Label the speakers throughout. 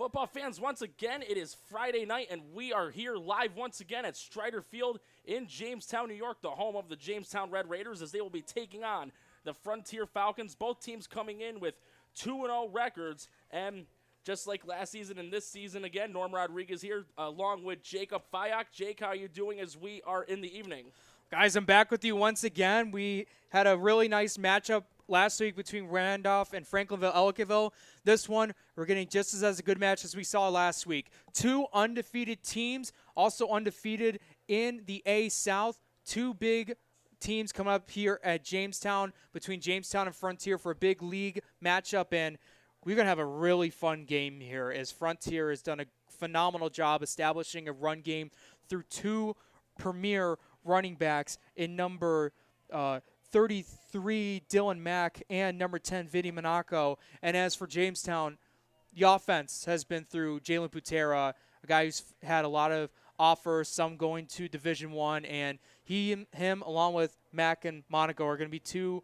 Speaker 1: Football fans, once again, it is Friday night, and we are here live once again at Strider Field in Jamestown, New York, the home of the Jamestown Red Raiders, as they will be taking on the Frontier Falcons. Both teams coming in with 2-0 records, and just like last season and this season again, Norm Rodriguez here, along with Jacob Fayok. Jake, how are you doing as we are in the evening?
Speaker 2: Guys, I'm back with you once again. We had a really nice matchup last week between Randolph and Franklinville-Ellicottville. This one, we're getting just as a good match as we saw last week. Two undefeated teams, also undefeated in the A South. Two big teams coming up here at Jamestown, between Jamestown and Frontier for a big league matchup, and we're going to have a really fun game here as Frontier has done a phenomenal job establishing a run game through two premier running backs in number 33, Dylan Mack, and number 10, Vinny Monaco. And as for Jamestown, the offense has been through Jalen Butera, a guy who's had a lot of offers, some going to Division I, and him, along with Mack and Monaco, are going to be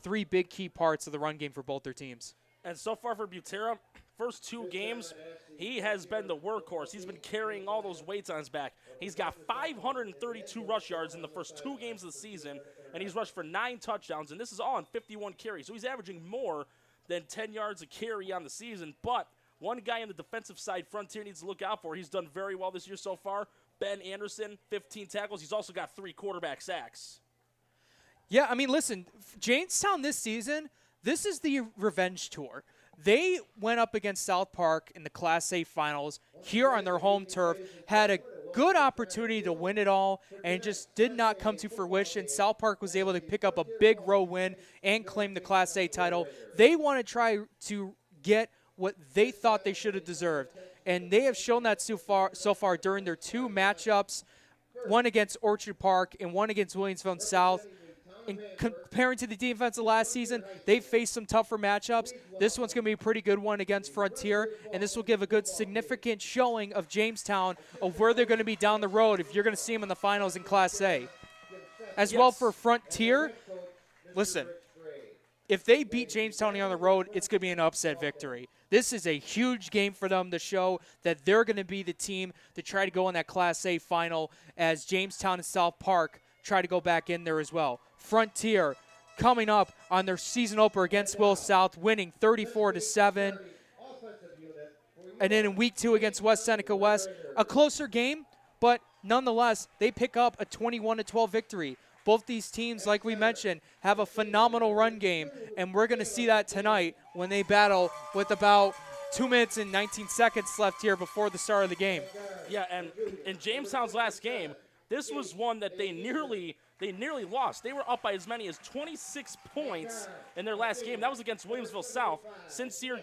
Speaker 2: three big key parts of the run game for both their teams.
Speaker 1: And so far for Butera, first two games, he has been the workhorse. He's been carrying all those weights on his back. He's got 532 rush yards in the first two games of the season, and he's rushed for 9 touchdowns, and this is all on 51 carries. So he's averaging more than 10 yards a carry on the season. But one guy on the defensive side Frontier needs to look out for. He's done very well this year so far. Ben Anderson, 15 tackles. He's also got 3 quarterback sacks.
Speaker 2: Yeah, I mean, listen, Jamestown this season, this is the revenge tour. They went up against South Park in the Class A finals here on their home turf, had a good opportunity to win it all, and just did not come to fruition. South Park was able to pick up a big road win and claim the Class A title. They want to try to get what they thought they should have deserved, and they have shown that so far during their 2 matchups, one against Orchard Park and one against Williamsville South. And comparing to the defense of last season, they faced some tougher matchups. This one's going to be a pretty good one against Frontier, and this will give a good significant showing of Jamestown of where they're going to be down the road if you're going to see them in the finals in Class A. As well for Frontier, listen, if they beat Jamestown on the road, it's going to be an upset victory. This is a huge game for them to show that they're going to be the team to try to go in that Class A final as Jamestown and South Park try to go back in there as well. Frontier coming up on their season opener against Will South, winning 34-7. And then in week 2 against West Seneca West, a closer game, but nonetheless, they pick up a 21-12 victory. Both these teams, like we mentioned, have a phenomenal run game, and we're going to see that tonight when they battle with about 2 minutes and 19 seconds left here before the start of the game.
Speaker 1: Yeah, and in Jamestown's last game, this was one that they nearly lost. They were up by as many as 26 points in their last game. That was against Williamsville South. Sincere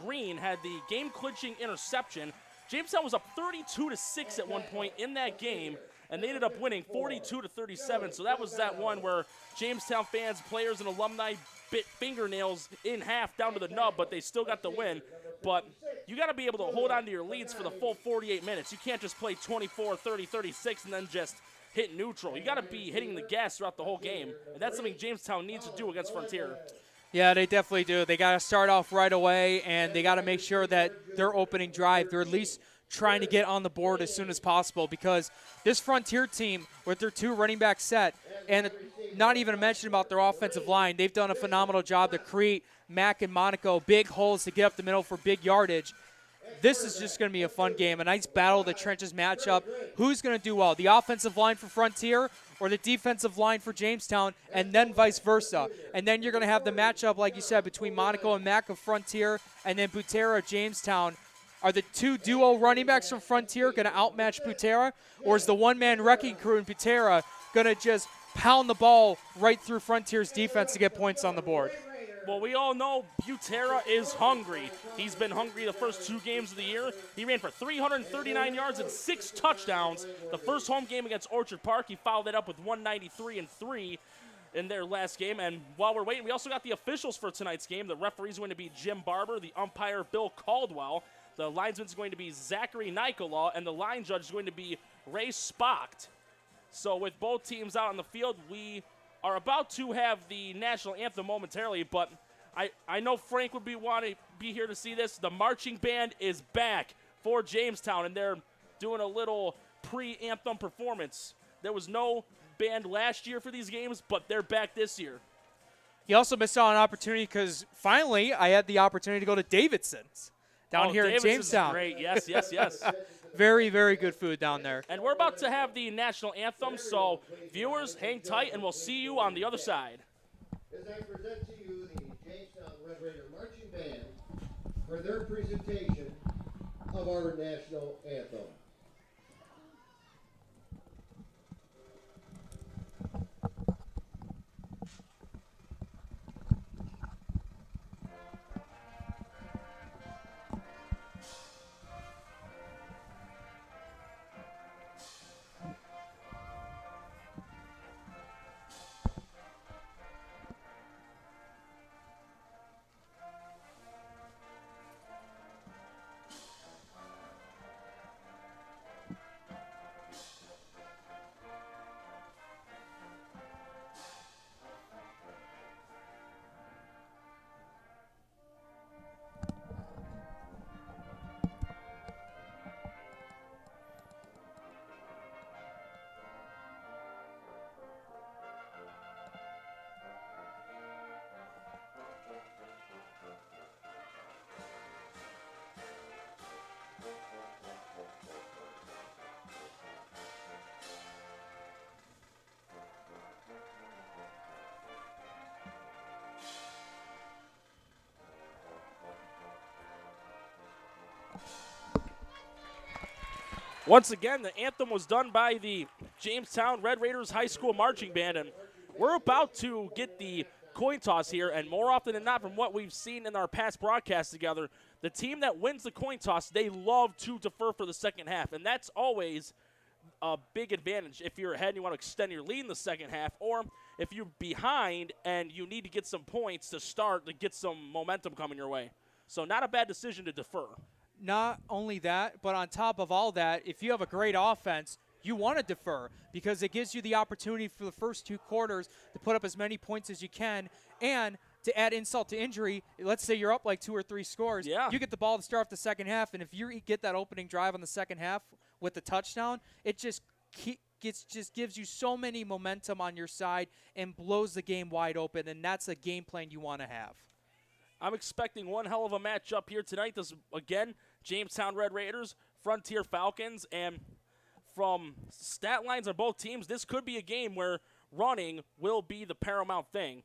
Speaker 1: Green had the game-clinching interception. Jamestown was up 32-6 at one point in that game, and they ended up winning 42-37. So that was that one where Jamestown fans, players, and alumni bit fingernails in half down to the nub, but they still got the win. But you got to be able to hold on to your leads for the full 48 minutes. You can't just play 24, 30, 36, and then just hit neutral. You got to be hitting the gas throughout the whole game, and that's something Jamestown needs to do against Frontier.
Speaker 2: Yeah, they definitely do. They got to start off right away, and they got to make sure that their opening drive, they're at least trying to get on the board as soon as possible, because this Frontier team, with their 2 running back set, and not even to mention about their offensive line, they've done a phenomenal job to create Mack and Monaco big holes to get up the middle for big yardage. This is just going to be a fun game, a nice battle of the trenches matchup. Who's going to do well, the offensive line for Frontier or the defensive line for Jamestown, and then vice versa? And then you're going to have the matchup, like you said, between Monaco and Mack of Frontier, and then Butera of Jamestown. Are the 2 duo running backs from Frontier going to outmatch Butera, or is the one-man wrecking crew in Butera going to just pound the ball right through Frontier's defense to get points on the board?
Speaker 1: Well, we all know Butera is hungry. He's been hungry the first 2 games of the year. He ran for 339 yards and 6 touchdowns. The first home game against Orchard Park, he followed that up with 193 and 3 in their last game. And while we're waiting, we also got the officials for tonight's game. The referee's going to be Jim Barber, the umpire Bill Caldwell. The linesman's going to be Zachary Nicola, and the line judge is going to be Ray Spocht. So with both teams out on the field, we are about to have the national anthem momentarily, but I know Frank would want to be here to see this. The marching band is back for Jamestown, and they're doing a little pre-anthem performance. There was no band last year for these games, but they're back this year.
Speaker 2: You also missed out on an opportunity because finally I had the opportunity to go to Davidson's down here
Speaker 1: Davidson's
Speaker 2: in Jamestown.
Speaker 1: Great, yes.
Speaker 2: Very, very good food down there.
Speaker 1: And we're about to have the national anthem, so viewers, hang tight, and we'll see you on the other side.
Speaker 3: As I present to you the Jamestown Red Raider Marching Band for their presentation of our national anthem.
Speaker 1: Once again, the anthem was done by the Jamestown Red Raiders High School Marching Band, and we're about to get the coin toss here, and more often than not, from what we've seen in our past broadcasts together, the team that wins the coin toss, they love to defer for the second half, and that's always a big advantage if you're ahead and you want to extend your lead in the second half, or if you're behind and you need to get some points to start to get some momentum coming your way. So not a bad decision to defer.
Speaker 2: Not only that, but on top of all that, if you have a great offense, you want to defer because it gives you the opportunity for the first two quarters to put up as many points as you can. And to add insult to injury, let's say you're up like 2 or 3 scores.
Speaker 1: Yeah.
Speaker 2: You get the ball to start off the second half, and if you get that opening drive on the second half with the touchdown, it just gives you so many momentum on your side and blows the game wide open, and that's a game plan you want to have.
Speaker 1: I'm expecting one hell of a matchup here tonight. This, again, Jamestown Red Raiders, Frontier Falcons, and from stat lines on both teams, this could be a game where running will be the paramount thing.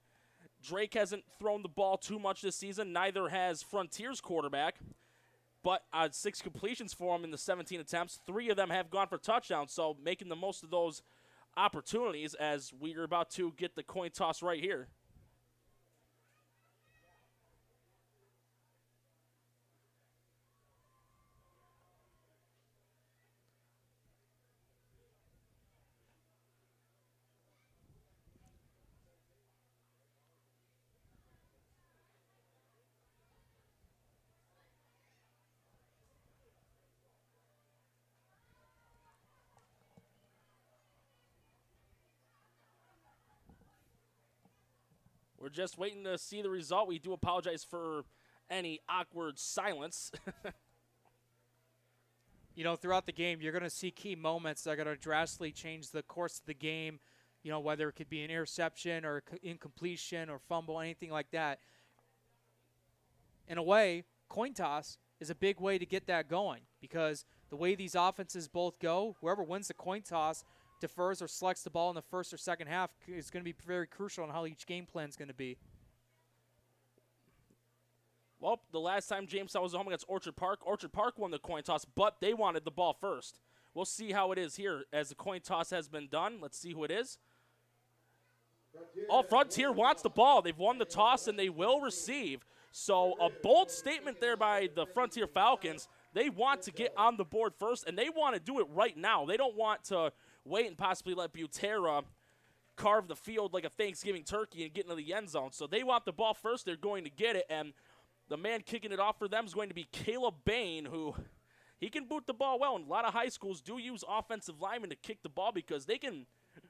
Speaker 1: Drake hasn't thrown the ball too much this season. Neither has Frontier's quarterback. But 6 completions for him in the 17 attempts. 3 of them have gone for touchdowns, so making the most of those opportunities as we are about to get the coin toss right here. We're just waiting to see the result. We do apologize for any awkward silence.
Speaker 2: You know, throughout the game, you're going to see key moments that are going to drastically change the course of the game, you know, whether it could be an interception or incompletion or fumble, anything like that. In a way, coin toss is a big way to get that going because the way these offenses both go, whoever wins the coin toss defers or selects the ball in the first or second half is going to be very crucial on how each game plan is going to be.
Speaker 1: Well, the last time Jamestown was home against Orchard Park won the coin toss, but they wanted the ball first. We'll see how it is here as the coin toss has been done. Let's see who it is. Frontier wants the ball. They've won the toss, and they will receive. So a bold statement there by the Frontier Falcons. They want to get on the board first, and they want to do it right now. They don't want to wait and possibly let Butera carve the field like a Thanksgiving turkey and get into the end zone. So they want the ball first. They're going to get it, and the man kicking it off for them is going to be Caleb Bain, who he can boot the ball well. And a lot of high schools do use offensive linemen to kick the ball because they can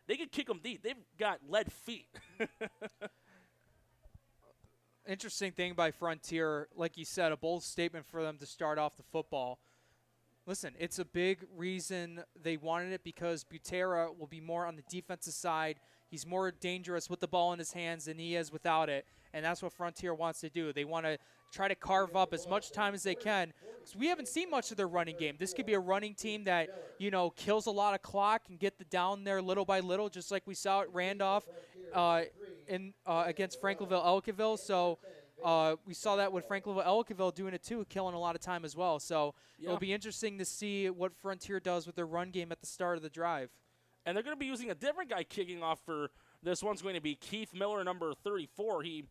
Speaker 1: kick them deep. They've got lead feet.
Speaker 2: Interesting thing by Frontier, like you said, a bold statement for them to start off the football. Listen, it's a big reason they wanted it because Butera will be more on the defensive side. He's more dangerous with the ball in his hands than he is without it, and that's what Frontier wants to do. They want to try to carve up as much time as they can because we haven't seen much of their running game. This could be a running team that, you know, kills a lot of clock and get the down there little by little, just like we saw at Randolph against Franklinville-Ellicottville. So we saw that with Franklinville-Ellicottville doing it too, killing a lot of time as well. So it'll be interesting to see what Frontier does with their run game at the start of the drive.
Speaker 1: And they're going to be using a different guy kicking off for this one's going to be Keith Miller, number 34. He,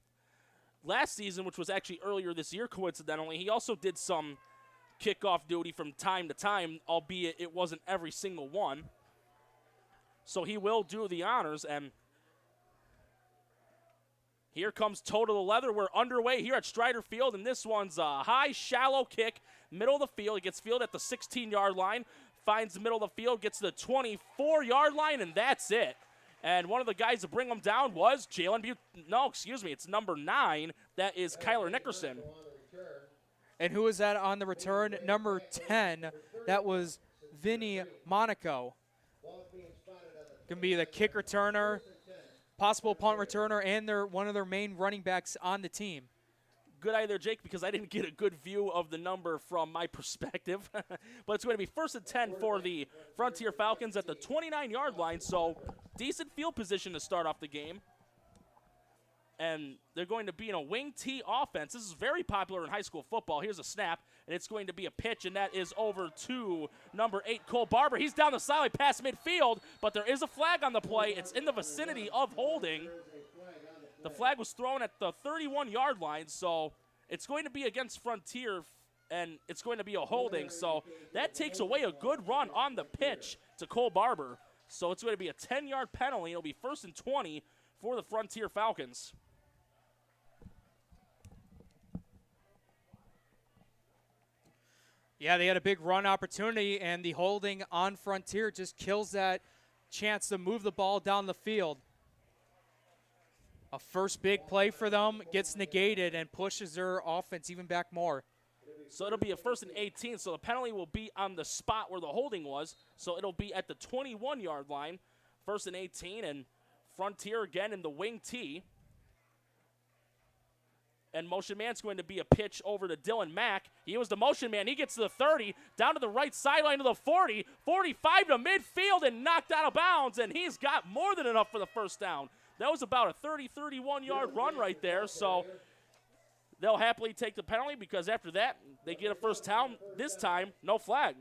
Speaker 1: last season, which was actually earlier this year, coincidentally, he also did some kickoff duty from time to time, albeit it wasn't every single one. So he will do the honors, and here comes Toe to the Leather. We're underway here at Strider Field, and this one's a high, shallow kick, middle of the field. He gets fielded at the 16-yard line, finds the middle of the field, gets to the 24-yard line, and that's it. And one of the guys to bring him down was it's number 9. That is Kyler Nickerson.
Speaker 2: And who was that on the return? Number 10. That was Vinny Monaco. Going to be the kick returner, possible punt returner, and one of their main running backs on the team.
Speaker 1: Good eye there, Jake, because I didn't get a good view of the number from my perspective. But it's going to be 1st and 10 for the Frontier Falcons at the 29-yard line, so decent field position to start off the game. And they're going to be in a wing T offense. This is very popular in high school football. Here's a snap, and it's going to be a pitch, and that is over to number 8, Cole Barber. He's down the sideline past midfield, but there is a flag on the play. It's in the vicinity of holding. The flag was thrown at the 31-yard line, so it's going to be against Frontier, and it's going to be a holding. So that takes away a good run on the pitch to Cole Barber. So it's going to be a 10-yard penalty. It'll be 1st and 20 for the Frontier Falcons.
Speaker 2: Yeah, they had a big run opportunity, and the holding on Frontier just kills that chance to move the ball down the field. A first big play for them gets negated and pushes their offense even back more.
Speaker 1: So it'll be a 1st and 18, so the penalty will be on the spot where the holding was. So it'll be at the 21-yard line, 1st and 18, and Frontier again in the wing T. And motion man's going to be a pitch over to Dylan Mack. He was the motion man. He gets to the 30, down to the right sideline to the 40, 45 to midfield, and knocked out of bounds, and he's got more than enough for the first down. That was about a 30, 31-yard run right there, so they'll happily take the penalty because after that, they get a first down. This time, no flag.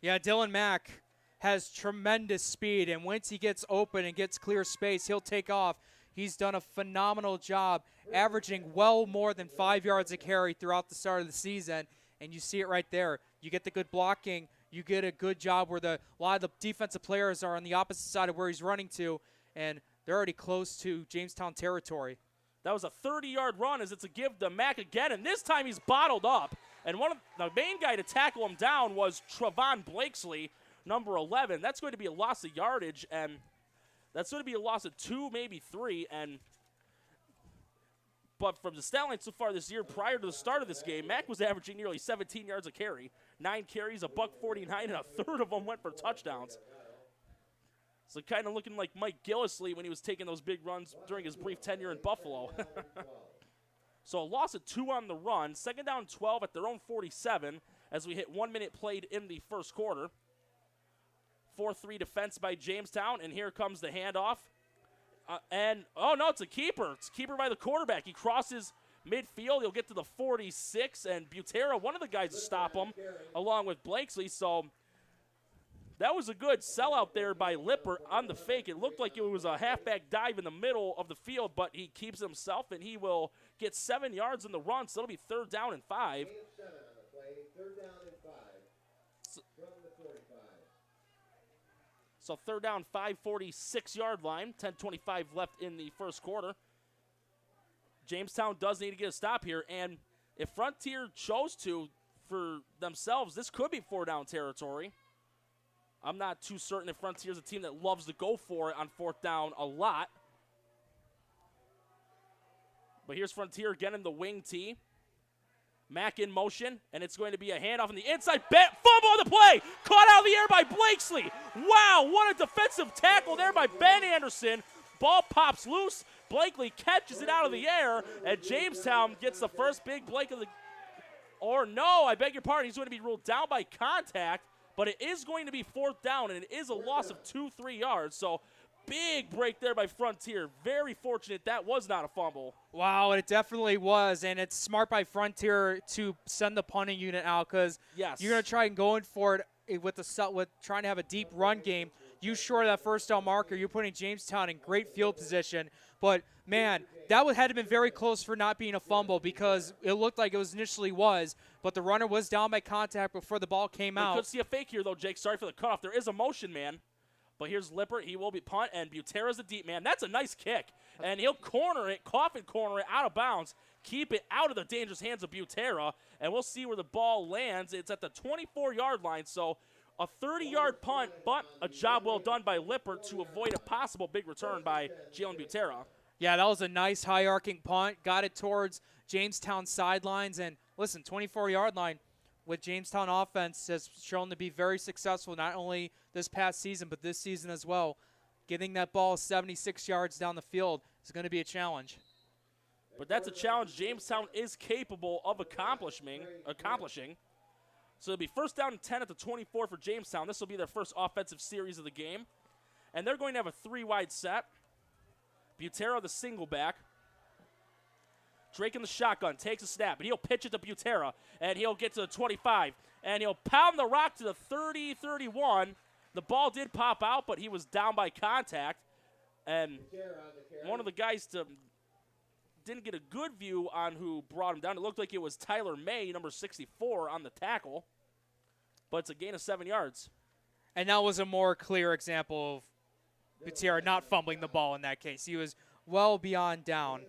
Speaker 2: Yeah, Dylan Mack has tremendous speed, and once he gets open and gets clear space, he'll take off. He's done a phenomenal job, averaging well more than 5 yards a carry throughout the start of the season, and you see it right there. You get the good blocking. You get a good job where a lot of the defensive players are on the opposite side of where he's running to, and they're already close to Jamestown territory.
Speaker 1: That was a 30-yard run as it's a give to Mack again, and this time he's bottled up. And one of the main guy to tackle him down was Travon Blakesley, number 11. That's going to be a loss of yardage, and that's going to be a loss of 2, maybe 3. But from the stat line so far this year, prior to the start of this game, Mack was averaging nearly 17 yards a carry, 9 carries, $149, and a third of them went for touchdowns. So kind of looking like Mike Gillisley when he was taking those big runs during his brief tenure in Buffalo. So a loss of 2 on the run. 2nd down 12 at their own 47 as we hit 1 minute played in the first quarter. 4-3 defense by Jamestown, and here comes the handoff. It's a keeper. It's a keeper by the quarterback. He crosses midfield. He'll get to the 46, and Butera, one of the guys to stop him, along with Blakesley. So that was a good sellout there by Lipper on the fake. It looked like it was a halfback dive in the middle of the field, but he keeps himself, and he will get 7 yards in the run, so it'll be 3rd down and 5.
Speaker 3: 3rd down and 5 from the 45.
Speaker 1: So 3rd down, 46-yard line, 10:25 left in the first quarter. Jamestown does need to get a stop here, and if Frontier chose to for themselves, this could be 4-down territory. I'm not too certain if Frontier's a team that loves to go for it on 4th down a lot. But here's Frontier again in the wing tee. Mack in motion, and it's going to be a handoff on the inside. Fumble on the play! Caught out of the air by Blakesley. Wow, what a defensive tackle there by Ben Anderson. Ball pops loose. Blakely catches it out of the air, and Jamestown gets the first big break of the... Or no, I beg your pardon, he's going to be ruled down by contact, but it is going to be 4th down, and it is a loss of 2-3 yards. So big break there by Frontier. Very fortunate that was not a fumble.
Speaker 2: Wow, it definitely was, and it's smart by Frontier to send the punting unit out because
Speaker 1: yes,
Speaker 2: you're going to try and going for it with trying to have a deep run game. You short that first down marker, you're putting Jamestown in great field position. But, man, that had to have been very close for not being a fumble because it looked like it was initially was, but the runner was down by contact before the ball came out.
Speaker 1: We could see a fake here, though, Jake. Sorry for the cutoff. There is a motion, man. But here's Lippert. He will be punt, and Butera's the deep man. That's a nice kick. And he'll corner it, coffin corner it out of bounds, keep it out of the dangerous hands of Butera, and we'll see where the ball lands. It's at the 24-yard line, so a 30-yard punt, but a job well done by Lippert to avoid a possible big return by Jalen Butera.
Speaker 2: Yeah, that was a nice high-arcing punt. Got it towards Jamestown sidelines. And, listen, 24-yard line with Jamestown offense has shown to be very successful, not only this past season, but this season as well. Getting that ball 76 yards down the field is going to be a challenge.
Speaker 1: But that's a challenge Jamestown is capable of accomplishing. So it'll be 1st down and 10 at the 24 for Jamestown. This will be their first offensive series of the game. And they're going to have a 3-wide set. Butera, the single back. Drake in the shotgun, takes a snap, and he'll pitch it to Butera, and he'll get to the 25, and he'll pound the rock to the 30-31. The ball did pop out, but he was down by contact, and one of the guys didn't get a good view on who brought him down. It looked like it was Tyler May, number 64, on the tackle, but it's a gain of 7 yards.
Speaker 2: And that was a more clear example of Butera not fumbling the ball in that case. He was well beyond down.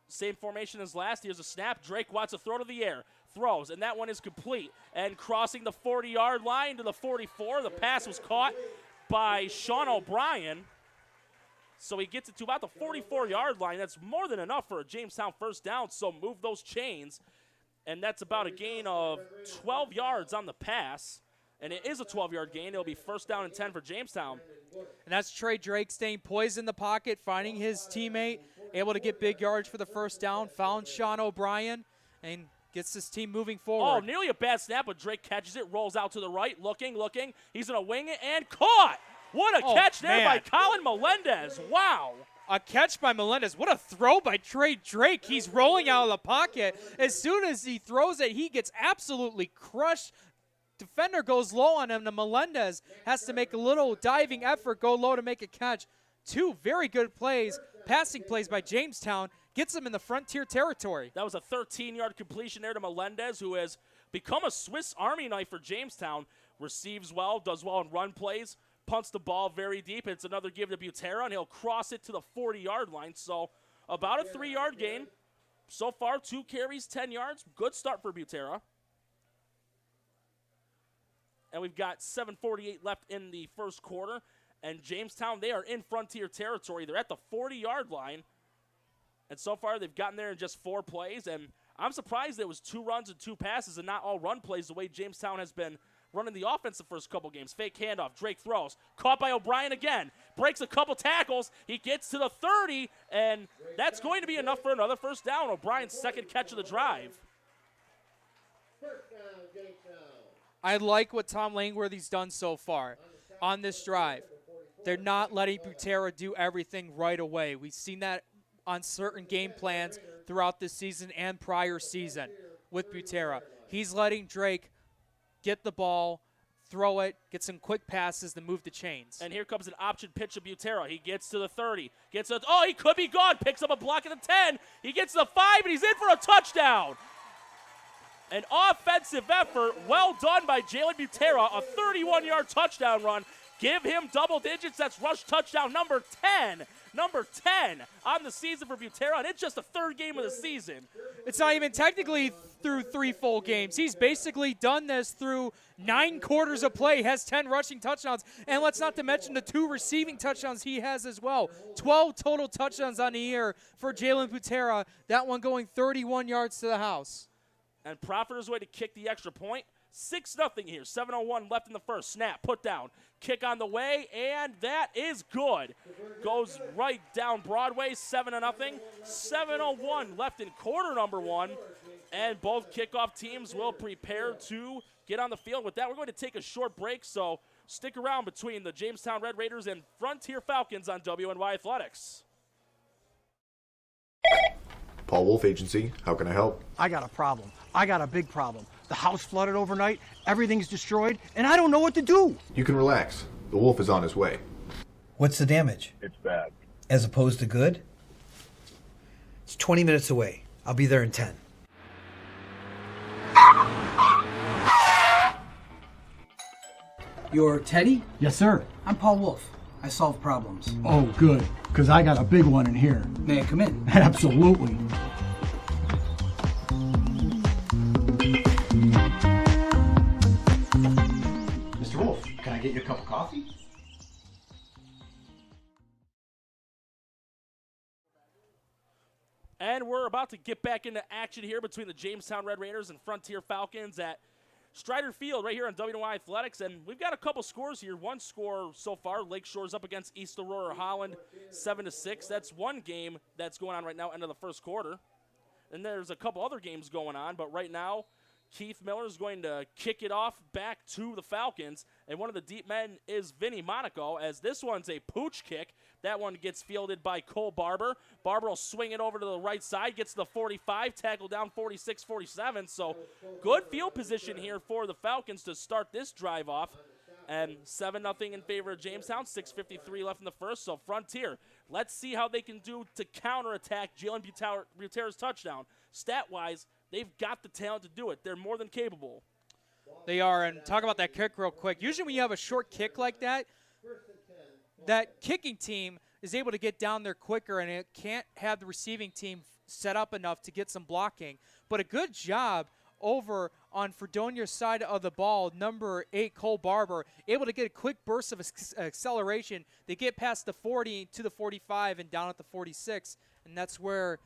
Speaker 1: Same formation as last. Here's a snap. Drake wants to throw to the air. Throws, and that one is complete. And crossing the 40-yard line to the 44. The pass was caught by Sean O'Brien. So he gets it to about the 44-yard line. That's more than enough for a Jamestown 1st down, so move those chains. And that's about a gain of 12 yards on the pass. And it is a 12-yard gain. It'll be 1st down and 10 for Jamestown.
Speaker 2: And that's Trey Drake staying poised in the pocket, finding his teammate, able to get big yards for the 1st down, found Sean O'Brien, and gets his team moving forward.
Speaker 1: Oh, nearly a bad snap, but Drake catches it, rolls out to the right, looking. He's going to wing it, and caught! What a catch there by Colin Melendez. Wow.
Speaker 2: A catch by Melendez. What a throw by Trey Drake. He's rolling out of the pocket. As soon as he throws it, he gets absolutely crushed. Defender goes low on him. The Melendez has to make a little diving effort, go low to make a catch. 2 very good plays, passing plays by Jamestown, gets them in the Frontier territory.
Speaker 1: That was a 13-yard completion there to Melendez, who has become a Swiss Army knife for Jamestown. Receives well, does well in run plays, punts the ball very deep. It's another give to Butera, and he'll cross it to the 40-yard line. So about a 3-yard gain. So far, 2 carries, 10 yards. Good start for Butera. And we've got 7:48 left in the 1st quarter. And Jamestown, they are in Frontier territory. They're at the 40-yard line. And so far, they've gotten there in just 4 plays. And I'm surprised it was 2 runs and 2 passes and not all run plays the way Jamestown has been running the offense the first couple games. Fake handoff. Drake throws. Caught by O'Brien again. Breaks a couple tackles. He gets to the 30, and that's going to be enough for another 1st down. O'Brien's 2nd catch of the drive.
Speaker 2: I like what Tom Langworthy's done so far on this drive. They're not letting Butera do everything right away. We've seen that on certain game plans throughout this season and prior season with Butera. He's letting Drake get the ball, throw it, get some quick passes, then move the chains.
Speaker 1: And here comes an option pitch to Butera. He gets to the 30. He could be gone. Picks up a block at the 10. He gets to the 5, and he's in for a touchdown. An offensive effort, well done by Jalen Butera, a 31-yard touchdown run. Give him double digits. That's rush touchdown number 10 number 10 on the season for Butera, and it's just the third game of the season.
Speaker 2: It's not even technically through 3 full games. He's basically done this through 9 quarters of play, has 10 rushing touchdowns, and let's not to mention the 2 receiving touchdowns he has as well. 12 total touchdowns on the year for Jalen Butera, that one going 31 yards to the house.
Speaker 1: And Profiter's way to kick the extra point. 6-0 here. 7:01 left in the first. Snap, put down. Kick on the way, and that is good. Goes right down Broadway, 7-0. 7:01 left in quarter number 1. And both kickoff teams will prepare to get on the field. With that, we're going to take a short break, so stick around between the Jamestown Red Raiders and Frontier Falcons on WNY Athletics.
Speaker 4: Paul Wolf Agency, how can I help?
Speaker 5: I got a problem. I got a big problem. The house flooded overnight, everything's destroyed, and I don't know what to do.
Speaker 4: You can relax. The wolf is on his way.
Speaker 6: What's the damage?
Speaker 7: It's bad.
Speaker 6: As opposed to good? It's 20 minutes away. I'll be there in 10. You're Teddy?
Speaker 5: Yes, sir.
Speaker 6: I'm Paul Wolf. I solve problems.
Speaker 5: Oh, good, because I got a big one in here.
Speaker 6: May I come in?
Speaker 5: Absolutely. Mr. Wolf, can I get you a cup of coffee?
Speaker 1: And we're about to get back into action here between the Jamestown Red Raiders and Frontier Falcons at Strider Field right here on WNY Athletics. And we've got a couple scores here. One score so far, Lakeshore's up against East Aurora Holland, 7-6. That's one game that's going on right now, end of the first quarter. And there's a couple other games going on, but right now, Keith Miller is going to kick it off back to the Falcons. And one of the deep men is Vinny Monaco, as this one's a pooch kick. That one gets fielded by Cole Barber. Barber will swing it over to the right side, gets to the 45, tackle down 46-47. So good field position here for the Falcons to start this drive off. And 7-0 in favor of Jamestown, 6:53 left in the first. So Frontier, let's see how they can do to counterattack Jalen Butera's touchdown. Stat-wise, they've got the talent to do it. They're more than capable.
Speaker 2: They are, and talk about that kick real quick. Usually when you have a short kick like that, that kicking team is able to get down there quicker, and it can't have the receiving team set up enough to get some blocking. But a good job over on Fredonia's side of the ball, number 8, Cole Barber, able to get a quick burst of acceleration. They get past the 40 to the 45 and down at the 46, and that's where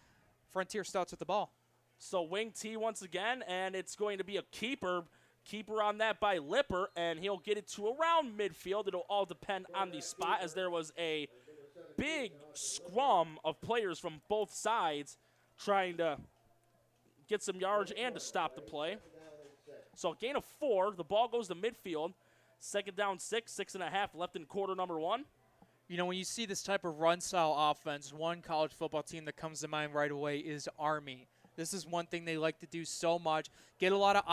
Speaker 2: Frontier starts with the ball.
Speaker 1: So wing T once again, and it's going to be a keeper. Keeper on that by Lipper, and he'll get it to around midfield. It'll all depend on the spot, as there was a big scrum of players from both sides trying to get some yardage and to stop the play. So a gain of 4. The ball goes to midfield. Second down 6, 6.5 left in quarter number 1.
Speaker 2: You know, when you see this type of run-style offense, one college football team that comes to mind right away is Army. This is one thing they like to do so much. Get a lot of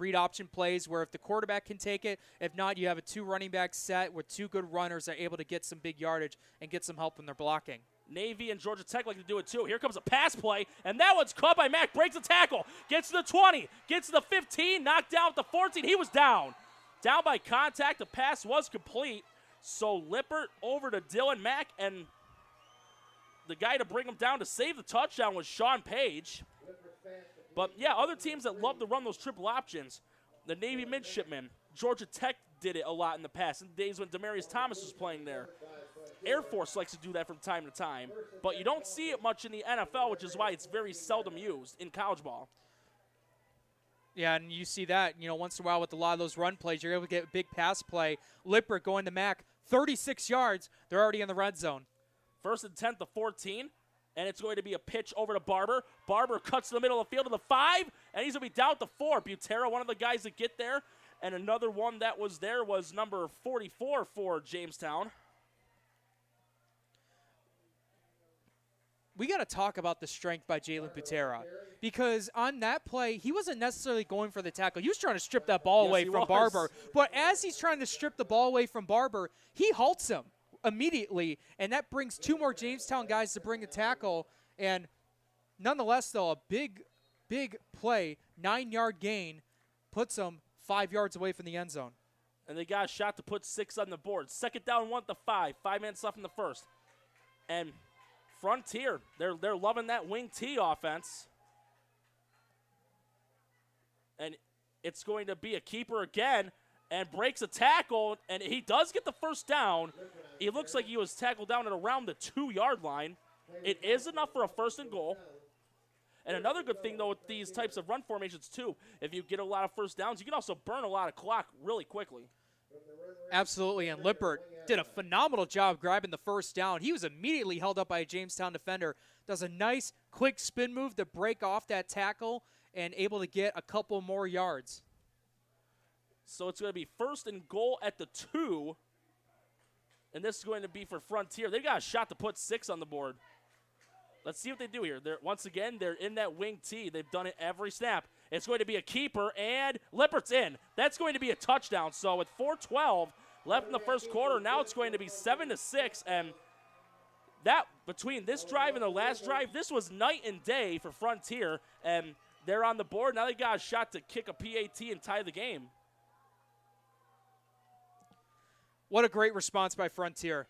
Speaker 2: read option plays where if the quarterback can take it, if not, you have a 2 running back set with 2 good runners that are able to get some big yardage and get some help when they're blocking.
Speaker 1: Navy and Georgia Tech like to do it too. Here comes a pass play, and that one's caught by Mack. Breaks the tackle, gets to the 20, gets to the 15, knocked down at the 14. He was down. Down by contact. The pass was complete. So Lippert over to Dylan Mack, and the guy to bring him down to save the touchdown was Sean Page. But, yeah, other teams that love to run those triple options, the Navy midshipmen, Georgia Tech did it a lot in the past, in the days when Demarius Thomas was playing there. Air Force likes to do that from time to time, but you don't see it much in the NFL, which is why it's very seldom used in college ball.
Speaker 2: Yeah, and you see that, you know, once in a while with a lot of those run plays, you're able to get a big pass play. Lippert going to Mack, 36 yards. They're already in the red zone.
Speaker 1: First and 10 to 14. And it's going to be a pitch over to Barber. Barber cuts to the middle of the field to the 5, and he's going to be down to 4. Butera, one of the guys that get there. And another one that was there was number 44 for Jamestown.
Speaker 2: We got to talk about the strength by Jalen Butera, because on that play, he wasn't necessarily going for the tackle. He was trying to strip that ball away from Barber. But as he's trying to strip the ball away from Barber, he halts him immediately, and that brings 2 more Jamestown guys to bring a tackle. And nonetheless, though, a big play, 9-yard gain, puts them 5 yards away from the end zone.
Speaker 1: And they got a shot to put 6 on the board. Second down, 1 to 5. 5 minutes left in the first. And Frontier, they're loving that wing T offense. And it's going to be a keeper again, and breaks a tackle, and he does get the first down. He looks like he was tackled down at around the 2-yard line. It is enough for a 1st and goal. And another good thing, though, with these types of run formations, too, if you get a lot of first downs, you can also burn a lot of clock really quickly.
Speaker 2: Absolutely, and Lippert did a phenomenal job grabbing the first down. He was immediately held up by a Jamestown defender. Does a nice, quick spin move to break off that tackle and able to get a couple more yards.
Speaker 1: So it's going to be 1st and goal at the 2. And this is going to be for Frontier. They got a shot to put 6 on the board. Let's see what they do here. Once again, they're in that wing T. They've done it every snap. It's going to be a keeper, and Lippert's in. That's going to be a touchdown. So with 4:12 left in the first quarter, now it's going to be 7-6. And that, between this drive and the last drive, this was night and day for Frontier. And they're on the board. Now they got a shot to kick a PAT and tie the game.
Speaker 2: What a great response by Frontier.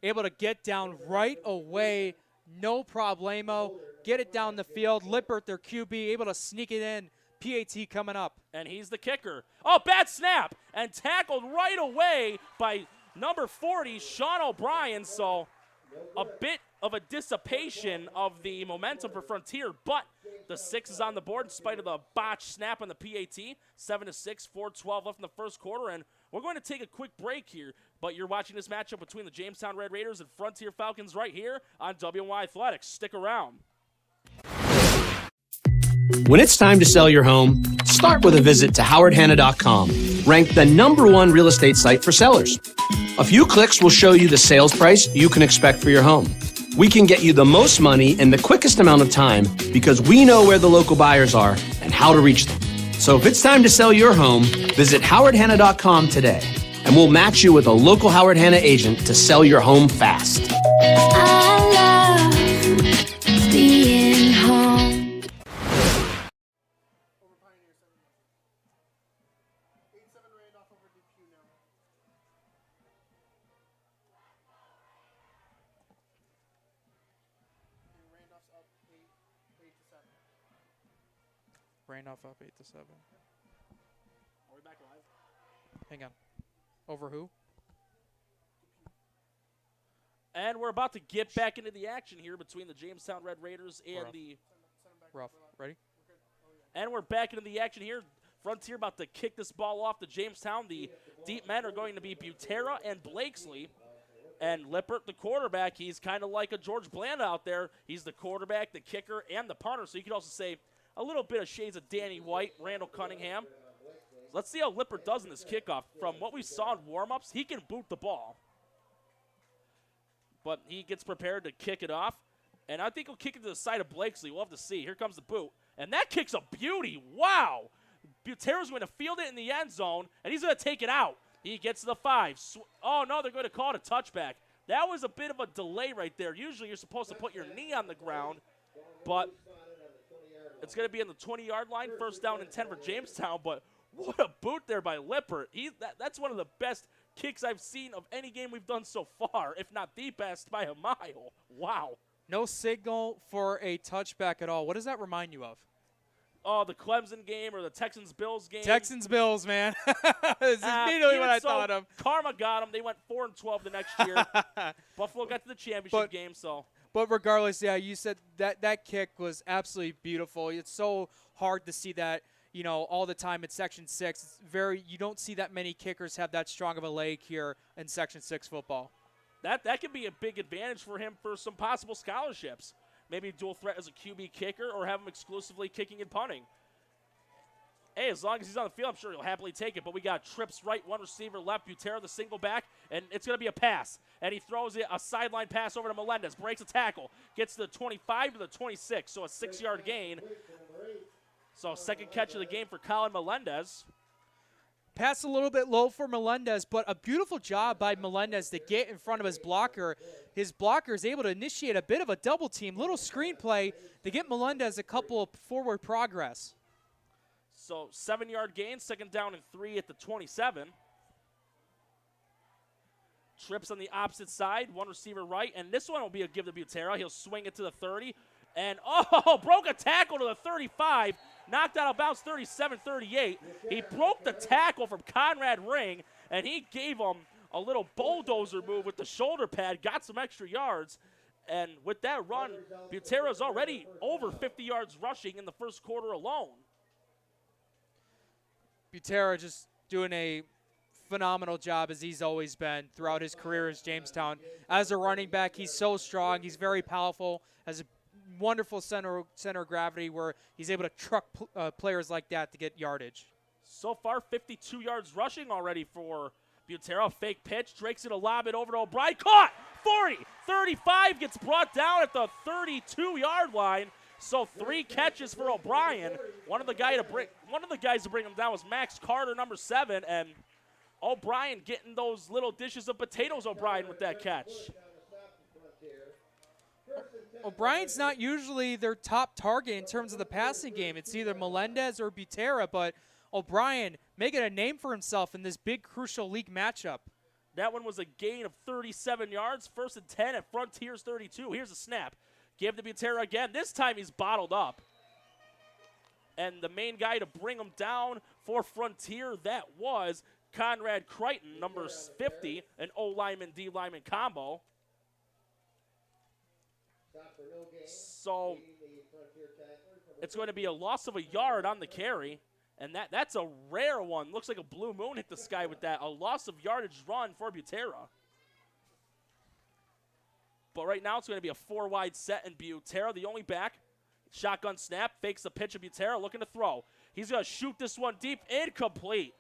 Speaker 2: Able to get down right away. No problemo. Get it down the field. Lippert, their QB, able to sneak it in. PAT coming up.
Speaker 1: And he's the kicker. Oh, bad snap. And tackled right away by number 40, Sean O'Brien. So a bit of a dissipation of the momentum for Frontier, but the 6 is on the board in spite of the botched snap on the PAT. 7-6, 4:12 left in the first quarter, and we're going to take a quick break here, but you're watching this matchup between the Jamestown Red Raiders and Frontier Falcons right here on WY Athletics. Stick around.
Speaker 7: When it's time to sell your home, start with a visit to howardhanna.com, ranked the #1 real estate site for sellers. A few clicks will show you the sales price you can expect for your home. We can get you the most money in the quickest amount of time because we know where the local buyers are and how to reach them. So if it's time to sell your home, visit howardhanna.com today, and we'll match you with a local Howard Hanna agent to sell your home fast.
Speaker 8: I love being home.
Speaker 2: Randolph up 8-7.
Speaker 1: Are we back live?
Speaker 2: Hang on. Over who?
Speaker 1: And we're about to get back into the action here between the Jamestown Red Raiders and the...
Speaker 2: Rough. Ready?
Speaker 1: And we're back into the action here. Frontier about to kick this ball off to Jamestown. The deep men are going to be Butera and Blakesley. And Lippert, the quarterback, he's kind of like a George Blanda out there. He's the quarterback, the kicker, and the punter. So you could also say a little bit of shades of Danny White, Randall Cunningham. Let's see how Lippert does in this kickoff. From what we saw in warm-ups, he can boot the ball. But he gets prepared to kick it off. And I think he'll kick it to the side of Blakesley. We'll have to see. Here comes the boot. And that kick's a beauty. Wow. Butera's going to field it in the end zone, and he's going to take it out. He gets to the 5. Oh, no, they're going to call it a touchback. That was a bit of a delay right there. Usually you're supposed to put your knee on the ground, but it's going to be in the 20-yard line. 1st down and 10 for Jamestown, but what a boot there by Lippert. That's one of the best kicks I've seen of any game we've done so far, if not the best by a mile. Wow.
Speaker 2: No signal for a touchback at all. What does that remind you of?
Speaker 1: Oh, the Clemson game or the Texans-Bills game.
Speaker 2: Texans-Bills, man. This is immediately what I thought of.
Speaker 1: Karma got them. They went 4-12 the next year. Buffalo got to the championship game, so.
Speaker 2: But regardless, yeah, you said that kick was absolutely beautiful. It's so hard to see that, all the time in Section 6. It's you don't see that many kickers have that strong of a leg here in Section 6 football.
Speaker 1: That could be a big advantage for him for some possible scholarships. Maybe dual threat as a QB kicker or have him exclusively kicking and punting. Hey, as long as he's on the field, I'm sure he'll happily take it. But we got trips right, one receiver left, Butera the single back, and it's going to be a pass. And he throws it, a sideline pass over to Melendez, breaks a tackle, gets to the 25 to the 26, so a 6-yard gain. So second catch of the game for Colin Melendez.
Speaker 2: Pass a little bit low for Melendez, but a beautiful job by Melendez to get in front of his blocker. His blocker is able to initiate a bit of a double team, little screen play to get Melendez a couple of forward progress.
Speaker 1: So 7-yard gain, 2nd down and 3 at the 27. Trips on the opposite side, one receiver right, and this one will be a give to Butera. He'll swing it to the 30, and broke a tackle to the 35, knocked out of bounds 37-38. He broke the tackle from Conrad Ring, and he gave him a little bulldozer move with the shoulder pad, got some extra yards, and with that run, Butera's already over 50 yards rushing in the first quarter alone.
Speaker 2: Butera just doing a phenomenal job, as he's always been throughout his career as Jamestown. As a running back, he's so strong. He's very powerful, has a wonderful center of gravity where he's able to truck players like that to get yardage.
Speaker 1: So far, 52 yards rushing already for Butera. Fake pitch. Drake's going to lob it over to O'Brien. Caught! 40! 35 gets brought down at the 32-yard line. So 3 catches for O'Brien. One of the guys to bring him down was Max Carter, number 7, and O'Brien getting those little dishes of potatoes, O'Brien, with that catch.
Speaker 2: O'Brien's not usually their top target in terms of the passing game. It's either Melendez or Butera, but O'Brien making a name for himself in this big, crucial league matchup.
Speaker 1: That one was a gain of 37 yards. 1st and 10 at Frontier's 32. Here's a snap. Give to Butera again. This time he's bottled up. And the main guy to bring him down for Frontier, that was Conrad Crichton, number 50, an O-lineman, D-lineman combo. So it's going to be a loss of a yard on the carry, and that's a rare one. Looks like a blue moon hit the sky with that. A loss of yardage run for Butera. But right now it's going to be a 4-wide set, and Butera, the only back. Shotgun snap, fakes the pitch of Butera, looking to throw. He's going to shoot this one deep, incomplete.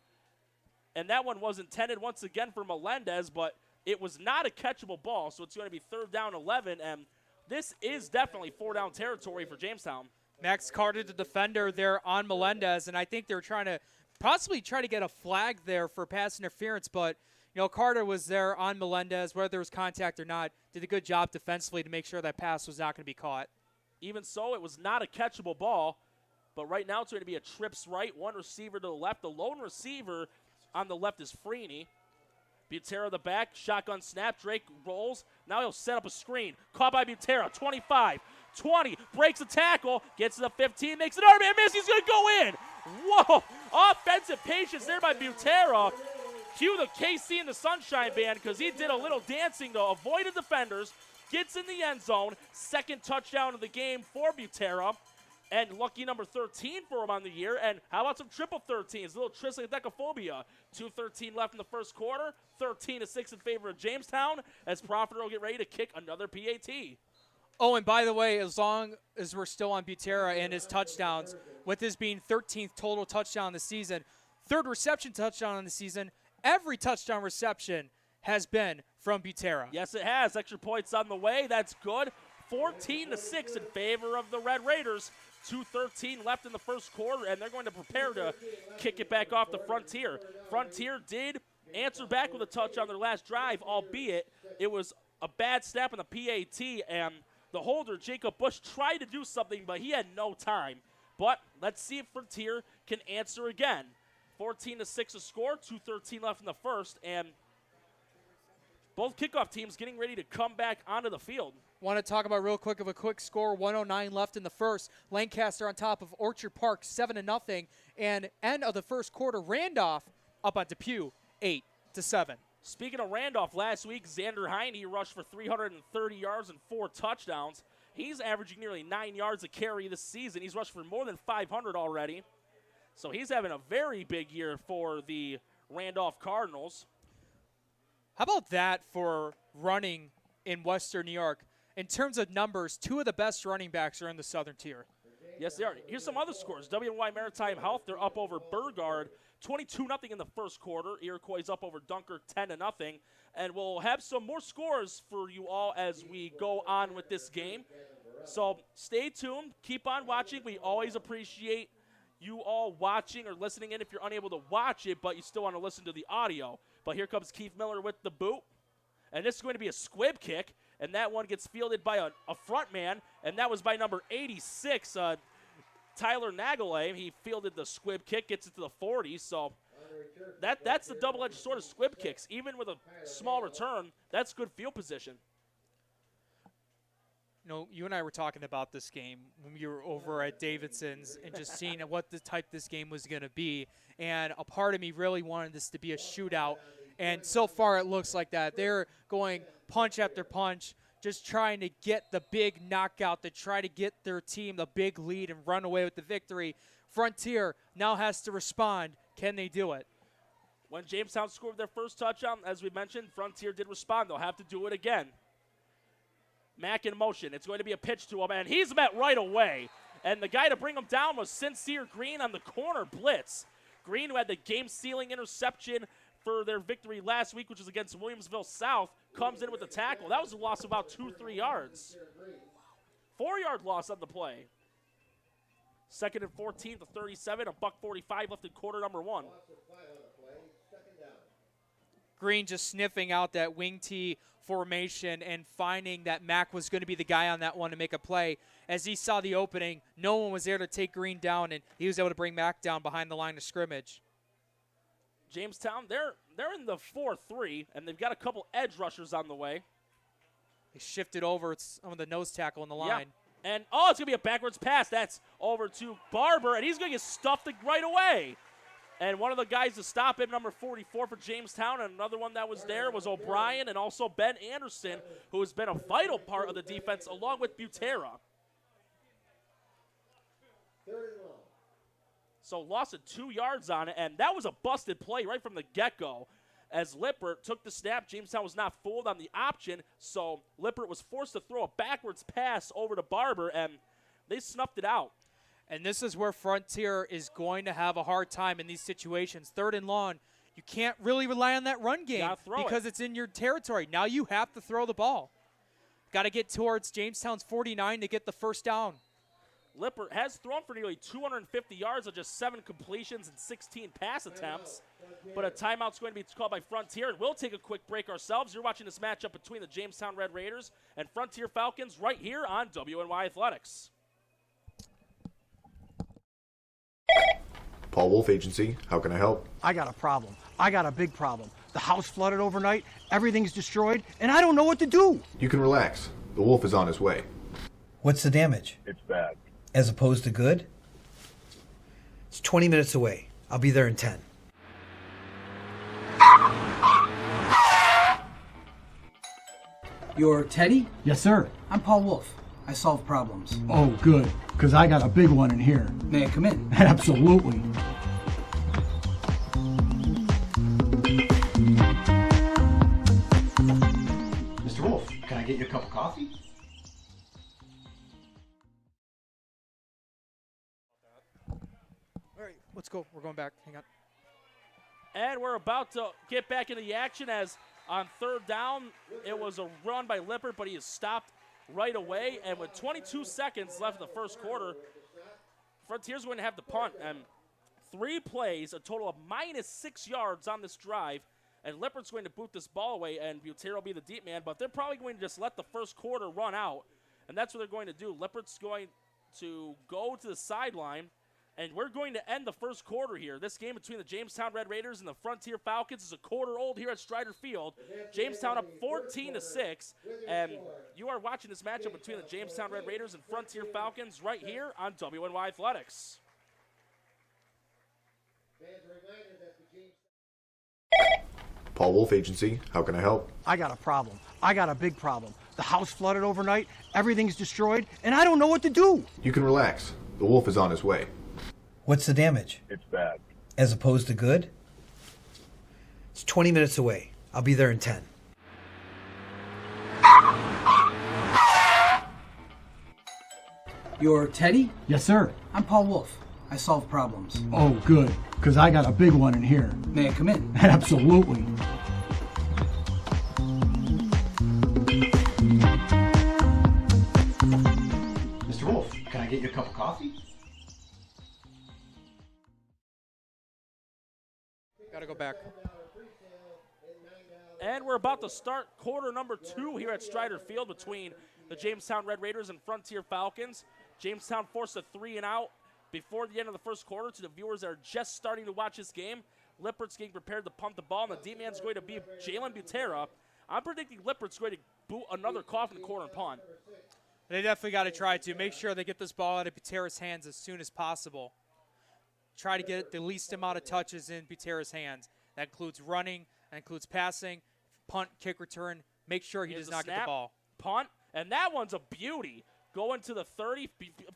Speaker 1: And that one was intended once again for Melendez, but it was not a catchable ball, so it's going to be 3rd down 11, and this is definitely 4-down territory for Jamestown.
Speaker 2: Max Carter, the defender, there on Melendez, and I think they're trying to possibly try to get a flag there for pass interference, but Carter was there on Melendez, whether there was contact or not, did a good job defensively to make sure that pass was not going to be caught.
Speaker 1: Even so, it was not a catchable ball, but right now it's going to be a trips right, one receiver to the left. The lone receiver on the left is Freeney. Butera the back, shotgun snap, Drake rolls. Now he'll set up a screen. Caught by Butera, 25, 20, breaks the tackle, gets to the 15, makes an arm and miss, he's going to go in. Whoa, offensive patience there by Butera. Cue the KC and the Sunshine Band because he did a little dancing to avoid the defenders, gets in the end zone, 2nd touchdown of the game for Butera. And lucky number 13 for him on the year. And how about some triple 13s? A little triskaidekaphobia. 2:13 left in the first quarter. 13-6 in favor of Jamestown as Profiter will get ready to kick another PAT.
Speaker 2: Oh, and by the way, as long as we're still on Butera and his touchdowns, with his being 13th total touchdown this season, 3rd reception touchdown in the season, every touchdown reception has been from Butera.
Speaker 1: Yes, it has. Extra points on the way. That's good. 14-6 in favor of the Red Raiders. 2:13 left in the first quarter, and they're going to prepare to kick it back off the Frontier. Frontier did answer back with a touch on their last drive, albeit it was a bad snap in the PAT, and the holder, Jacob Bush, tried to do something, but he had no time. But let's see if Frontier can answer again. 14-6 a score, 2:13 left in the first, and both kickoff teams getting ready to come back onto the field.
Speaker 2: Want to talk about real quick of a quick score, 109 left in the first. Lancaster on top of Orchard Park, 7-0. And end of the first quarter, Randolph up on Depew, 8-7.
Speaker 1: Speaking of Randolph, last week, Xander Heine rushed for 330 yards and 4 touchdowns. He's averaging nearly 9 yards a carry this season. He's rushed for more than 500 already. So he's having a very big year for the Randolph Cardinals.
Speaker 2: How about that for running in Western New York? In terms of numbers, 2 of the best running backs are in the Southern Tier.
Speaker 1: Yes, they are. Here's some other scores. WNY Maritime Health, they're up over Burgard, 22-0 in the first quarter. Iroquois is up over Dunkirk, 10-0. And we'll have some more scores for you all as we go on with this game. So stay tuned. Keep on watching. We always appreciate you all watching or listening in if you're unable to watch it, but you still want to listen to the audio. But here comes Keith Miller with the boot. And this is going to be a squib kick. And that one gets fielded by a front man, and that was by number 86, Tyler Nagelay. He fielded the squib kick, gets it to the 40. So that's the double-edged sword of squib kicks. Even with a small return, that's good field position.
Speaker 2: You know, you and I were talking about this game when we were over at Davidson's and just seeing what the type this game was going to be. And a part of me really wanted this to be a shootout. And so far it looks like that. They're going punch after punch, just trying to get the big knockout to try to get their team the big lead and run away with the victory. Frontier now has to respond. Can they do it?
Speaker 1: When Jamestown scored their first touchdown, as we mentioned, Frontier did respond. They'll have to do it again. Mack in motion. It's going to be a pitch to him, and he's met right away. And the guy to bring him down was Sincere Green on the corner blitz. Green, who had the game-sealing interception for their victory last week, which was against Williamsville South, comes in with the tackle. That was a loss of about 2-3 yards. 4-yard loss on the play. 2nd and 14 to 37, $1:45 left in quarter number 1.
Speaker 2: Green just sniffing out that wing tee formation and finding that Mack was going to be the guy on that one to make a play. As he saw the opening, no one was there to take Green down, and he was able to bring Mack down behind the line of scrimmage.
Speaker 1: Jamestown, they're in the 4-3, and they've got a couple edge rushers on the way.
Speaker 2: They shifted over. It's some of the nose tackle on the line.
Speaker 1: Yeah. And, oh, it's going to be a backwards pass. That's over to Barber, and he's going to get stuffed right away. And one of the guys to stop him, number 44 for Jamestown, and another one that was there was O'Brien and also Ben Anderson, who has been a vital part of the defense, along with Butera. So loss of 2 yards on it, and that was a busted play right from the get-go. As Lippert took the snap, Jamestown was not fooled on the option, so Lippert was forced to throw a backwards pass over to Barber, and they snuffed it out.
Speaker 2: And this is where Frontier is going to have a hard time in these situations. 3rd and long, you can't really rely on that run game because it's in your territory. Now you have to throw the ball. Got to get towards Jamestown's 49 to get the first down.
Speaker 1: Lippert has thrown for nearly 250 yards on just 7 completions and 16 pass attempts. But a timeout's going to be called by Frontier, and we'll take a quick break ourselves. You're watching this matchup between the Jamestown Red Raiders and Frontier Falcons right here on WNY Athletics.
Speaker 4: Paul Wolf Agency, how can I help?
Speaker 5: I got a problem. I got a big problem. The house flooded overnight, everything's destroyed, and I don't know what to do.
Speaker 4: You can relax. The wolf is on his way.
Speaker 6: What's the damage?
Speaker 9: It's bad.
Speaker 6: As opposed to good? It's 20 minutes away. I'll be there in 10.
Speaker 10: You're Teddy?
Speaker 5: Yes, sir.
Speaker 10: I'm Paul Wolf. I solve problems.
Speaker 5: Oh, good, because I got a big one in here.
Speaker 10: May I come in?
Speaker 5: Absolutely. Mr. Wolf, can I get you a cup of coffee?
Speaker 2: All right, let's go. We're going back. Hang on.
Speaker 1: And we're about to get back into the action as on 3rd down, it was a run by Lippert, but he is stopped right away. And with 22 seconds left in the first quarter, Frontier's going to have to punt. And 3 plays, a total of -6 yards on this drive. And Lippert's going to boot this ball away, and Butera will be the deep man. But they're probably going to just let the first quarter run out. And that's what they're going to do. Lippert's going to go to the sideline. And we're going to end the first quarter here. This game between the Jamestown Red Raiders and the Frontier Falcons is a quarter old here at Strider Field. Jamestown up 14-6. And you are watching this matchup between the Jamestown Red Raiders and Frontier Falcons right here on WNY Athletics.
Speaker 4: Paul Wolf Agency, how can I help?
Speaker 5: I got a problem. I got a big problem. The house flooded overnight, everything's destroyed, and I don't know what to do.
Speaker 4: You can relax. The wolf is on his way.
Speaker 6: What's the damage?
Speaker 9: It's bad.
Speaker 6: As opposed to good? It's 20 minutes away. I'll be there in 10.
Speaker 10: You're Teddy?
Speaker 5: Yes, sir.
Speaker 10: I'm Paul Wolf. I solve problems.
Speaker 5: Oh, good, because I got a big one in here.
Speaker 10: May I come in?
Speaker 5: Absolutely. Mr. Wolf, can I get you a cup of coffee?
Speaker 2: Gotta go back.
Speaker 1: And we're about to start quarter number 2 here at Strider Field between the Jamestown Red Raiders and Frontier Falcons. Jamestown forced a 3-and-out before the end of the first quarter. To the viewers that are just starting to watch this game, Lippert's getting prepared to punt the ball, and the deep man's going to be Jalen Butera. I'm predicting Lippert's going to boot another coffin corner punt.
Speaker 2: They definitely got to try to make sure they get this ball out of Butera's hands as soon as possible. Try to get the least amount of touches in Butera's hands. That includes running, that includes passing, punt, kick return. Make sure he does not get the ball.
Speaker 1: Punt, and that one's a beauty. Going to the 30,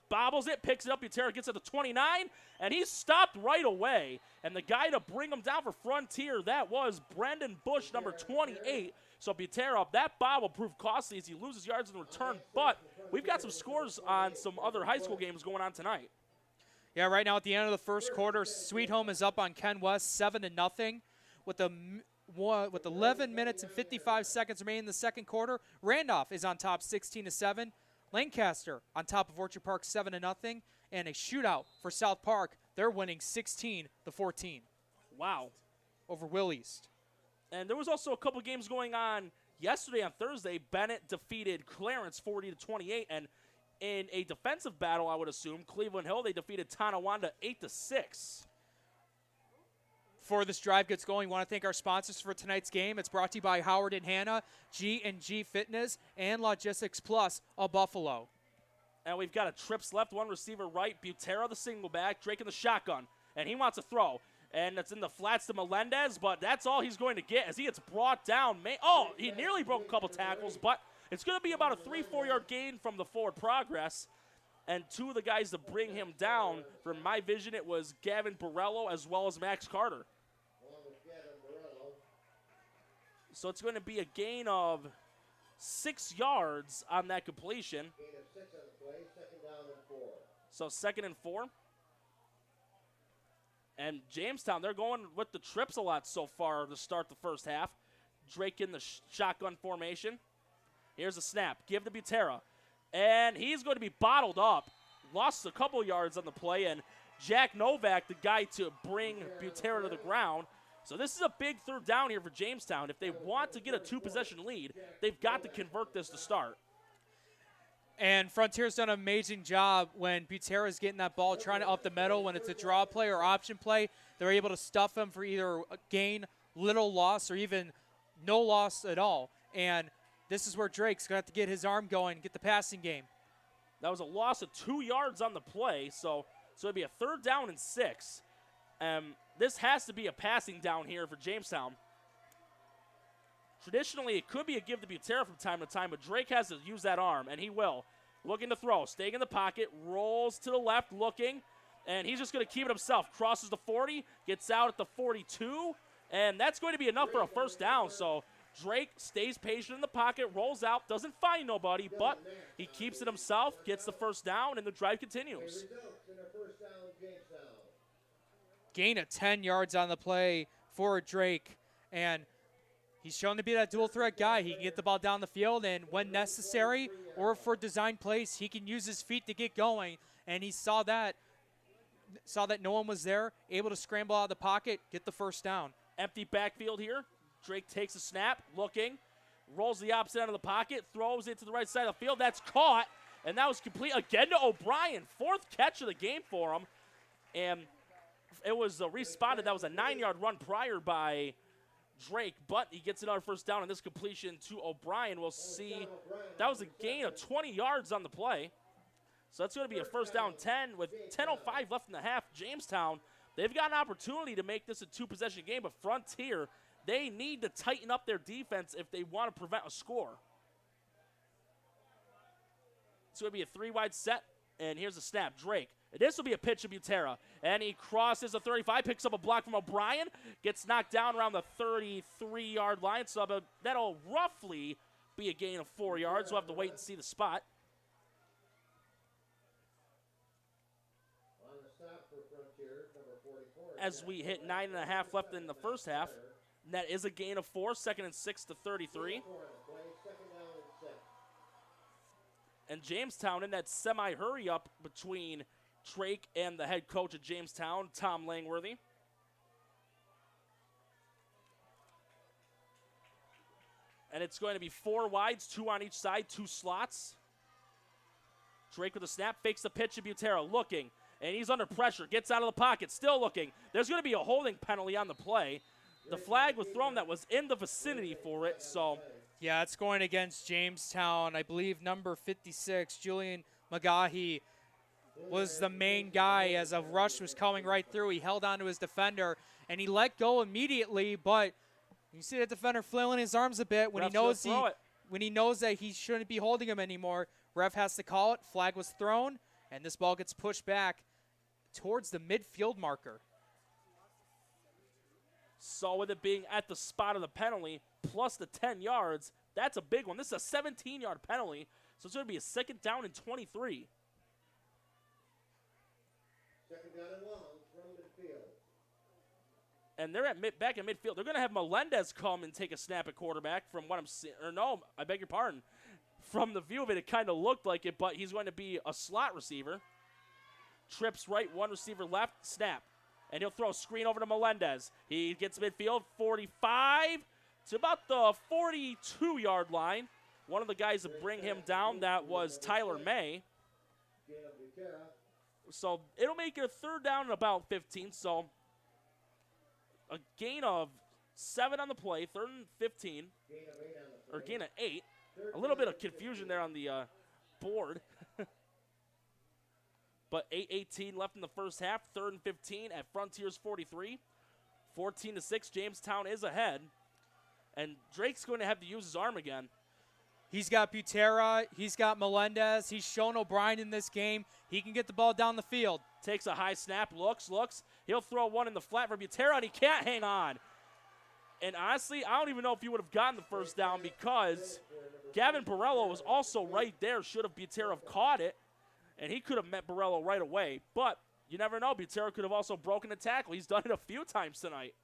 Speaker 1: bobbles it, picks it up. Butera gets it to 29, and he's stopped right away. And the guy to bring him down for Frontier, that was Brendan Bush, number 28. So Butera, that bobble proved costly as he loses yards in the return. But we've got some scores on some other high school games going on tonight.
Speaker 2: Yeah, right now at the end of the first quarter, Sweet Home is up on Ken West 7-0 with 11 minutes and 55 seconds remaining in the second quarter. Randolph is on top 16-7. Lancaster on top of Orchard Park 7-0, and a shootout for South Park. They're winning 16-14.
Speaker 1: Wow.
Speaker 2: Over Will East.
Speaker 1: And there was also a couple games going on yesterday on Thursday. Bennett defeated Clarence 40-28, and in a defensive battle, I would assume, Cleveland Hill, they defeated Tonawanda 8-6.
Speaker 2: Before this drive gets going, we want to thank our sponsors for tonight's game. It's brought to you by Howard and Hannah, G&G Fitness, and Logistics Plus of Buffalo.
Speaker 1: And we've got a trips left, one receiver right, Butera the single back, Drake in the shotgun, and he wants to throw. And it's in the flats to Melendez, but that's all he's going to get as he gets brought down. He nearly broke a couple tackles, but it's going to be about a 3-4 yard gain from the forward progress. And two of the guys to bring him down, from my vision, it was Gavin Borello as well as Max Carter. So it's going to be a gain of 6 yards on that completion.
Speaker 3: Gain of 6 on the play, 2nd down and 4.
Speaker 1: So 2nd and 4. And Jamestown, they're going with the trips a lot so far to start the first half. Drake in the shotgun formation. Here's a snap. Give to Butera. And he's going to be bottled up. Lost a couple yards on the play. And Jack Novak, the guy to bring Butera to the ground. So this is a big 3rd down here for Jamestown. If they want to get a 2-possession lead, they've got to convert this to start.
Speaker 2: And Frontier's done an amazing job when Butera's getting that ball, trying to up the middle. When it's a draw play or option play, they're able to stuff him for either a gain, little loss, or even no loss at all. And this is where Drake's going to have to get his arm going, get the passing game.
Speaker 1: That was a loss of 2 yards on the play, so it'd be a 3rd down and 6. This has to be a passing down here for Jamestown. Traditionally, it could be a give to Butera from time to time, but Drake has to use that arm, and he will. Looking to throw, staying in the pocket, rolls to the left, looking, and he's just going to keep it himself. Crosses the 40, gets out at the 42, and that's going to be enough for a 1st down. So Drake stays patient in the pocket, rolls out, doesn't find nobody, but he keeps it himself, gets the 1st down, and the drive continues.
Speaker 2: Gain of 10 yards on the play for Drake, and he's shown to be that dual threat guy. He can get the ball down the field, and when necessary or for design plays, he can use his feet to get going, and he saw that no one was there, able to scramble out of the pocket, get the 1st down.
Speaker 1: Empty backfield here. Drake takes a snap, looking, rolls the opposite end of the pocket, throws it to the right side of the field. That's caught, and that was complete again to O'Brien. 4th catch of the game for him, and it was responded. That was a 9-yard run prior by Drake, but he gets another 1st down on this completion to O'Brien. We'll see. That was a gain of 20 yards on the play. So that's going to be a 1st down 10 with 10:05 left in the half. Jamestown, they've got an opportunity to make this a 2-possession game, but Frontier, they need to tighten up their defense if they want to prevent a score. It's going to be a 3-wide set, and here's a snap. Drake. This will be a pitch to Butera, and he crosses the 35, picks up a block from O'Brien, gets knocked down around the 33-yard line, so that'll roughly be a gain of 4 yards. We'll have to wait and see the spot. As we hit 9.5 left in the first half, and that is a gain of 4, 2nd and 6 to 33. And Jamestown in that semi-hurry up between Drake and the head coach of Jamestown, Tom Langworthy. And it's going to be 4 wides, 2 on each side, 2 slots. Drake with a snap, fakes the pitch to Butera, looking. and he's under pressure. Gets out of the pocket, still looking. There's going to be a holding penalty on the play. The flag was thrown that was in the vicinity for it, so.
Speaker 2: Yeah, it's going against Jamestown. I believe number 56, Julian McGahee, was the main guy as a rush was coming right through. He held on to his defender, and he let go immediately, but you see that defender flailing his arms a bit when he knows that he shouldn't be holding him anymore. Ref has to call it. Flag was thrown, and this ball gets pushed back towards the midfield marker.
Speaker 1: So with it being at the spot of the penalty, plus the 10 yards, that's a big one. This is a 17-yard penalty, so it's going to be a 2nd down and 23.
Speaker 3: 2nd down and long from midfield.
Speaker 1: And they're back in midfield. They're going to have Melendez come and take a snap at quarterback from what I'm seeing. Or no, I beg your pardon. From the view of it, it kind of looked like it, but he's going to be a slot receiver. Trips right, one receiver left, snap. And he'll throw a screen over to Melendez. He gets midfield, 45 to about the 42-yard line. One of the guys to bring him down, that was Tyler May. So it'll make it a 3rd down and about 15. So a gain of 7 on the play, 3rd and 15. Or gain of 8. A little bit of confusion there on the board. But 8:18 left in the first half, 3rd and 15 at Frontiers 43. 14-6, Jamestown is ahead. And Drake's going to have to use his arm again.
Speaker 2: He's got Butera. He's got Melendez. He's shown O'Brien in this game. He can get the ball down the field.
Speaker 1: Takes a high snap, looks. He'll throw one in the flat for Butera, and he can't hang on. And honestly, I don't even know if he would have gotten the 1st down because Gavin Borello was also right there. Should have Butera have caught it, and he could have met Borello right away. But you never know. Butera could have also broken a tackle. He's done it a few times tonight.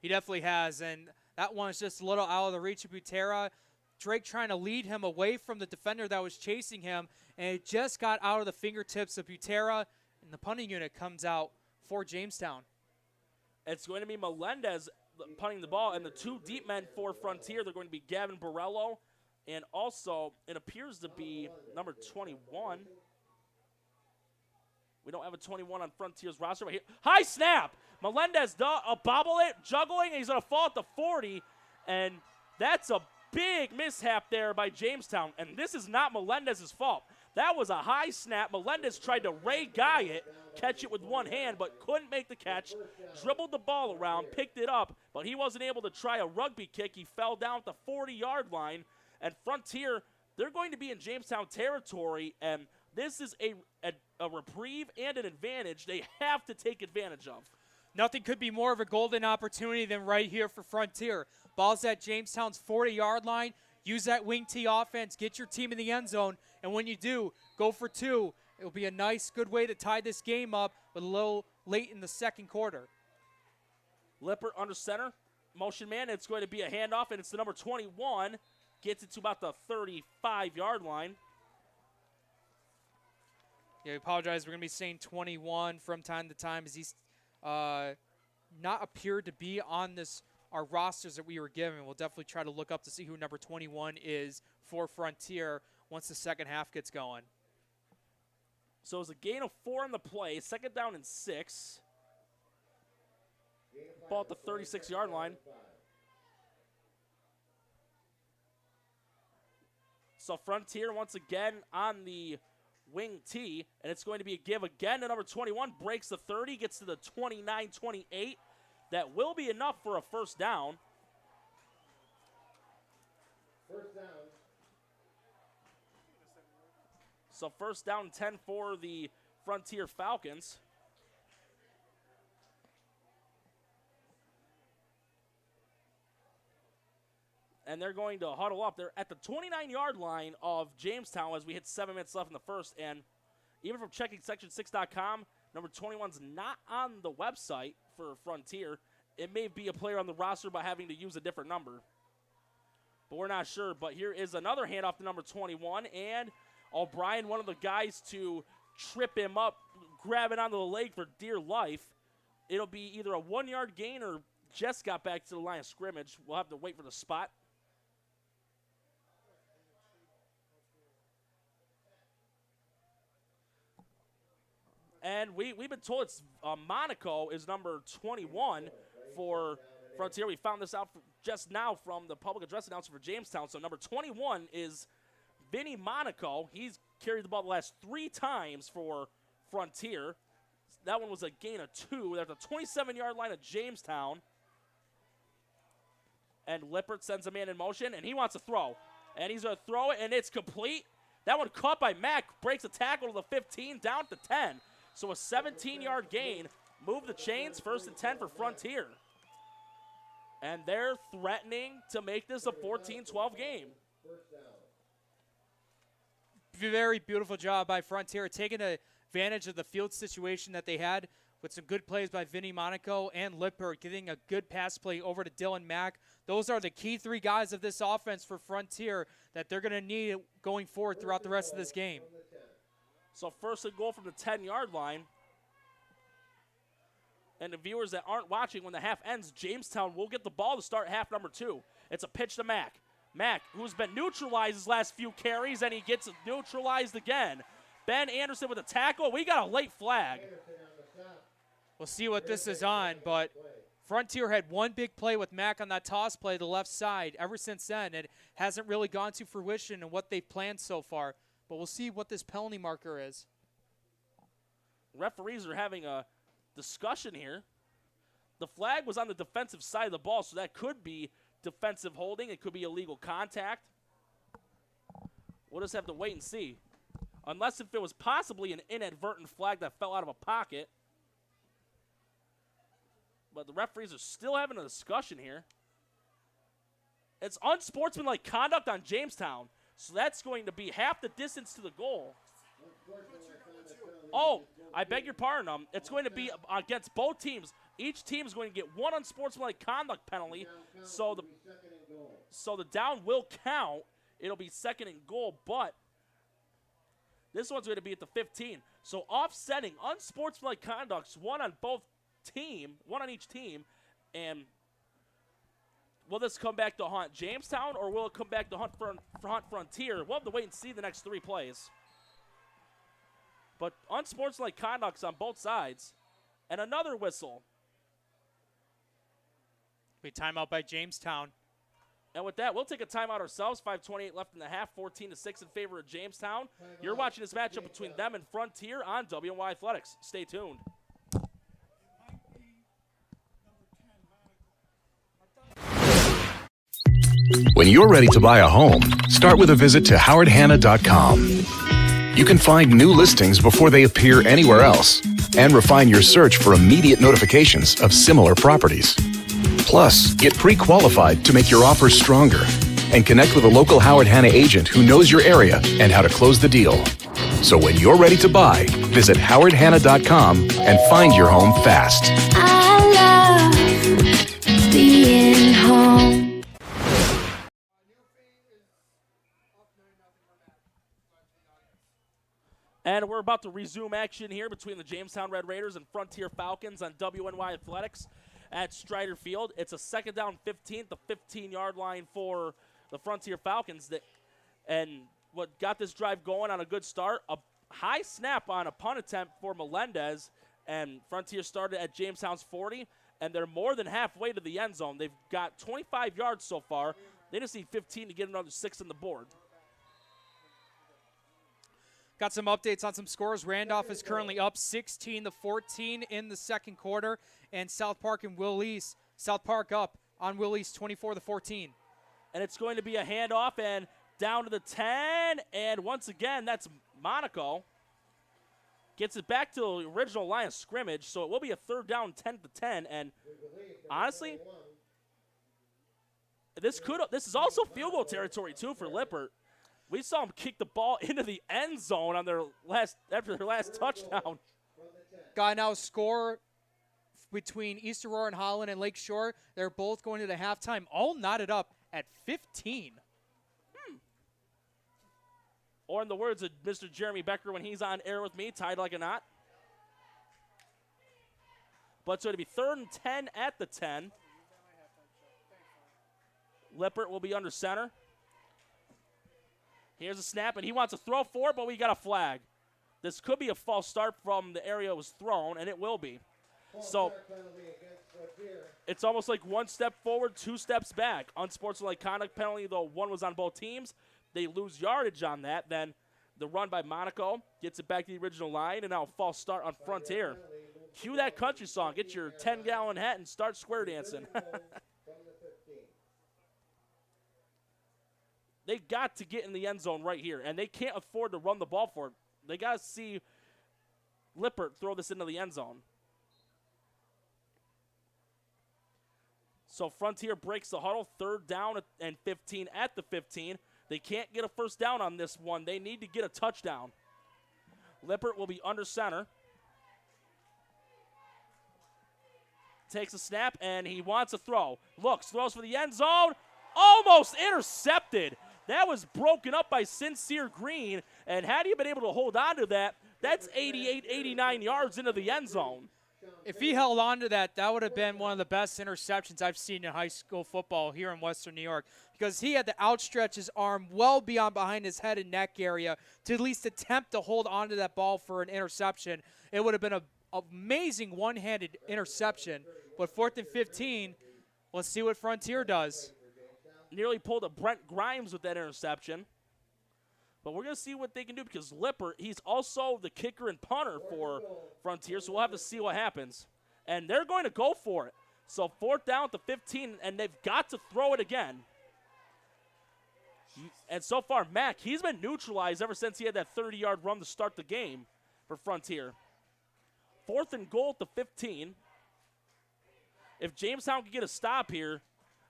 Speaker 2: He definitely has, and that one's just a little out of the reach of Butera. Drake trying to lead him away from the defender that was chasing him, and it just got out of the fingertips of Butera, and the punting unit comes out for Jamestown.
Speaker 1: It's going to be Melendez punting the ball, and the 2 deep men for Frontier, they're going to be Gavin Borello, and also it appears to be number 21. We don't have a 21 on Frontier's roster. But here, high snap. Melendez bobble it, juggling, and he's going to fall at the 40. And that's a big mishap there by Jamestown. And this is not Melendez's fault. That was a high snap. Melendez tried to Ray Guy it, catch it with one hand, but couldn't make the catch. Dribbled the ball around, picked it up, but he wasn't able to try a rugby kick. He fell down at the 40-yard line. And Frontier, they're going to be in Jamestown territory, and this is a reprieve and an advantage they have to take advantage of.
Speaker 2: Nothing could be more of a golden opportunity than right here for Frontier. Ball's at Jamestown's 40-yard line. Use that wing T offense. Get your team in the end zone. And when you do, go for 2. It'll be a nice, good way to tie this game up with a little late in the 2nd quarter.
Speaker 1: Lippert under center. Motion man. It's going to be a handoff, and it's the number 21. Gets it to about the 35-yard line.
Speaker 2: Yeah, we apologize. We're going to be saying 21 from time to time as he's not appeared to be on our rosters that we were given. We'll definitely try to look up to see who number 21 is for Frontier once the second half gets going.
Speaker 1: So it's a gain of 4 on the play, 2nd down and 6. Ball at the 36-yard line. So Frontier once again on the wing T, and it's going to be a give again to number 21. Breaks the 30, gets to the 29-28. That will be enough for a 1st down.
Speaker 3: 1st down.
Speaker 1: So 1st down 10 for the Frontier Falcons. And they're going to huddle up. They're at the 29-yard line of Jamestown as we hit 7 minutes left in the first. And even from checking section6.com, number 21's not on the website for Frontier. It may be a player on the roster by having to use a different number. But we're not sure. But here is another handoff to number 21. And O'Brien, one of the guys to trip him up, grab it onto the leg for dear life. It'll be either a 1-yard gain or just got back to the line of scrimmage. We'll have to wait for the spot. And we've been told it's Monaco is number 21 for Frontier. We found this out just now from the public address announcer for Jamestown. So number 21 is Vinny Monaco. He's carried the ball the last 3 times for Frontier. That one was a gain of 2. They're at the 27-yard line of Jamestown. And Lippert sends a man in motion, and he wants to throw. And he's going to throw it, and it's complete. That one caught by Mack, breaks a tackle to the 15, down to 10. So a 17-yard gain. Move the chains, 1st and 10 for Frontier. And they're threatening to make this a 14-12 game.
Speaker 2: Very beautiful job by Frontier, taking advantage of the field situation that they had with some good plays by Vinny Monaco and Lippert, getting a good pass play over to Dylan Mack. Those are the key 3 guys of this offense for Frontier that they're going to need going forward throughout the rest of this game.
Speaker 1: So 1st and goal from the 10-yard line. And the viewers that aren't watching, when the half ends, Jamestown will get the ball to start half number 2. It's a pitch to Mack. Mack, who's been neutralized his last few carries, and he gets neutralized again. Ben Anderson with a tackle. We got a late flag.
Speaker 2: We'll see what this is on, but Frontier had one big play with Mack on that toss play to the left side. Ever since then, it hasn't really gone to fruition in what they've planned so far. But we'll see what this penalty marker is.
Speaker 1: Referees are having a discussion here. The flag was on the defensive side of the ball, so that could be defensive holding. It could be illegal contact. We'll just have to wait and see. Unless if it was possibly an inadvertent flag that fell out of a pocket. But the referees are still having a discussion here. It's unsportsmanlike conduct on Jamestown. So that's going to be half the distance to the goal. Oh, I beg your pardon. It's going to be against both teams. Each team is going to get one unsportsmanlike conduct penalty. So the down will count. It'll be 2nd and goal, but this one's going to be at the 15. So offsetting unsportsmanlike conducts, one on each team, and will this come back to haunt Jamestown, or will it come back to haunt Frontier? We'll have to wait and see the next 3 plays. But unsportsmanlike conducts on both sides. And another whistle.
Speaker 2: We timeout by Jamestown.
Speaker 1: And with that, we'll take a timeout ourselves. 5:28 left in the half, 14-6 in favor of Jamestown. You're watching this matchup between them and Frontier on WNY Athletics. Stay tuned.
Speaker 9: When you're ready to buy a home, start with a visit to howardhanna.com. You can find new listings before they appear anywhere else and refine your search for immediate notifications of similar properties. Plus, get pre-qualified to make your offer stronger and connect with a local Howard Hanna agent who knows your area and how to close the deal. So when you're ready to buy, visit howardhanna.com and find your home fast.
Speaker 8: I love being home.
Speaker 1: And we're about to resume action here between the Jamestown Red Raiders and Frontier Falcons on WNY Athletics at Strider Field. It's a 2nd down 15, the 15-yard line for the Frontier Falcons. And what got this drive going on a good start, a high snap on a punt attempt for Melendez, and Frontier started at Jamestown's 40, and they're more than halfway to the end zone. They've got 25 yards so far. They just need 15 to get another 6 on the board.
Speaker 2: Got some updates on some scores. Randolph is currently up 16-14 in the 2nd quarter, and South Park and Willis. South Park up on Willis 24-14.
Speaker 1: And it's going to be a handoff and down to the 10, and once again, that's Monaco. Gets it back to the original line of scrimmage, so it will be a 3rd down 10-10, and honestly, this is also field goal territory too for Lippert. We saw him kick the ball into the end zone on after their last touchdown.
Speaker 2: Got now score between East Aurora and Holland and Lake Shore. They're both going to the halftime, all knotted up at 15.
Speaker 1: Or in the words of Mr. Jeremy Becker when he's on air with me, tied like a knot. But it's going to be 3rd and 10 at the 10. Lippert will be under center. Here's a snap, and he wants to throw for it, but we got a flag. This could be a false start from the area it was thrown, and it will be. So it's almost like 1 step forward, 2 steps back. Unsportsmanlike conduct penalty, though one was on both teams. They lose yardage on that. Then the run by Monaco gets it back to the original line, and now a false start on Frontier. Cue that country song. Get your 10-gallon hat and start square dancing. They got to get in the end zone right here, and they can't afford to run the ball for it. They got to see Lippert throw this into the end zone. So Frontier breaks the huddle, 3rd down and 15 at the 15. They can't get a first down on this one. They need to get a touchdown. Lippert will be under center. Takes a snap, and he wants a throw. Looks, throws for the end zone. Almost intercepted. That was broken up by Sincere Green, and had he been able to hold on to that, that's 88, 89 yards into the end zone.
Speaker 2: If he held on to that, that would have been one of the best interceptions I've seen in high school football here in Western New York, because he had to outstretch his arm well beyond behind his head and neck area to at least attempt to hold on to that ball for an interception. It would have been an amazing one-handed interception. But 4th and 15, let's see what Frontier does.
Speaker 1: Nearly pulled a Brent Grimes with that interception. But we're going to see what they can do, because Lippert, he's also the kicker and punter for Frontier, so we'll have to see what happens. And they're going to go for it. So 4th down at the 15, and they've got to throw it again. And so far, Mack, he's been neutralized ever since he had that 30-yard run to start the game for Frontier. 4th and goal at the 15. If Jamestown can get a stop here,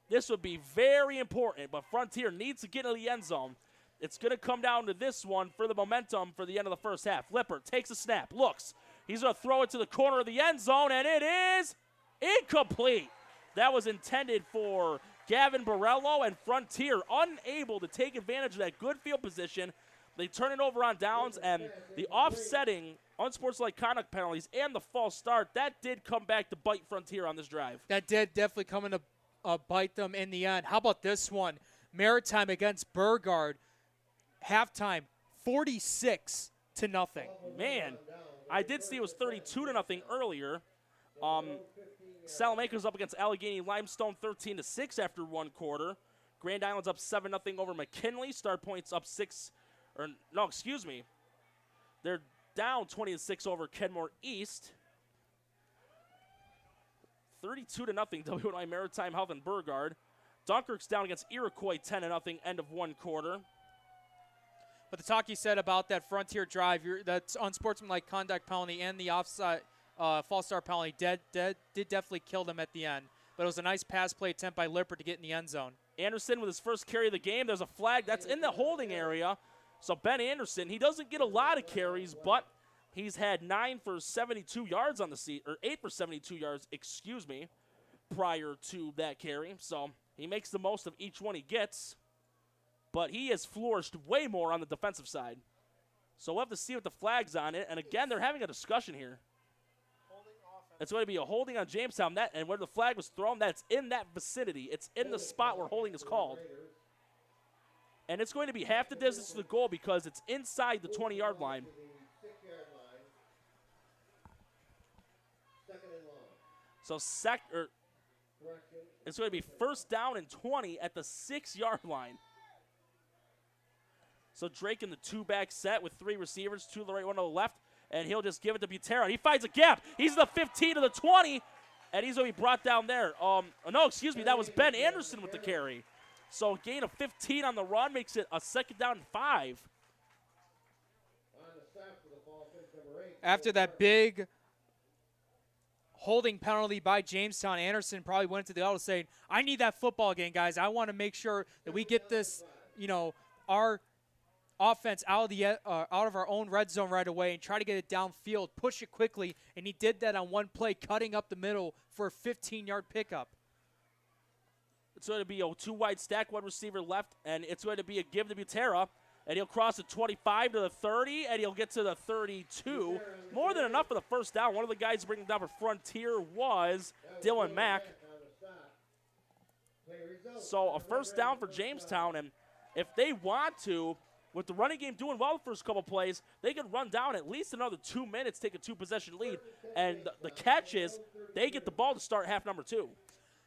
Speaker 1: this would be very important, but Frontier needs to get into the end zone. It's going to come down to this one for the momentum for the end of the first half. Lippert takes a snap, looks. He's going to throw it to the corner of the end zone, and it is incomplete. That was intended for Gavin Borello, and Frontier unable to take advantage of that good field position. They turn it over on downs, and the offsetting unsportsmanlike conduct penalties and the false start, that did come back to bite Frontier on this drive.
Speaker 2: That did definitely come in to bite them in the end. How about this one? Maritime against Burgard. Halftime, 46-0.
Speaker 1: Man, I did see it was 32-0 earlier. Salamanca's up against Allegheny Limestone 13-6 after 1 quarter. Grand Island's up 7-0 over McKinley. Star Point's up 6, or no, excuse me. They're down 20-6 over Kenmore East. 32-0 WNI Maritime Health and Burgard. Dunkirk's down against Iroquois 10-0 end of 1 quarter.
Speaker 2: But the talk you said about that Frontier drive, that's unsportsmanlike conduct penalty and the offside false start penalty did definitely kill them at the end. But it was a nice pass play attempt by Lippert to get in the end zone.
Speaker 1: Anderson with his first carry of the game. There's a flag that's in the holding area. So Ben Anderson, he doesn't get a lot of carries, but he's had 9 for 72 yards on the seat, or 8 for 72 yards, excuse me, prior to that carry. So he makes the most of each one he gets, but he has flourished way more on the defensive side. So we'll have to see what the flag's on it. And again, they're having a discussion here. It's going to be a holding on Jamestown. And where the flag was thrown, that's in that vicinity. It's in the spot where holding is called. And it's going to be half the distance to the goal because it's inside the 20-yard line. So it's going to be 1st down and 20 at the 6-yard line. So Drake in the 2-back set with 3 receivers, 2 to the right, 1 to the left, and he'll just give it to Butera. He finds a gap. He's in the 15 to the 20, and he's going to be brought down there. No, excuse me, that was Ben Anderson with the carry. So gain of 15 on the run makes it a 2nd down and 5.
Speaker 2: After that big holding penalty by Jamestown, Anderson probably went to the huddle saying, I need that football again, guys. I want to make sure that we get this, our offense out of our own red zone right away and try to get it downfield, push it quickly, and he did that on one play, cutting up the middle for a 15-yard pickup.
Speaker 1: It's going to be a 2-wide stack, 1 receiver left, and it's going to be a give to Butera, and he'll cross the 25 to the 30, and he'll get to the 32. More than enough for the 1st down. One of the guys bringing down for Frontier was Dylan Mack. So a 1st down for Jamestown, and if they want to, with the running game doing well the first couple plays, they could run down at least another 2 minutes, take a 2-possession lead. And the catch is they get the ball to start half number 2.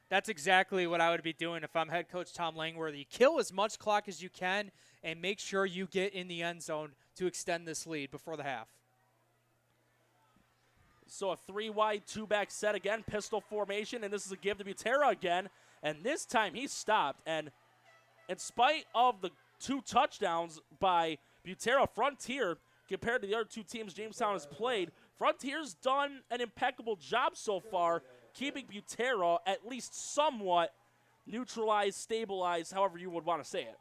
Speaker 2: That's exactly what I would be doing if I'm head coach Tom Langworthy. Kill as much clock as you can and make sure you get in the end zone to extend this lead before the half.
Speaker 1: So a 3-wide, 2-back set again, pistol formation, and this is a give to Butera again. And this time he stopped. And in spite of the 2 touchdowns by Butera, Frontier, compared to the other 2 teams Jamestown has played, Frontier's done an impeccable job so far, keeping Butera at least somewhat neutralized, stabilized, however you would want to say it.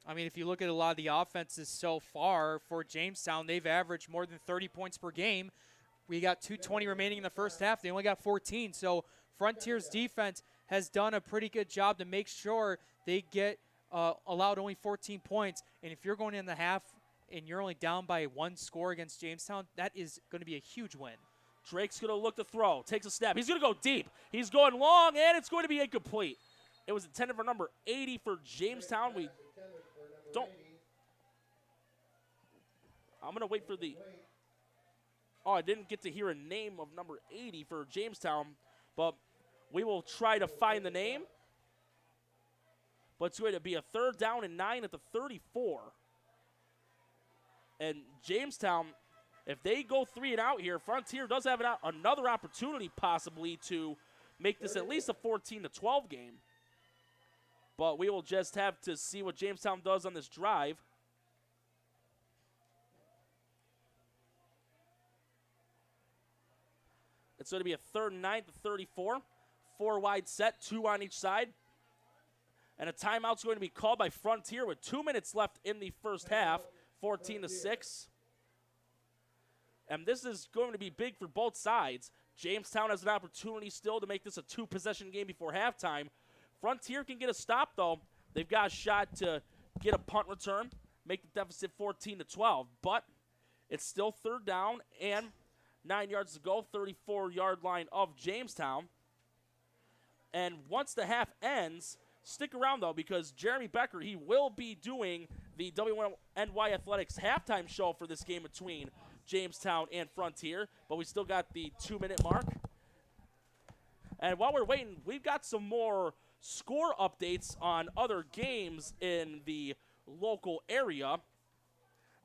Speaker 2: I mean, if you look at a lot of the offenses so far for Jamestown, they've averaged more than 30 points per game. We got 2:20 remaining in the first half. They only got 14. So Frontier's defense has done a pretty good job to make sure they get allowed only 14 points. And if you're going in the half and you're only down by 1 score against Jamestown, that is going to be a huge win.
Speaker 1: Drake's going to look to throw, takes a snap. He's going to go deep. He's going long, and it's going to be incomplete. It was intended for number 80 for Jamestown. We don't. I'm going to wait for the. Oh, I didn't get to hear a name of number 80 for Jamestown, but we will try to find the name. But it's going to be a 3rd down and 9 at the 34. And Jamestown, if they go 3 and out here, Frontier does have another opportunity possibly to make this at least a 14-12 game. But we will just have to see what Jamestown does on this drive. It's going to be a 3rd and 9 to 34. 4-wide set, 2 on each side. And a timeout's going to be called by Frontier with 2 minutes left in the first half, 14-6. And this is going to be big for both sides. Jamestown has an opportunity still to make this a 2-possession game before halftime. Frontier can get a stop, though. They've got a shot to get a punt return, make the deficit 14-12. But it's still 3rd down and 9 yards to go, 34-yard line of Jamestown. And once the half ends, stick around, though, because Jeremy Becker, he will be doing the WNY Athletics halftime show for this game between Jamestown and Frontier. But we still got the 2-minute mark. And while we're waiting, we've got some more score updates on other games in the local area.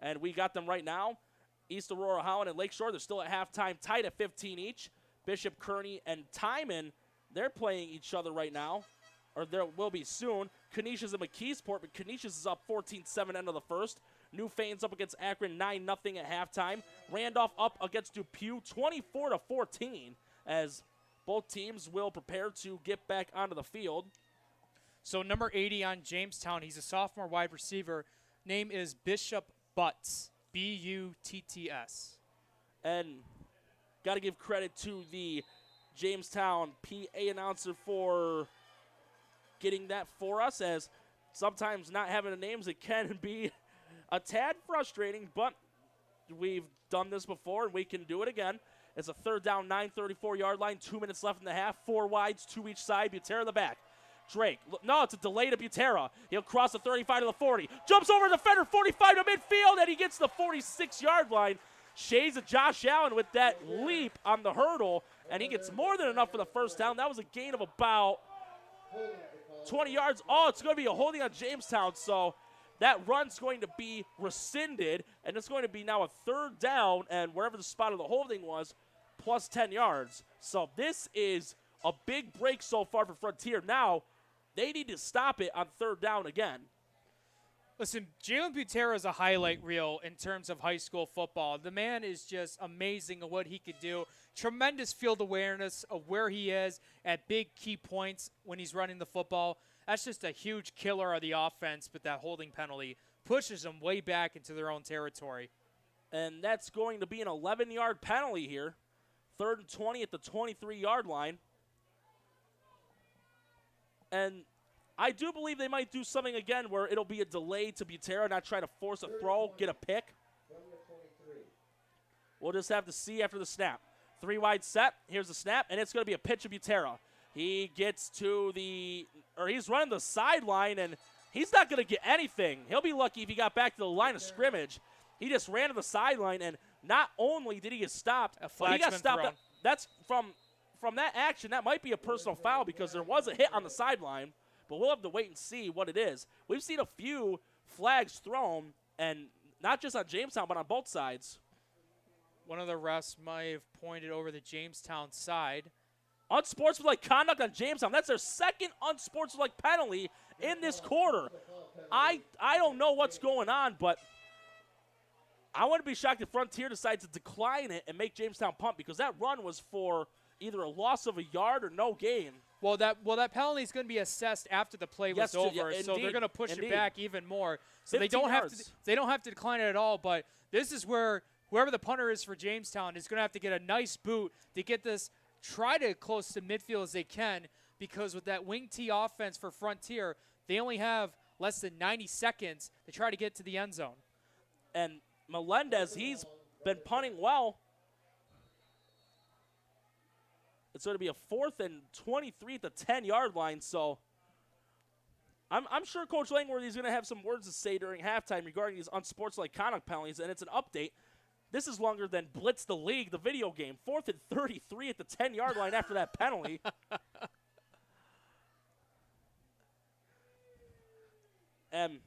Speaker 1: And we got them right now. East Aurora, Holland, and Lakeshore, they're still at halftime, tied at 15 each. Bishop, Kearney, and Timon, they're playing each other right now, or there will be soon. Canisius and McKeesport, but Canisius is up 14-7 end of the first. Newfane's up against Akron 9-0 at halftime. Randolph up against Depew 24-14 as both teams will prepare to get back onto the field.
Speaker 2: So number 80 on Jamestown, he's a sophomore wide receiver. Name is Bishop Butts, B-U-T-T-S.
Speaker 1: And got to give credit to the Jamestown PA announcer for getting that for us, as sometimes not having the names, it can be a tad frustrating, but we've done this before and we can do it again. It's a 3rd down, 34-yard line, 2 minutes left in the half, 4 wides, 2 each side. Butera in the back. Drake, no, it's a delay to Butera. He'll cross the 35 to the 40. Jumps over the defender, 45 to midfield, and he gets the 46-yard line. Shades of Josh Allen with that leap on the hurdle, and he gets more than enough for the first down. That was a gain of about 20 yards. Oh, it's going to be a holding on Jamestown, so that run's going to be rescinded, and it's going to be now a 3rd down, and wherever the spot of the holding was, plus 10 yards. So this is a big break so far for Frontier. Now, they need to stop it on 3rd down again.
Speaker 2: Listen, Jalen Butera is a highlight reel in terms of high school football. The man is just amazing at what he could do. Tremendous field awareness of where he is at big key points when he's running the football. That's just a huge killer of the offense, but that holding penalty pushes them way back into their own territory.
Speaker 1: And that's going to be an 11-yard penalty here. 3rd and 20 at the 23-yard line. And I do believe they might do something again where it'll be a delay to Butera, not try to force a throw, get a pick. We'll just have to see after the snap. 3-wide set. Here's the snap, and it's going to be a pitch of Butera. He gets to he's running the sideline, and He's not going to get anything. He'll be lucky if he got back to the line of scrimmage. He just ran to the sideline, and not only did he get stopped, but he got stopped. That's from that action. That might be a personal foul because there was a hit on the sideline, but we'll have to wait and see what it is. We've seen a few flags thrown, and not just on Jamestown, but on both sides.
Speaker 2: One of the refs might have pointed over the Jamestown side.
Speaker 1: Unsportsmanlike conduct on Jamestown. That's their second unsportsmanlike penalty in this quarter. I don't know what's going on, but I wouldn't be shocked if Frontier decides to decline it and make Jamestown punt because that run was for either a loss of a yard or no gain.
Speaker 2: Well, that penalty is going to be assessed after the play was over, so they're going to push it back even more. So they don't have to decline it at all. But this is where whoever the punter is for Jamestown is going to have to get a nice boot to get this. Try to close to midfield as they can because with that wing T offense for Frontier, they only have less than 90 seconds to try to get to the end zone.
Speaker 1: And Melendez, he's been punting well. It's going to be a 4th and 23 at the 10-yard line, so I'm sure Coach Langworthy is going to have some words to say during halftime regarding these unsportsmanlike conduct penalties, and it's an update. This is longer than Blitz the League, the video game. 4th and 33 at the 10-yard line after that penalty. And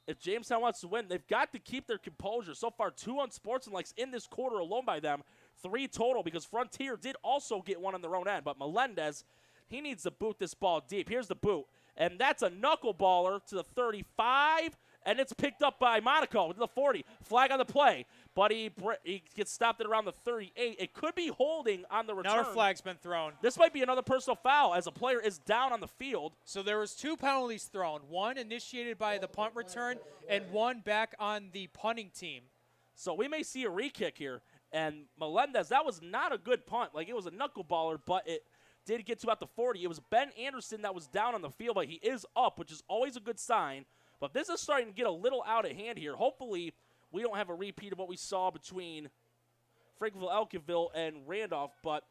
Speaker 1: if Jamestown wants to win, they've got to keep their composure. So far, 2 unsportsmanlikes in this quarter alone by them. 3 total because Frontier did also get one on their own end. But Melendez, he needs to boot this ball deep. Here's the boot. And that's a knuckleballer to the 35. And it's picked up by Monaco to the 40. Flag on the play. But he gets stopped at around the 38. It could be holding on the return.
Speaker 2: Another flag's been thrown.
Speaker 1: This might be another personal foul as a player is down on the field.
Speaker 2: So there was 2 penalties thrown. One initiated by the punt return and one back on the punting team.
Speaker 1: So we may see a re-kick here. And Melendez, that was not a good punt. Like, it was a knuckleballer, but it did get to about the 40. It was Ben Anderson that was down on the field, but he is up, which is always a good sign. But this is starting to get a little out of hand here. Hopefully, we don't have a repeat of what we saw between Frankville, Elkinville, and Randolph, but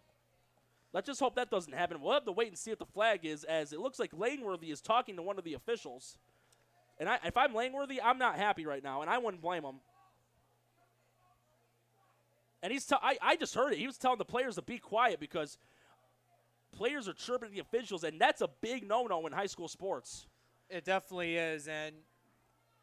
Speaker 1: let's just hope that doesn't happen. We'll have to wait and see what the flag is, as it looks like Langworthy is talking to one of the officials. And if I'm Langworthy, I'm not happy right now, and I wouldn't blame him. And I just heard it. He was telling the players to be quiet because players are chirping at the officials, and that's a big no-no in high school sports.
Speaker 2: It definitely is, and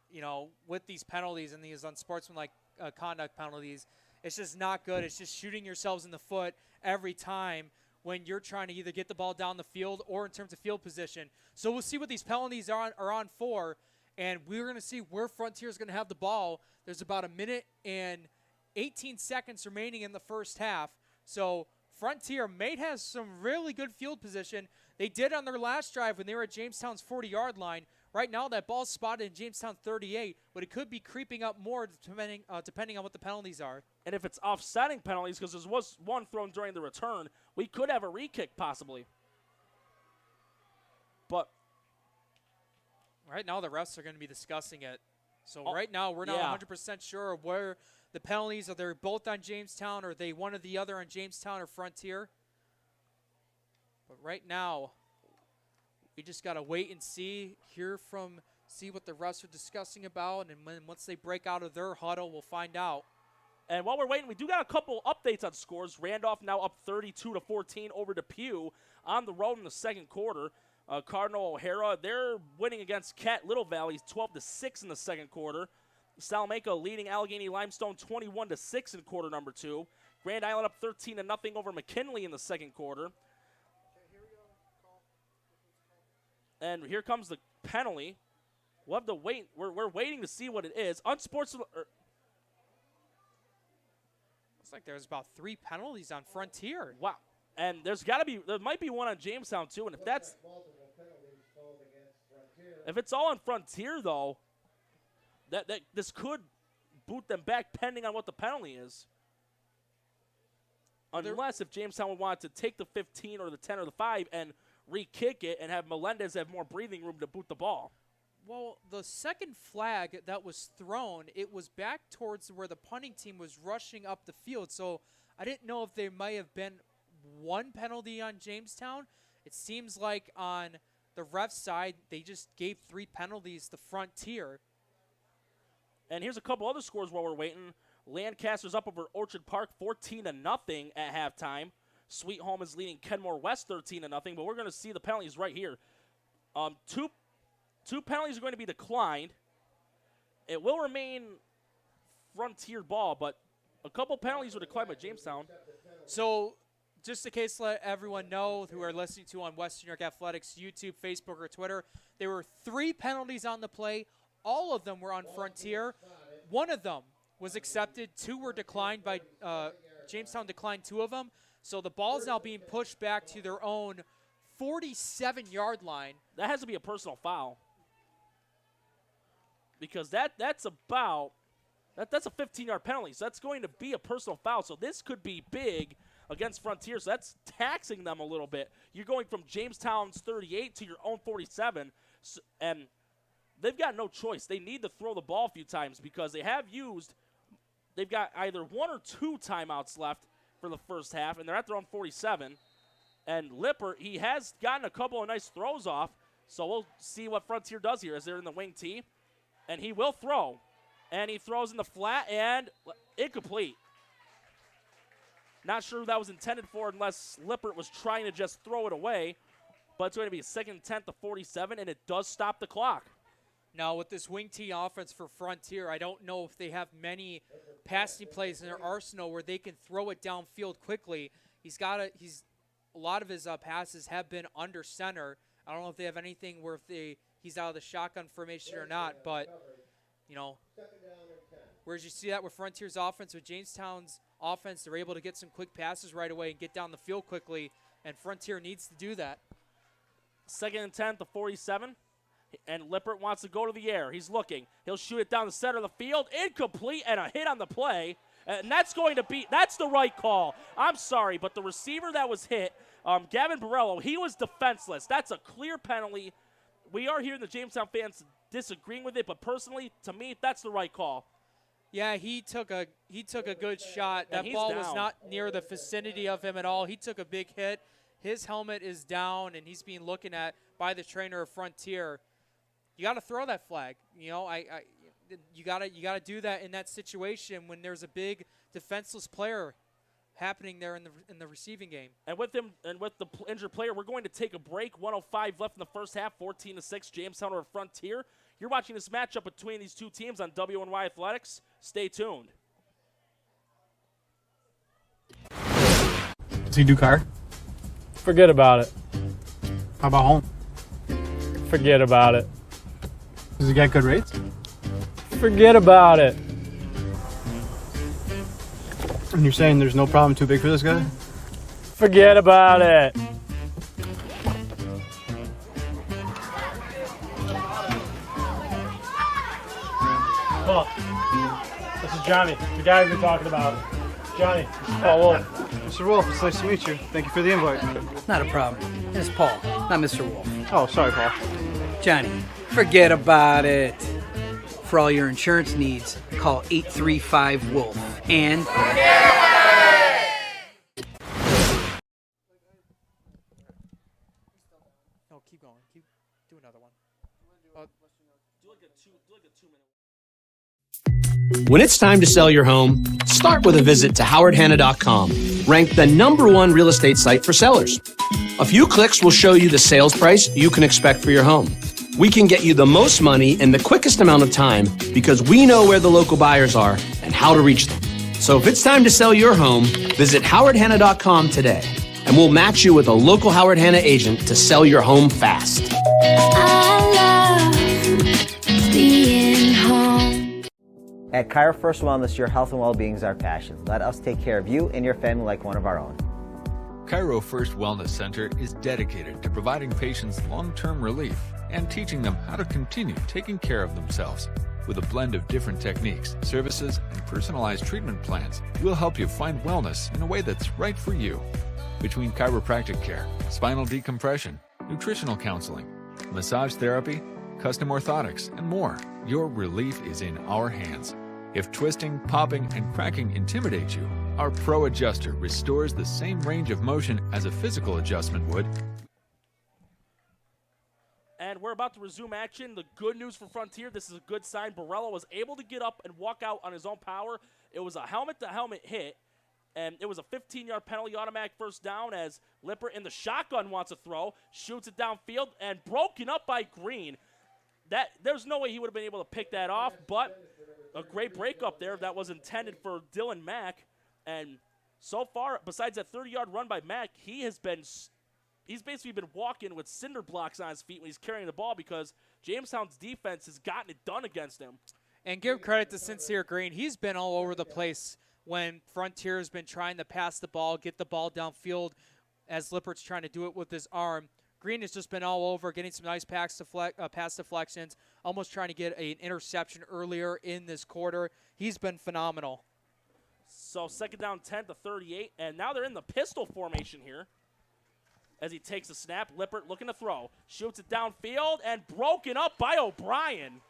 Speaker 2: you know, with these penalties and these unsportsmanlike conduct penalties, it's just not good. It's just shooting yourselves in the foot every time when you're trying to either get the ball down the field or in terms of field position. So we'll see what these penalties are on for, and we're going to see where Frontier is going to have the ball. There's about 1 minute and 18 seconds remaining in the first half, so Frontier may have some really good field position. They did on their last drive when they were at Jamestown's 40-yard line. Right now, that ball's spotted in Jamestown 38, but it could be creeping up more depending on what the penalties are.
Speaker 1: And if it's offsetting penalties, because there was one thrown during the return, we could have a re-kick possibly. But
Speaker 2: right now, the refs are going to be discussing it. So right now, we're not 100% sure of where the penalties are. They're both on Jamestown, or are they one or the other on Jamestown or Frontier? But right now, we just got to wait and see what the refs are discussing about, and once they break out of their huddle, we'll find out.
Speaker 1: And while we're waiting, we do got a couple updates on scores. Randolph now up 32-14 over Depew on the road in the second quarter. Cardinal O'Hara, they're winning against Cat Little Valley 12-6 in the second quarter. Salamanca leading Allegheny Limestone 21-6 in quarter number 2. Grand Island up 13-0 over McKinley in the second quarter. And here comes the penalty. We'll have to wait. We're waiting to see what it is. Unsportsmanlike.
Speaker 2: Looks like there's about 3 penalties on Frontier.
Speaker 1: Wow. And there might be one on Jamestown too. And if it's all on Frontier though, that this could boot them back pending on what the penalty is. Unless if Jamestown would want to take the 15 or the 10 or the 5 and re-kick it and have Melendez have more breathing room to boot the ball.
Speaker 2: Well, the second flag that was thrown, it was back towards where the punting team was rushing up the field. So I didn't know if there might have been one penalty on Jamestown. It seems like on the ref side, they just gave 3 penalties to Frontier.
Speaker 1: And here's a couple other scores while we're waiting. Lancaster's up over Orchard Park 14-0 at halftime. Sweet Home is leading Kenmore West 13-0, but we're going to see the penalties right here. Two penalties are going to be declined. It will remain Frontier ball, but a couple penalties were declined by Jamestown.
Speaker 2: So just in case to let everyone know who are listening to on Western New York Athletics, YouTube, Facebook, or Twitter, there were 3 penalties on the play. All of them were on Frontier. 1 of them was accepted. 2 were declined by Jamestown declined 2 of them. So the ball is now being pushed back to their own 47-yard line.
Speaker 1: That has to be a personal foul. Because that's a 15-yard penalty. So that's going to be a personal foul. So this could be big against Frontier. So that's taxing them a little bit. You're going from Jamestown's 38 to your own 47. And they've got no choice. They need to throw the ball a few times because they've got either 1 or 2 timeouts left for the first half, and they're at their own 47. And Lippert, he has gotten a couple of nice throws off, so we'll see what Frontier does here as they're in the wing tee. And he will throw. And he throws in the flat, and incomplete. Not sure who that was intended for unless Lippert was trying to just throw it away. But it's going to be a 2nd and 10 to 47, and it does stop the clock.
Speaker 2: Now, with this wing tee offense for Frontier, I don't know if they have many passing plays in their arsenal where they can throw it downfield quickly. A lot of his passes have been under center. I don't know if they have anything where he's out of the shotgun formation or not, but, whereas you see that with Frontier's offense, with Jamestown's offense, they're able to get some quick passes right away and get down the field quickly, and Frontier needs to do that.
Speaker 1: 2nd and 10 to 47. And Lippert wants to go to the air. He's looking. He'll shoot it down the center of the field. Incomplete and a hit on the play. And that's the right call. I'm sorry, but the receiver that was hit, Gavin Borello, he was defenseless. That's a clear penalty. We are hearing the Jamestown fans disagreeing with it, but personally, to me, that's the right call.
Speaker 2: Yeah, he took a good shot. That ball was not near the vicinity of him at all. He took a big hit. His helmet is down, and he's being looked at by the trainer of Frontier. You got to throw that flag. You got to do that in that situation when there's a big defenseless player happening there in the receiving game.
Speaker 1: And with the injured player, we're going to take a break. 1:05 left in the first half. 14-6, Jamestown over Frontier. You're watching this matchup between these two teams on WNY Athletics. Stay tuned.
Speaker 11: Does he do car?
Speaker 12: Forget about it.
Speaker 11: How about home?
Speaker 12: Forget about it.
Speaker 11: Does he get good rates?
Speaker 12: Forget about it.
Speaker 11: And you're saying there's no problem too big for this guy?
Speaker 12: Forget about it.
Speaker 13: Paul, this is Johnny, the guy we've been talking about. Johnny, this is Paul Wolf.
Speaker 11: Mr. Wolf, it's nice to meet you. Thank you for the invite.
Speaker 10: Not a problem. It's Paul, not Mr. Wolf.
Speaker 11: Oh, sorry, Paul.
Speaker 10: Johnny, forget about it. For all your insurance needs, call 835-WOLF and...
Speaker 2: No, keep going. Do another one.
Speaker 1: Do like a 2-minute.
Speaker 7: When it's time to sell your home, start with a visit to howardhanna.com, ranked the #1 real estate site for sellers. A few clicks will show you the sales price you can expect for your home. We can get you the most money in the quickest amount of time because we know where the local buyers are and how to reach them. So if it's time to sell your home, visit howardhanna.com today, and we'll match you with a local Howard Hanna agent to sell your home fast.
Speaker 8: I love being home.
Speaker 14: At Cairo First Wellness, your health and well-being is our passion. Let us take care of you and your family like one of our own.
Speaker 15: Cairo First Wellness Center is dedicated to providing patients long-term relief and teaching them how to continue taking care of themselves. With a blend of different techniques, services, and personalized treatment plans, we'll help you find wellness in a way that's right for you. Between chiropractic care, spinal decompression, nutritional counseling, massage therapy, custom orthotics, and more, your relief is in our hands. If twisting, popping, and cracking intimidate you, our Pro Adjuster restores the same range of motion as a physical adjustment would.
Speaker 1: And we're about to resume action. The good news for Frontier, this is a good sign. Borrello was able to get up and walk out on his own power. It was a helmet-to-helmet hit, and it was a 15-yard penalty, automatic first down, as Lippert in the shotgun wants to throw, shoots it downfield, and broken up by Green. There's no way he would have been able to pick that off, but a great break up there that was intended for Dylan Mack. And so far, besides that 30-yard run by Mack, he's basically been walking with cinder blocks on his feet when he's carrying the ball because Jamestown's defense has gotten it done against him.
Speaker 2: And give credit to Sincere Green. He's been all over the place when Frontier has been trying to pass the ball, get the ball downfield, as Lippert's trying to do it with his arm. Green has just been all over, getting some nice pass deflections, almost trying to get an interception earlier in this quarter. He's been phenomenal.
Speaker 1: So second down 10 to 38, and now they're in the pistol formation here. As he takes a snap, Lippert looking to throw. Shoots it downfield and broken up by O'Brien.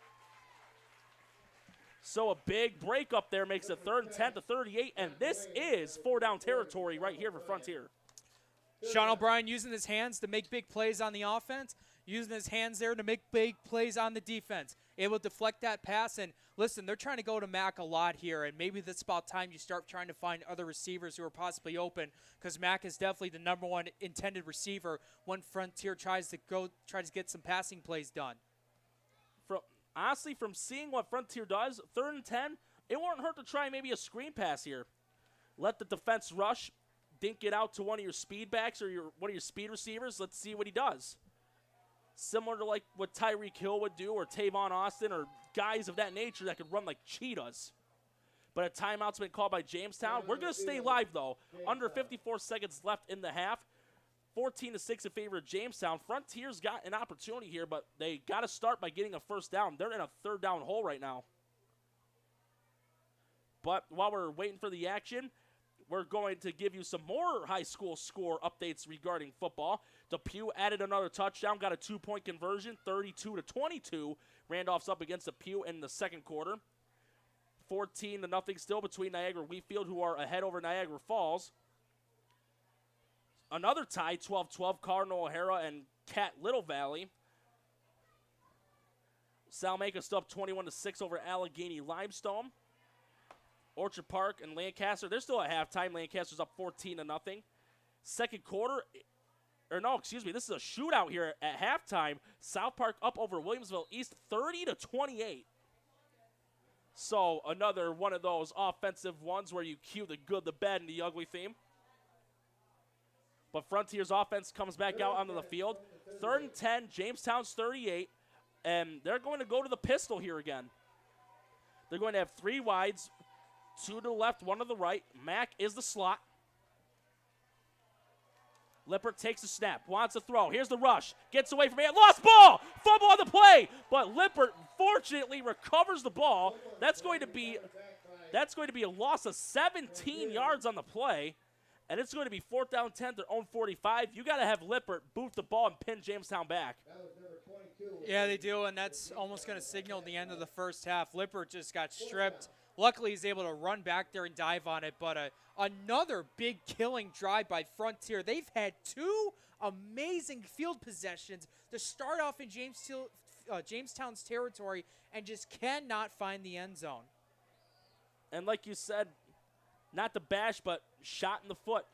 Speaker 1: So a big break up there makes it third and 10 to 38, and this is 4-down territory right here for Frontier.
Speaker 2: Sean O'Brien using his hands to make big plays on the offense, using his hands there to make big plays on the defense. Able to deflect that pass, and listen, they're trying to go to Mack a lot here, and maybe that's about time you start trying to find other receivers who are possibly open, because Mack is definitely the number one intended receiver when Frontier tries to get some passing plays done.
Speaker 1: Honestly, from seeing what Frontier does, third and 10, it won't hurt to try maybe a screen pass here. Let the defense rush, dink it out to one of your speed backs or one of your speed receivers. Let's see what he does. Similar to like what Tyreek Hill would do or Tavon Austin or guys of that nature that could run like cheetahs. But a timeout's been called by Jamestown. We're going to stay live, though. Under 54 seconds left in the half. 14-6 in favor of Jamestown. Frontier's got an opportunity here, but they got to start by getting a first down. They're in a third down hole right now. But while we're waiting for the action, we're going to give you some more high school score updates regarding football. Depew added another touchdown, got a 2-point conversion, 32-22. Randolph's up against Depew in the second quarter. 14-0 still between Niagara Wheatfield, who are ahead over Niagara Falls. Another tie, 12-12, Cardinal O'Hara and Cat Little Valley. Salmaker still up 21-6 over Allegheny Limestone. Orchard Park and Lancaster, they're still at halftime. Lancaster's up 14-0. Second quarter, this is a shootout here at halftime. South Park up over Williamsville East 30-28. So another one of those offensive ones where you cue the good, the bad, and the ugly theme. But Frontier's offense comes back out onto the field. Third and 10, Jamestown's 38, and they're going to go to the pistol here again. They're going to have 3 wides, 2 to the left, 1 to the right. Mack is the slot. Lippert takes a snap, wants to throw. Here's the rush, gets away from it, lost ball, fumble on the play, but Lippert fortunately recovers the ball. That's going to be a loss of 17 yards on the play. And it's going to be 4th down 10, their own 45. You got to have Lippert boot the ball and pin Jamestown back.
Speaker 2: Yeah, they do, and that's almost going to signal the end of the first half. Lippert just got stripped. Luckily, he's able to run back there and dive on it, but another big killing drive by Frontier. They've had 2 amazing field possessions to start off in Jamestown's territory and just cannot find the end zone.
Speaker 1: And like you said, not to bash, but shot in the foot.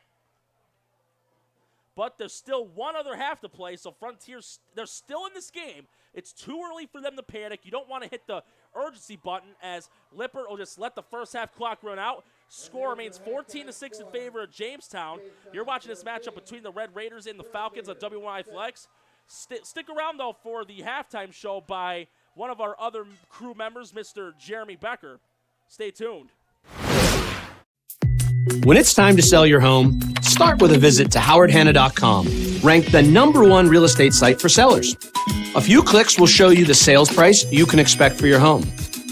Speaker 1: But there's still one other half to play, so Frontier, they're still in this game. It's too early for them to panic. You don't want to hit the urgency button, as Lippert will just let the first half clock run out. Score remains 14-6 in favor of Jamestown. You're watching this matchup between the Red Raiders and the Falcons on W1 Flex. Stick around, though, for the halftime show by one of our other crew members, Mr. Jeremy Becker. Stay tuned.
Speaker 7: When it's time to sell your home, start with a visit to howardhanna.com, ranked the #1 real estate site for sellers. A few clicks will show you the sales price you can expect for your home.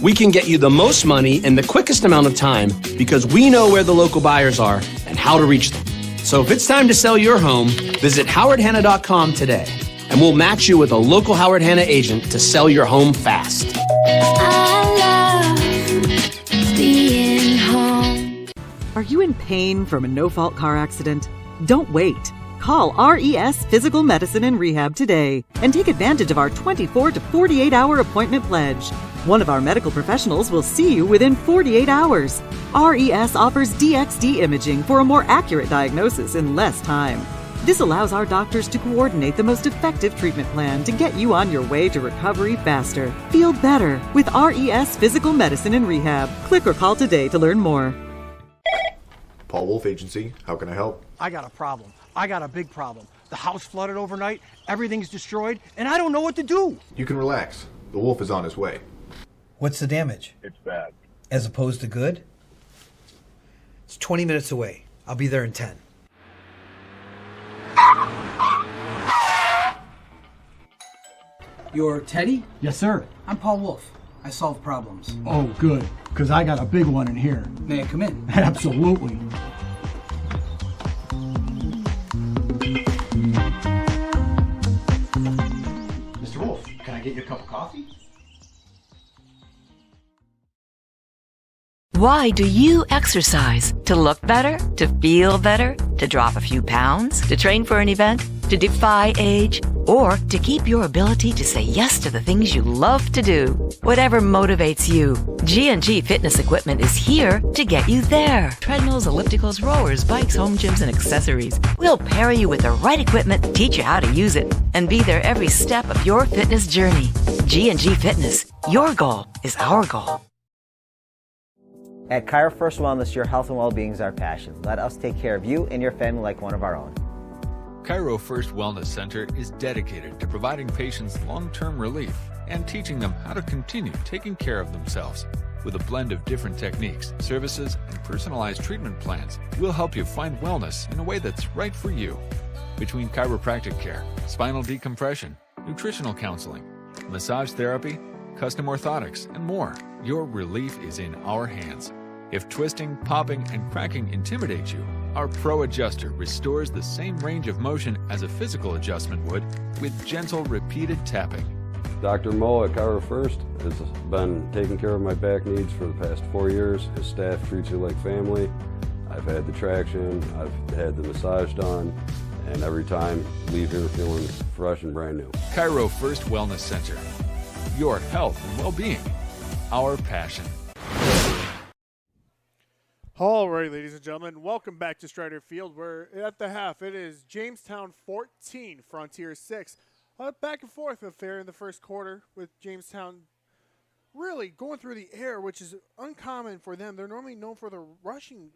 Speaker 7: We can get you the most money in the quickest amount of time because we know where the local buyers are and how to reach them. So if it's time to sell your home, visit howardhanna.com today, and we'll match you with a local Howard Hanna agent to sell your home fast.
Speaker 8: I love being home.
Speaker 16: Are you in pain from a no-fault car accident? Don't wait. Call RES Physical Medicine and Rehab today and take advantage of our 24 to 48-hour appointment pledge. One of our medical professionals will see you within 48 hours. RES offers DXD imaging for a more accurate diagnosis in less time. This allows our doctors to coordinate the most effective treatment plan to get you on your way to recovery faster. Feel better with RES Physical Medicine and Rehab. Click or call today to learn more.
Speaker 4: Paul Wolf Agency, how can I help?
Speaker 5: I got a problem. I got a big problem. The house flooded overnight, everything's destroyed, and I don't know what to do.
Speaker 4: You can relax. The wolf is on his way.
Speaker 6: What's the damage?
Speaker 11: It's bad.
Speaker 6: As opposed to good? It's 20 minutes away. I'll be there in 10.
Speaker 10: You're Teddy?
Speaker 5: Yes, sir.
Speaker 10: I'm Paul Wolf. I solve problems.
Speaker 5: Oh, good, because I got a big one in here.
Speaker 10: May I come in?
Speaker 5: Absolutely. Mr. Wolf, can I get you a cup of coffee?
Speaker 17: Why do you exercise? To look better? To feel better? To drop a few pounds? To train for an event? To defy age? Or to keep your ability to say yes to the things you love to do? Whatever motivates you, G&G Fitness Equipment is here to get you there. Treadmills, ellipticals, rowers, bikes, home gyms, and accessories. We'll pair you with the right equipment, teach you how to use it, and be there every step of your fitness journey. G&G Fitness. Your goal is our goal.
Speaker 14: At Cairo First Wellness, your health and well-being is our passion. Let us take care of you and your family like one of our own.
Speaker 15: Cairo First Wellness Center is dedicated to providing patients long-term relief and teaching them how to continue taking care of themselves. With a blend of different techniques, services, and personalized treatment plans, we'll help you find wellness in a way that's right for you. Between chiropractic care, spinal decompression, nutritional counseling, massage therapy, custom orthotics, and more, your relief is in our hands. If twisting, popping, and cracking intimidate you, our Pro Adjuster restores the same range of motion as a physical adjustment would with gentle, repeated tapping.
Speaker 18: Dr. Mo at Cairo First has been taking care of my back needs for the past 4 years. His staff treats you like family. I've had the traction, I've had the massage done, and every time leave here feeling fresh and brand new.
Speaker 15: Cairo First Wellness Center. Your health and well-being. Our passion.
Speaker 13: All right, ladies and gentlemen, welcome back to Strider Field. We're at the half. It is Jamestown 14, Frontier 6. Back and forth affair in the first quarter with Jamestown really going through the air, which is uncommon for them. They're normally known for the rushing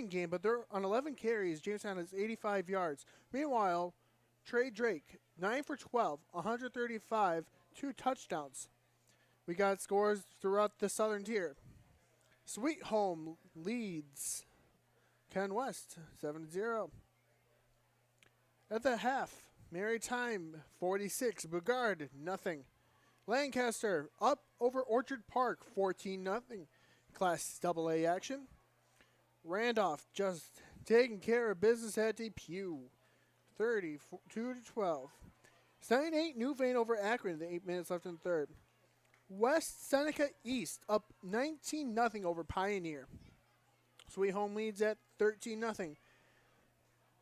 Speaker 13: game, but they're on 11 carries. Jamestown has 85 yards. Meanwhile, Trey Drake, 9 for 12, 135, 2 touchdowns. We got scores throughout the southern tier. Sweet Home leads Ken West 7-0. At the half, Maritime 46, Bugard nothing. Lancaster up over Orchard Park 14-0. Class AA action. Randolph just taking care of business at DePue 32-12. 7-8 Newvane over Akron, the 8 minutes left in third. West Seneca East up 19-0 over Pioneer. Sweet Home leads at 13-0.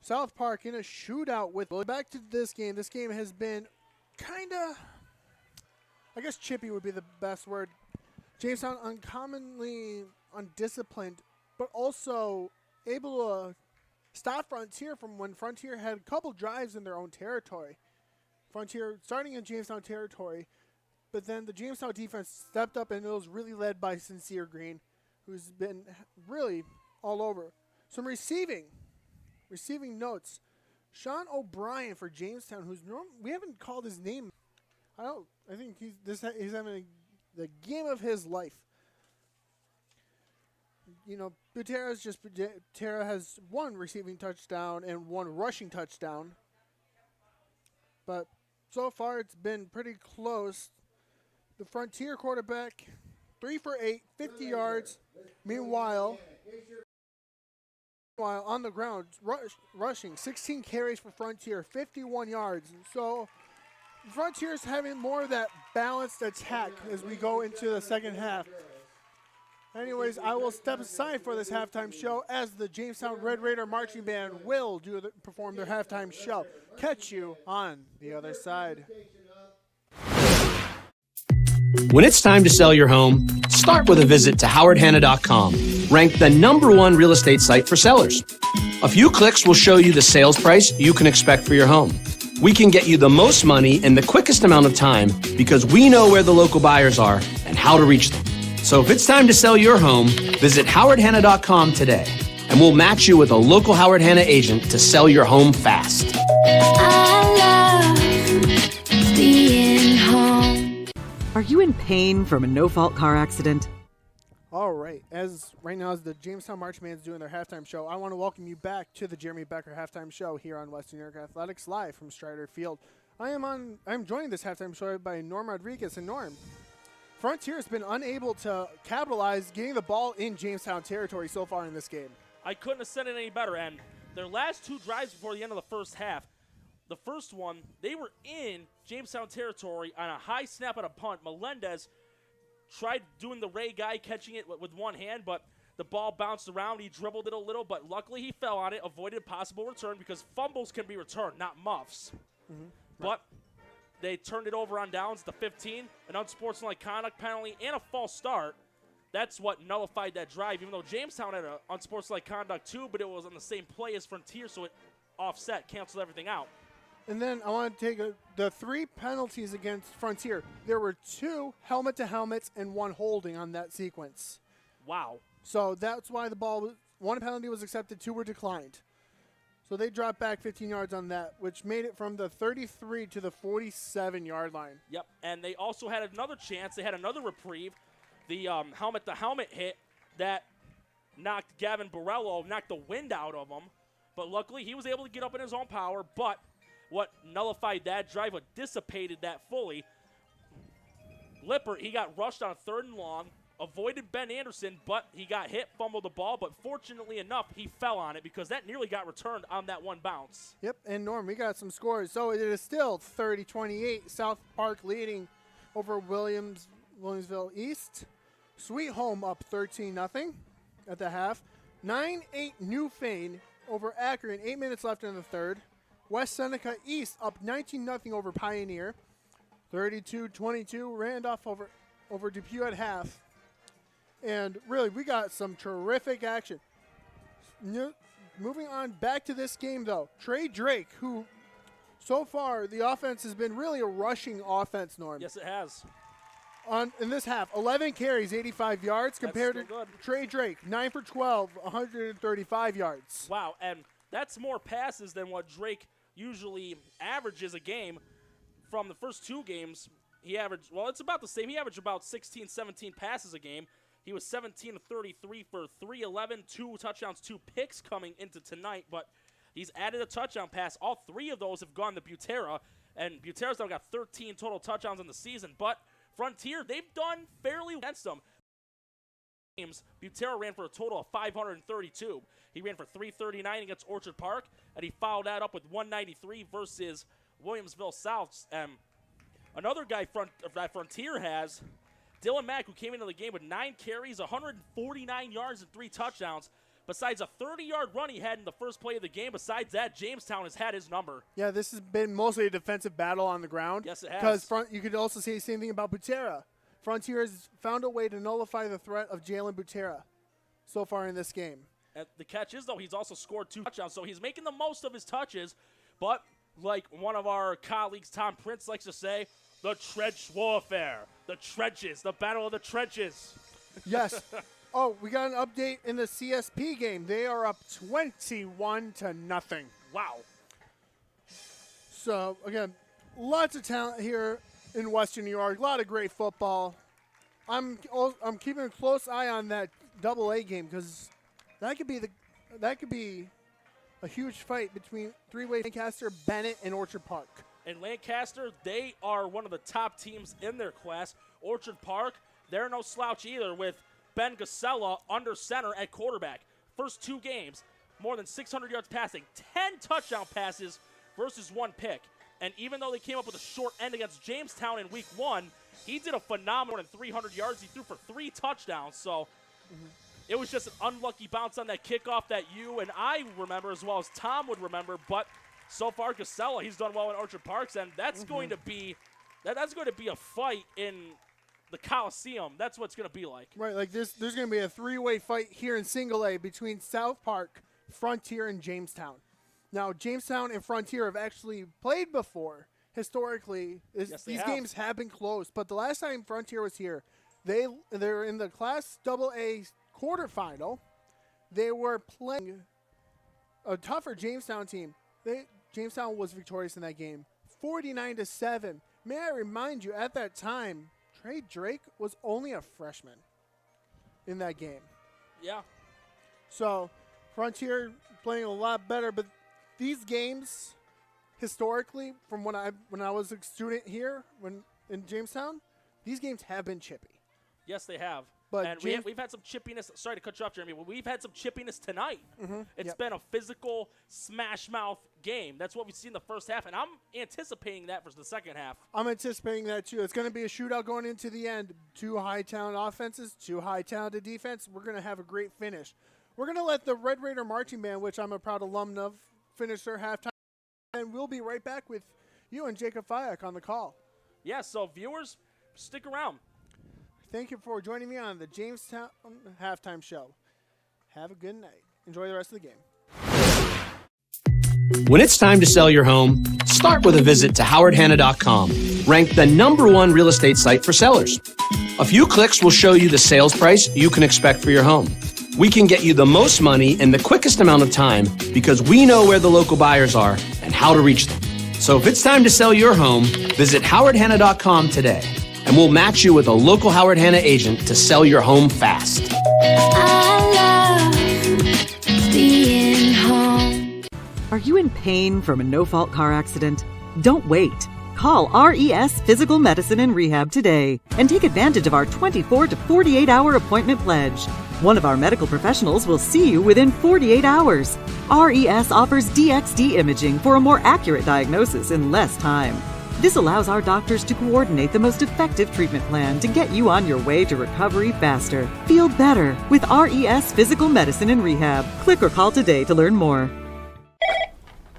Speaker 13: South Park in a shootout with... Back to this game. This game has been kind of... I guess chippy would be the best word. Jamestown uncommonly undisciplined, but also able to stop Frontier from when Frontier had a couple drives in their own territory. Frontier starting in Jamestown territory, but then the Jamestown defense stepped up, and it was really led by Sincere Green, who's been really all over. Some receiving notes. Sean O'Brien for Jamestown, who's we haven't called his name. I think he's having the game of his life. You know, Butera has 1 receiving touchdown and 1 rushing touchdown, but so far it's been pretty close. The Frontier quarterback, 3 for 8, 50 yards. Meanwhile, on the ground, rushing, 16 carries for Frontier, 51 yards. So Frontier's having more of that balanced attack as we go into the second half. Anyways, I will step aside for this halftime show as the Jamestown Red Raider Marching Band will perform their halftime show. Catch you on the other side.
Speaker 7: When it's time to sell your home, start with a visit to howardhanna.com, ranked the #1 real estate site for sellers. A few clicks will show you the sales price you can expect for your home. We can get you the most money in the quickest amount of time because we know where the local buyers are and how to reach them. So if it's time to sell your home, visit howardhanna.com today, and we'll match you with a local Howard Hanna agent to sell your home fast.
Speaker 8: I love being home.
Speaker 16: Are you in pain from a no-fault car accident?
Speaker 13: All right, right now as the Jamestown Marching Band is doing their halftime show, I want to welcome you back to the Jeremy Becker halftime show here on Western New York Athletics live from Strider Field. I'm joining this halftime show by Norm Rodriguez. And Norm, Frontier has been unable to capitalize getting the ball in Jamestown territory so far in this game.
Speaker 1: I couldn't have said it any better. And their last two drives before the end of the first half, the first one, they were in Jamestown territory on a high snap and a punt. Melendez tried doing the Ray guy, catching it with one hand, but the ball bounced around. He dribbled it a little, but luckily he fell on it, avoided possible return because fumbles can be returned, not muffs.
Speaker 13: Mm-hmm.
Speaker 1: But they turned it over on downs to 15, an unsportsmanlike conduct penalty, and a false start. That's what nullified that drive, even though Jamestown had an unsportsmanlike conduct too, but it was on the same play as Frontier, so it offset, canceled everything out.
Speaker 13: And then I want to take the 3 penalties against Frontier. There were 2 helmet-to-helmets and 1 holding on that sequence.
Speaker 1: Wow.
Speaker 13: So that's why 1 penalty was accepted, 2 were declined. So they dropped back 15 yards on that, which made it from the 33 to the 47-yard line.
Speaker 1: Yep, and they also had another chance. They had another reprieve. The helmet-to-helmet hit that knocked Gavin Borello, knocked the wind out of him. But luckily, he was able to get up in his own power. But what nullified that drive, what dissipated that fully, Lippert, he got rushed on a 3rd and long, avoided Ben Anderson, but he got hit, fumbled the ball, but fortunately enough, he fell on it because that nearly got returned on that one bounce.
Speaker 13: Yep, and Norm, we got some scores. So it is still 30-28, South Park leading over Williamsville East. Sweet Home up 13-0 at the half. 9-8 Newfane over Akron, 8 minutes left in the third. West Seneca East up 19-0 over Pioneer. 32-22 Randolph over Depew at half. And really, we got some terrific action. Moving on back to this game, though. Trey Drake, who so far the offense has been really a rushing offense, Norm.
Speaker 1: Yes, it has.
Speaker 13: In this half, 11 carries, 85 yards, compared to
Speaker 1: good.
Speaker 13: Trey Drake, 9 for 12, 135 yards.
Speaker 1: Wow, and that's more passes than what Drake usually averages a game. From the first 2 games, he averaged, well, it's about the same. He averaged about 16, 17 passes a game. He was 17 of 33 for 311, 2 touchdowns, 2 picks coming into tonight, but he's added a touchdown pass. All 3 of those have gone to Butera, and Butera's now got 13 total touchdowns in the season, but Frontier, they've done fairly against them. Butera ran for a total of 532. He ran for 339 against Orchard Park, and he followed that up with 193 versus Williamsville South. Another guy that Frontier has, Dylan Mack, who came into the game with 9 carries, 149 yards, and 3 touchdowns. Besides a 30-yard run he had in the first play of the game, besides that, Jamestown has had his number.
Speaker 13: Yeah, this has been mostly a defensive battle on the ground.
Speaker 1: Yes, it has.
Speaker 13: Because you could also say the same thing about Butera. Frontier has found a way to nullify the threat of Jalen Butera so far in this game.
Speaker 1: And the catch is, though, he's also scored 2 touchdowns, so he's making the most of his touches. But like one of our colleagues, Tom Prince, likes to say, the trench warfare, the trenches, the battle of the trenches.
Speaker 13: Yes. Oh, we got an update in the CSP game. They are up 21-0.
Speaker 1: Wow.
Speaker 13: So, again, lots of talent here in Western New York. A lot of great football. I'm keeping a close eye on that AA game because that could be a huge fight between three-way Lancaster, Bennett, and Orchard Park.
Speaker 1: And Lancaster, they are one of the top teams in their class. Orchard Park, they're no slouch either with Ben Gasella under center at quarterback. First 2 games, more than 600 yards passing, 10 touchdown passes versus 1 pick. And even though they came up with a short end against Jamestown in week 1, he did a phenomenal, more than 300 yards. He threw for 3 touchdowns. So It was just an unlucky bounce on that kickoff that you and I remember as well as Tom would remember. But so far, Casella, he's done well in Orchard Parks, and that's going to be that's going to be a fight in the Coliseum. That's what it's going to be like.
Speaker 13: Right, like there's going to be a three-way fight here in Single A between South Park, Frontier, and Jamestown. Now, Jamestown and Frontier have actually played before. Historically, these games have been close. But the last time Frontier was here, they're in the Class AA quarterfinal. They were playing a tougher Jamestown team. Jamestown was victorious in that game, 49-7. May I remind you, at that time, Trey Drake was only a freshman in that game.
Speaker 1: Yeah.
Speaker 13: So, Frontier playing a lot better, but these games, historically, from when I was a student here in Jamestown, these games have been chippy.
Speaker 1: Yes, they have.
Speaker 13: But
Speaker 1: and we've had some chippiness. Sorry to cut you off, Jeremy. We've had some chippiness tonight. It's been a physical, smash-mouth game. That's what we've seen in the first half, and I'm anticipating that for the second half.
Speaker 13: I'm anticipating that, too. It's going to be a shootout going into the end. Two high-talent offenses, two high-talented defense. We're going to have a great finish. We're going to let the Red Raider Marching Band, which I'm a proud alum of, finish their halftime, and we'll be right back with you and Jacob Fayak on the call.
Speaker 1: Yeah, so viewers, stick around.
Speaker 13: Thank you for joining me on the Jamestown Halftime Show. Have a good night. Enjoy the rest of the game.
Speaker 7: When it's time to sell your home, start with a visit to howardhanna.com, ranked the #1 real estate site for sellers. A few clicks will show you the sales price you can expect for your home. We can get you the most money in the quickest amount of time because we know where the local buyers are and how to reach them. So if it's time to sell your home, visit howardhanna.com today, and we'll match you with a local Howard Hanna agent to sell your home fast.
Speaker 8: I love being home.
Speaker 16: Are you in pain from a no-fault car accident? Don't wait. Call RES Physical Medicine and Rehab today and take advantage of our 24 to 48-hour appointment pledge. One of our medical professionals will see you within 48 hours. RES offers DXD imaging for a more accurate diagnosis in less time. This allows our doctors to coordinate the most effective treatment plan to get you on your way to recovery faster. Feel better with RES Physical Medicine and Rehab. Click or call today to learn more.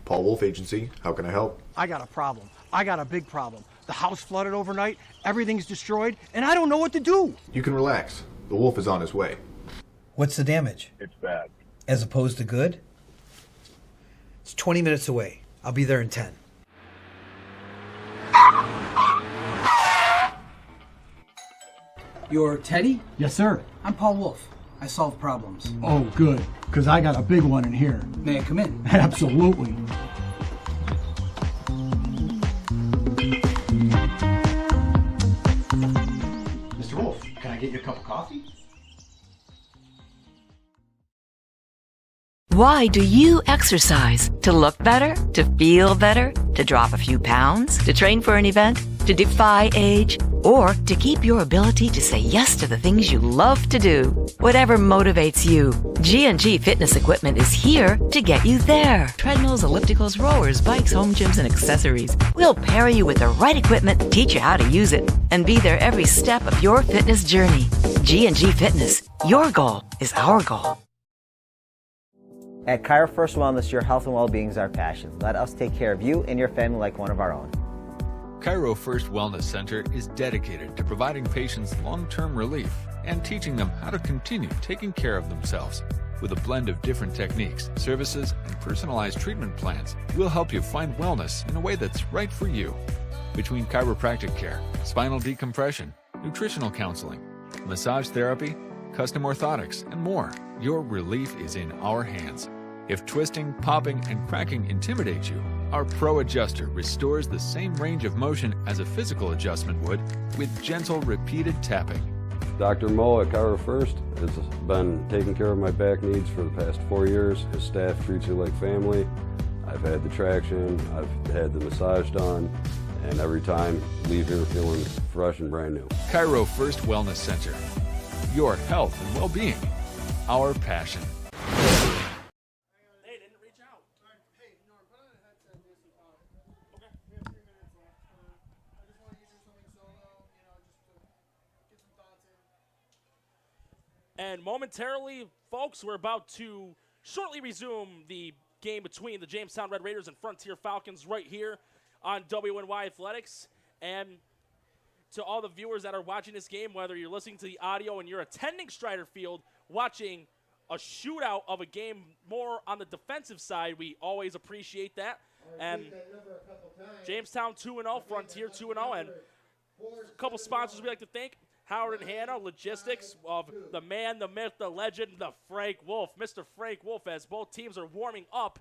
Speaker 4: Paul Wolf Agency, how can I help?
Speaker 5: I got a problem. I got a big problem. The house flooded overnight, everything's destroyed, and I don't know what to do.
Speaker 4: You can relax. The wolf is on his way.
Speaker 6: What's the damage?
Speaker 19: It's bad.
Speaker 6: As opposed to good? It's 20 minutes away. I'll be there in 10.
Speaker 10: You're Teddy?
Speaker 5: Yes, sir.
Speaker 10: I'm Paul Wolf. I solve problems.
Speaker 5: Oh, good, because I got a big one in here.
Speaker 10: May I come in?
Speaker 5: Absolutely. Mr. Wolf, can I get you a cup of coffee?
Speaker 17: Why do you exercise? To look better? To feel better? To drop a few pounds? To train for an event? To defy age? Or to keep your ability to say yes to the things you love to do? Whatever motivates you, G&G Fitness Equipment is here to get you there. Treadmills, ellipticals, rowers, bikes, home gyms, and accessories. We'll pair you with the right equipment, teach you how to use it, and be there every step of your fitness journey. G&G Fitness. Your goal is our goal.
Speaker 14: At Cairo First Wellness, your health and well-being is our passion. Let us take care of you and your family like one of our own.
Speaker 15: Cairo First Wellness Center is dedicated to providing patients long-term relief and teaching them how to continue taking care of themselves. With a blend of different techniques, services, and personalized treatment plans, we'll help you find wellness in a way that's right for you. Between chiropractic care, spinal decompression, nutritional counseling, massage therapy, custom orthotics, and more, your relief is in our hands. If twisting, popping, and cracking intimidate you, our Pro Adjuster restores the same range of motion as a physical adjustment would with gentle, repeated tapping.
Speaker 18: Dr. Mo at Cairo First has been taking care of my back needs for the past 4 years. His staff treats you like family. I've had the traction, I've had the massage done, and every time leave here feeling fresh and brand new.
Speaker 15: Cairo First Wellness Center. Your health and well-being. Our passion.
Speaker 1: And momentarily, folks, we're about to shortly resume the game between the Jamestown Red Raiders and Frontier Falcons right here on WNY Athletics. And to all the viewers that are watching this game, whether you're listening to the audio and you're attending Strider Field, watching a shootout of a game more on the defensive side, we always appreciate that. And Jamestown 2-0, Frontier 2-0, and a couple sponsors we like to thank. Howard and Hannah, logistics of the man, the myth, the legend, the Frank Wolf, Mr. Frank Wolf, as both teams are warming up.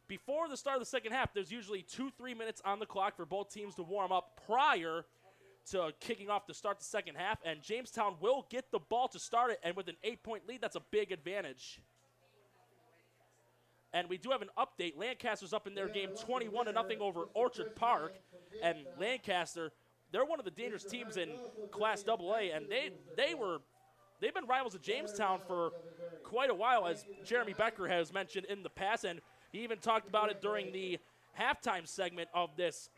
Speaker 1: Before the start of the second half, there's usually 2-3 minutes on the clock for both teams to warm up prior to kicking off to start the second half, and Jamestown will get the ball to start it, and with an 8-point lead, that's a big advantage. And we do have an update. Lancaster's up in their game 21-0 over Orchard Park, and Lancaster, they're one of the dangerous teams in Class AA, and they've been rivals of Jamestown for quite a while, as Jeremy Becker has mentioned in the past, and he even talked about it during the halftime segment of this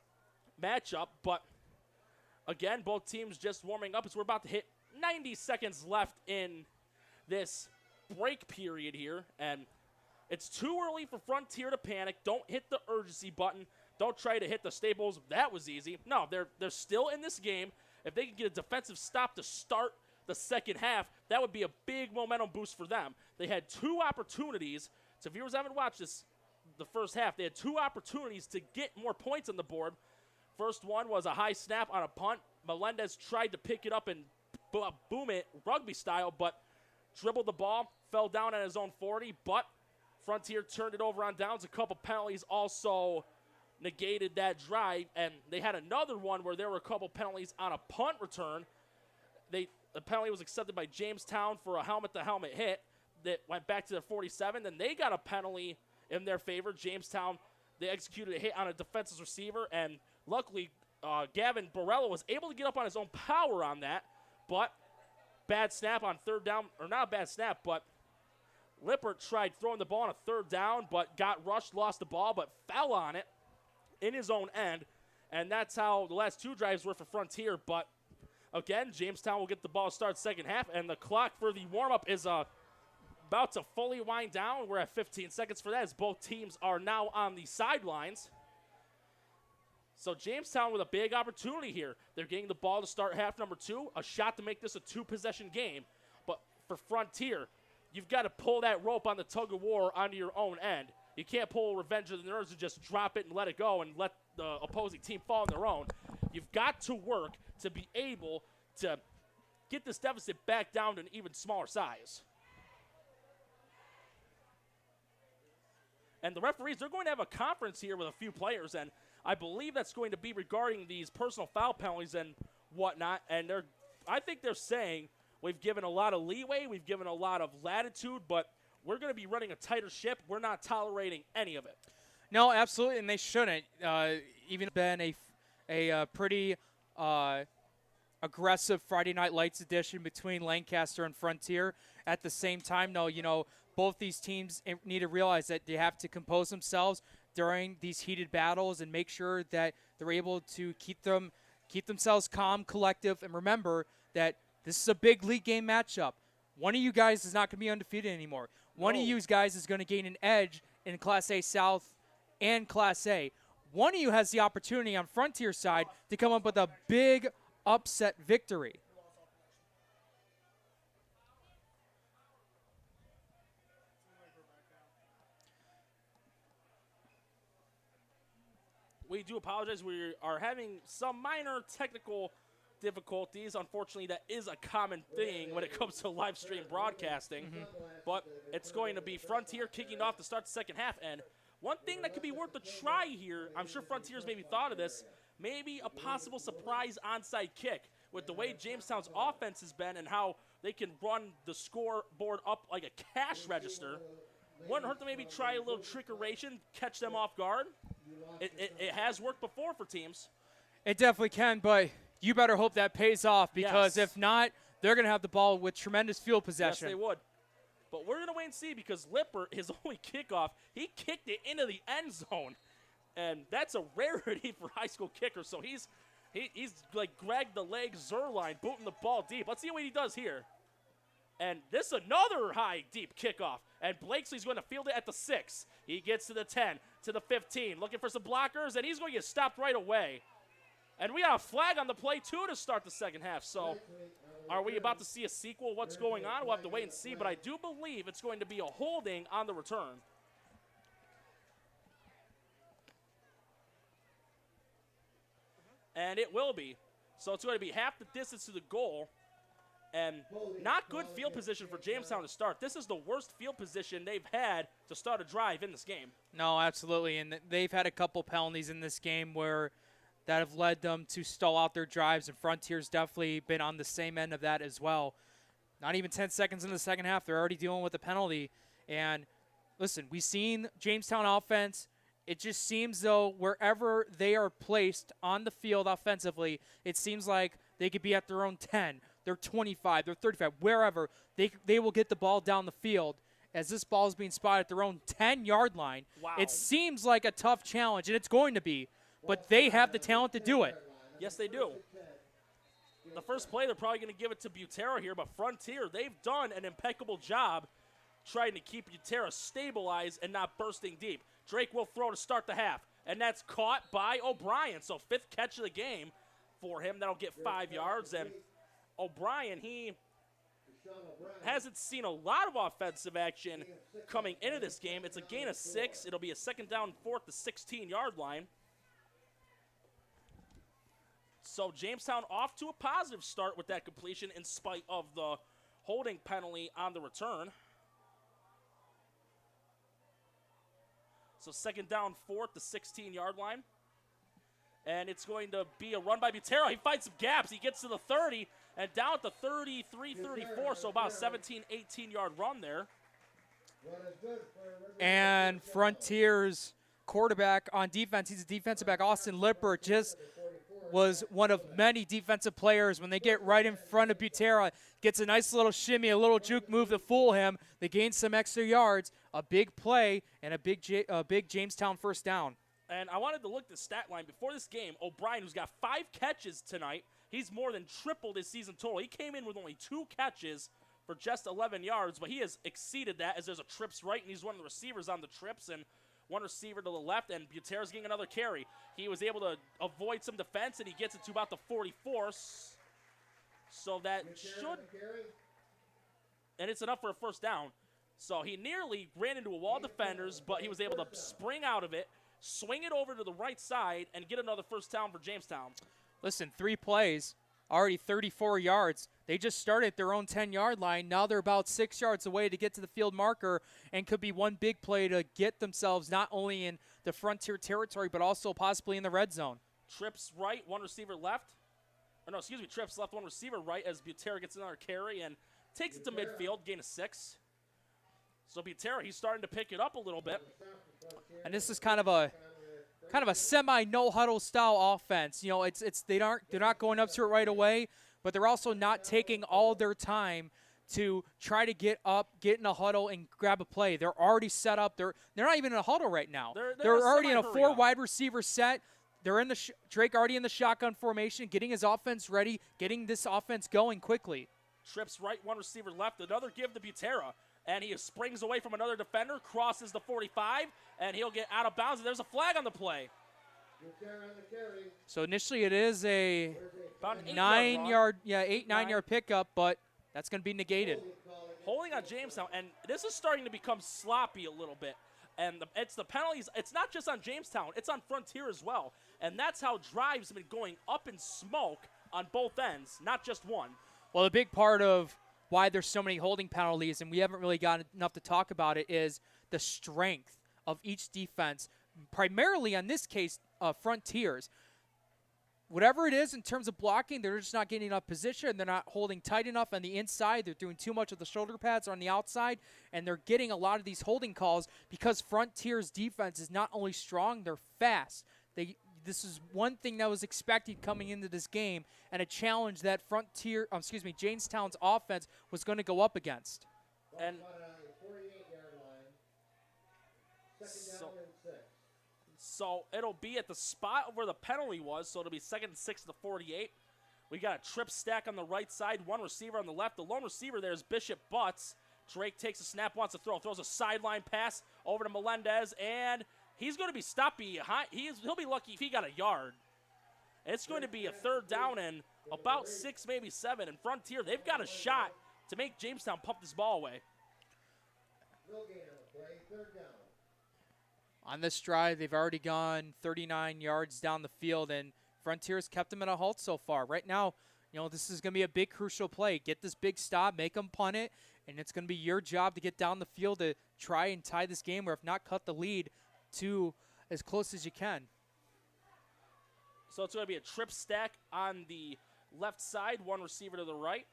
Speaker 1: matchup. But again, both teams just warming up as we're about to hit 90 seconds left in this break period here, and it's too early for Frontier to panic. Don't hit the urgency button. Don't try to hit the Staples. That was easy. No, they're still in this game. If they can get a defensive stop to start the second half, that would be a big momentum boost for them. They had two opportunities. So if viewers haven't watched this, the first half, they had two opportunities to get more points on the board. First one was a high snap on a punt. Melendez tried to pick it up and boom it rugby style, but dribbled the ball, fell down at his own 40, but Frontier turned it over on downs. A couple penalties also negated that drive, and they had another one where there were a couple penalties on a punt return. The penalty was accepted by Jamestown for a helmet-to-helmet hit that went back to their 47. Then they got a penalty in their favor. Jamestown, they executed a hit on a defensive receiver, and luckily Gavin Borrello was able to get up on his own power on that, but bad snap on third down, or not a bad snap, but Lippert tried throwing the ball on a third down, but got rushed, lost the ball, but fell on it in his own end, and that's how the last two drives were for Frontier. But again, Jamestown will get the ball to start second half, and the clock for the warm-up is about to fully wind down. We're at 15 seconds for that, as both teams are now on the sidelines. So Jamestown with a big opportunity here. They're getting the ball to start half number two, a shot to make this a two-possession game. But for Frontier, you've got to pull that rope on the tug-of-war onto your own end. You can't pull Revenge of the Nerds and just drop it and let it go and let the opposing team fall on their own. You've got to work to be able to get this deficit back down to an even smaller size. And the referees, they're going to have a conference here with a few players, and I believe that's going to be regarding these personal foul penalties and whatnot. And I think they're saying we've given a lot of leeway, we've given a lot of latitude, but we're going to be running a tighter ship. We're not tolerating any of it.
Speaker 2: No, absolutely, and they shouldn't. Even been a pretty aggressive Friday Night Lights edition between Lancaster and Frontier. At the same time, though, both these teams need to realize that they have to compose themselves during these heated battles and make sure that they're able to keep themselves calm, collective, and remember that this is a big league game matchup. One of you guys is not going to be undefeated anymore. One of you guys is going to gain an edge in Class A South and Class A. One of you has the opportunity on Frontier side to come up with a big upset victory.
Speaker 1: We do apologize. We are having some minor technical difficulties. Unfortunately, that is a common thing when it comes to live stream broadcasting. But it's going to be Frontier kicking off to start the second half. And one thing that could be worth a try here, I'm sure Frontier's maybe thought of this, maybe a possible surprise onside kick. With the way Jamestown's offense has been and how they can run the scoreboard up like a cash register, wouldn't hurt to maybe try a little trickeration, catch them off guard. It has worked before for teams.
Speaker 2: It definitely can, but you better hope that pays off, because if not, they're going to have the ball with tremendous field possession.
Speaker 1: Yes, they would. But we're going to wait and see, because Lippert, his only kickoff, he kicked it into the end zone. And that's a rarity for high school kickers. So he's like Greg the Leg Zerline, booting the ball deep. Let's see what he does here. And this is another high, deep kickoff. And Blakesley's going to field it at the 6. He gets to the 10, to the 15, looking for some blockers, and he's going to get stopped right away. And we got a flag on the play, too, to start the second half. So are we about to see a sequel? What's going on? We'll have to wait and see, but I do believe it's going to be a holding on the return. And it will be. So it's going to be half the distance to the goal. And not good field position for Jamestown to start. This is the worst field position they've had to start a drive in this game.
Speaker 2: No, absolutely. And they've had a couple penalties in this game where that have led them to stall out their drives, and Frontier's definitely been on the same end of that as well. Not even 10 seconds in the second half, they're already dealing with a penalty. And listen, we've seen Jamestown offense. It just seems though wherever they are placed on the field offensively, it seems like they could be at their own 10, their 25, their 35, wherever. They will get the ball down the field. As this ball is being spotted at their own 10-yard line,
Speaker 1: wow.
Speaker 2: It seems like a tough challenge, and it's going to be, but they have the talent to do it.
Speaker 1: Yes, they do. The first play, they're probably going to give it to Butera here, but Frontier, they've done an impeccable job trying to keep Butera stabilized and not bursting deep. Drake will throw to start the half, and that's caught by O'Brien. So 5th catch of the game for him. That'll get 5 yards. And O'Brien, he hasn't seen a lot of offensive action coming into this game. It's a gain of 6. It'll be a 2nd down, 4th to 16-yard line. So Jamestown off to a positive start with that completion in spite of the holding penalty on the return. So 2nd down, 4th to 16-yard line. And it's going to be a run by Butera. He finds some gaps. He gets to the 30 and down at the 33, 34, so about a 17, 18-yard run there.
Speaker 2: And Frontier's quarterback on defense, he's a defensive back, Austin Lippert, just was one of many defensive players. When they get right in front of Butera, gets a nice little shimmy, a little juke move to fool him. They gain some extra yards, a big play, and a big Jamestown first down.
Speaker 1: And I wanted to look at the stat line before this game. O'Brien, who's got 5 catches tonight, he's more than tripled his season total. He came in with only 2 catches for just 11 yards, but he has exceeded that as there's a trips right, and he's one of the receivers on the trips, and one receiver to the left, and Butera's getting another carry. He was able to avoid some defense, and he gets it to about the 44. So that should, and it's enough for a first down. So he nearly ran into a wall of defenders, but he was able to spring out of it, swing it over to the right side, and get another first down for Jamestown.
Speaker 2: Listen, 3 plays, already 34 yards. They just started at their own 10-yard line. Now they're about 6 yards away to get to the field marker, and could be one big play to get themselves not only in the Frontier territory, but also possibly in the red zone.
Speaker 1: Trips right, 1 receiver left. Or no, excuse me, trips left, 1 receiver right as Butera gets another carry and takes it to midfield, gain of 6. So Butera, he's starting to pick it up a little bit.
Speaker 2: And this is kind of a semi no huddle style offense. You know, they're not going up to it right away, but they're also not taking all their time to try to get up, get in a huddle, and grab a play. They're already set up. They're not even in a huddle right now. They're already in a 4 wide receiver set. They're in the Drake already in the shotgun formation, getting his offense ready, getting this offense going quickly.
Speaker 1: Trips right, 1 receiver left. Another give to Butera. And he springs away from another defender, crosses the 45, and he'll get out of bounds. And there's a flag on the play.
Speaker 2: So initially it is a 9-yard pickup, but that's going to be negated.
Speaker 1: Holding on Jamestown, and this is starting to become sloppy a little bit. And it's the penalties. It's not just on Jamestown. It's on Frontier as well. And that's how drives have been going up in smoke on both ends, not just one.
Speaker 2: Well, a big part of why there's so many holding penalties, and we haven't really got enough to talk about it, is the strength of each defense, primarily on this case, Frontiers. Whatever it is in terms of blocking, they're just not getting enough position. They're not holding tight enough on the inside. They're doing too much of the shoulder pads on the outside, and they're getting a lot of these holding calls because Frontier's defense is not only strong, they're fast. This is one thing that was expected coming into this game, and a challenge that Jamestown's offense was going to go up against.
Speaker 1: And so it'll be at the spot where the penalty was, so it'll be 2nd and 6 to the 48. We got a trip stack on the right side, one receiver on the left. The lone receiver there is Bishop Butts. Drake takes a snap, wants to throw, throws a sideline pass over to Melendez, and he's going to be stopped behind. He'll be lucky if he got a yard. It's going to be a 3rd down and about 6, maybe 7. And Frontier, they've got a shot to make Jamestown pump this ball away.
Speaker 2: On this drive, they've already gone 39 yards down the field, and Frontier's kept them at a halt so far. Right now, this is going to be a big crucial play. Get this big stop, make them punt it, and it's going to be your job to get down the field to try and tie this game, or if not, cut the lead to as close as you can.
Speaker 1: So it's going to be a trip stack on the left side, one receiver to the right.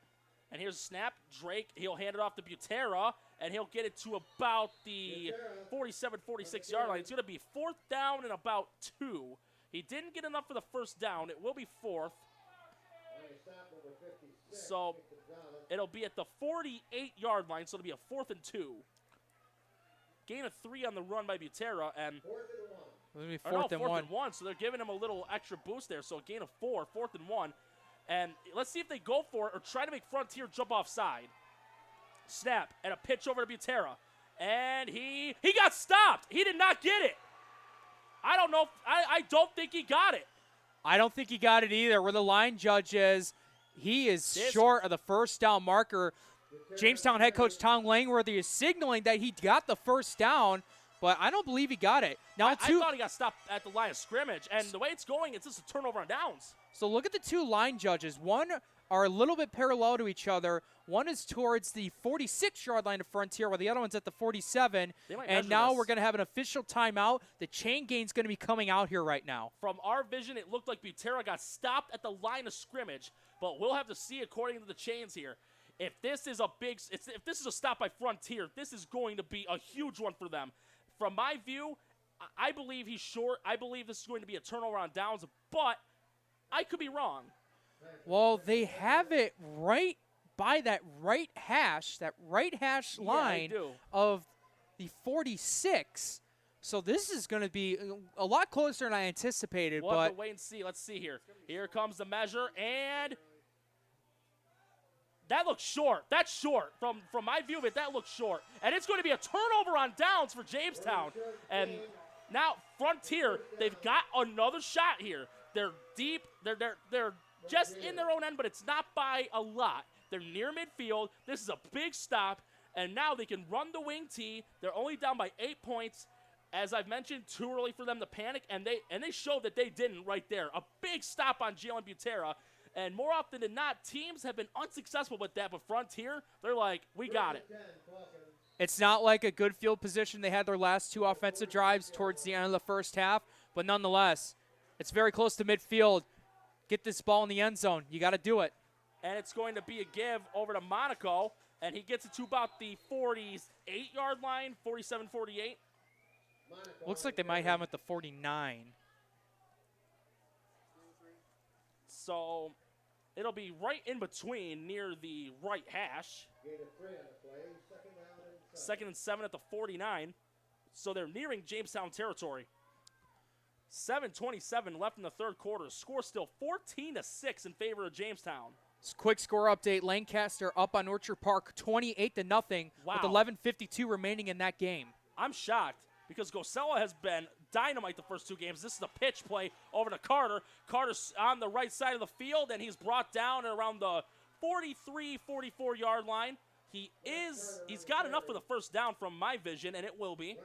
Speaker 1: And here's a snap. Drake, he'll hand it off to Butera, and he'll get it to about the 47, 46-yard line. It's going to be 4th down and about 2. He didn't get enough for the 1st down. It will be 4th. So it'll be at the 48-yard line, so it'll be a 4th and 2. Gain of 3 on the run by Butera, and
Speaker 2: It'll be 4th and 1.
Speaker 1: So they're giving him a little extra boost there. So a gain of 4, 4th and 1. And let's see if they go for it or try to make Frontier jump offside. Snap and a pitch over to Butera. And he got stopped. He did not get it. I don't know. I don't think he got it.
Speaker 2: I don't think he got it either. Where the line judge is, he is short of the 1st down marker. Jamestown head coach Tom Langworthy is signaling that he got the 1st down, but I don't believe he got it. Now,
Speaker 1: I thought he got stopped at the line of scrimmage, and the way it's going, it's just a turnover on downs.
Speaker 2: So look at the 2 line judges. One are a little bit parallel to each other. One is towards the 46-yard line of Frontier, while the other one's at the 47. And now we're going to have an official timeout. The chain gain's going to be coming out here right now.
Speaker 1: From our vision, it looked like Butera got stopped at the line of scrimmage, but we'll have to see according to the chains here. If this is a stop by Frontier, this is going to be a huge one for them. From my view, I believe he's short. I believe this is going to be a turnover on downs, but I could be wrong.
Speaker 2: Well, they have it right by that right hash line of the 46. So this is going to be a lot closer than I anticipated.
Speaker 1: We'll have to wait and see. Let's see here. Here comes the measure, and that looks short. That's short. From my view of it, that looks short. And it's going to be a turnover on downs for Jamestown. And now Frontier, they've got another shot here. They're deep. They're just in their own end, but it's not by a lot. They're near midfield. This is a big stop, and now they can run the wing tee. They're only down by 8 points. As I've mentioned, too early for them to panic, and they showed that they didn't right there. A big stop on Jalen Butera, and more often than not, teams have been unsuccessful with that, but Frontier, they're like, we got it.
Speaker 2: It's not like a good field position. They had their last 2 offensive drives towards the end of the 1st half, but nonetheless, it's very close to midfield. Get this ball in the end zone. You got to do it.
Speaker 1: And it's going to be a give over to Monaco, and he gets it to about the 48-yard line, 47, 48.
Speaker 2: Looks like they might have him at the 49.
Speaker 1: So it'll be right in between near the right hash. 2nd and 7 at the 49. So they're nearing Jamestown territory. 7:27 left in the 3rd quarter. Score still 14-6 in favor of Jamestown.
Speaker 2: Quick score update. Lancaster up on Orchard Park 28-0 with 11:52 remaining in that game.
Speaker 1: I'm shocked because Gosella has been dynamite the first 2 games. This is a pitch play over to Carter. Carter's on the right side of the field, and he's brought down around the 43, 44-yard line. He's got enough for the 1st down from my vision, and it will be.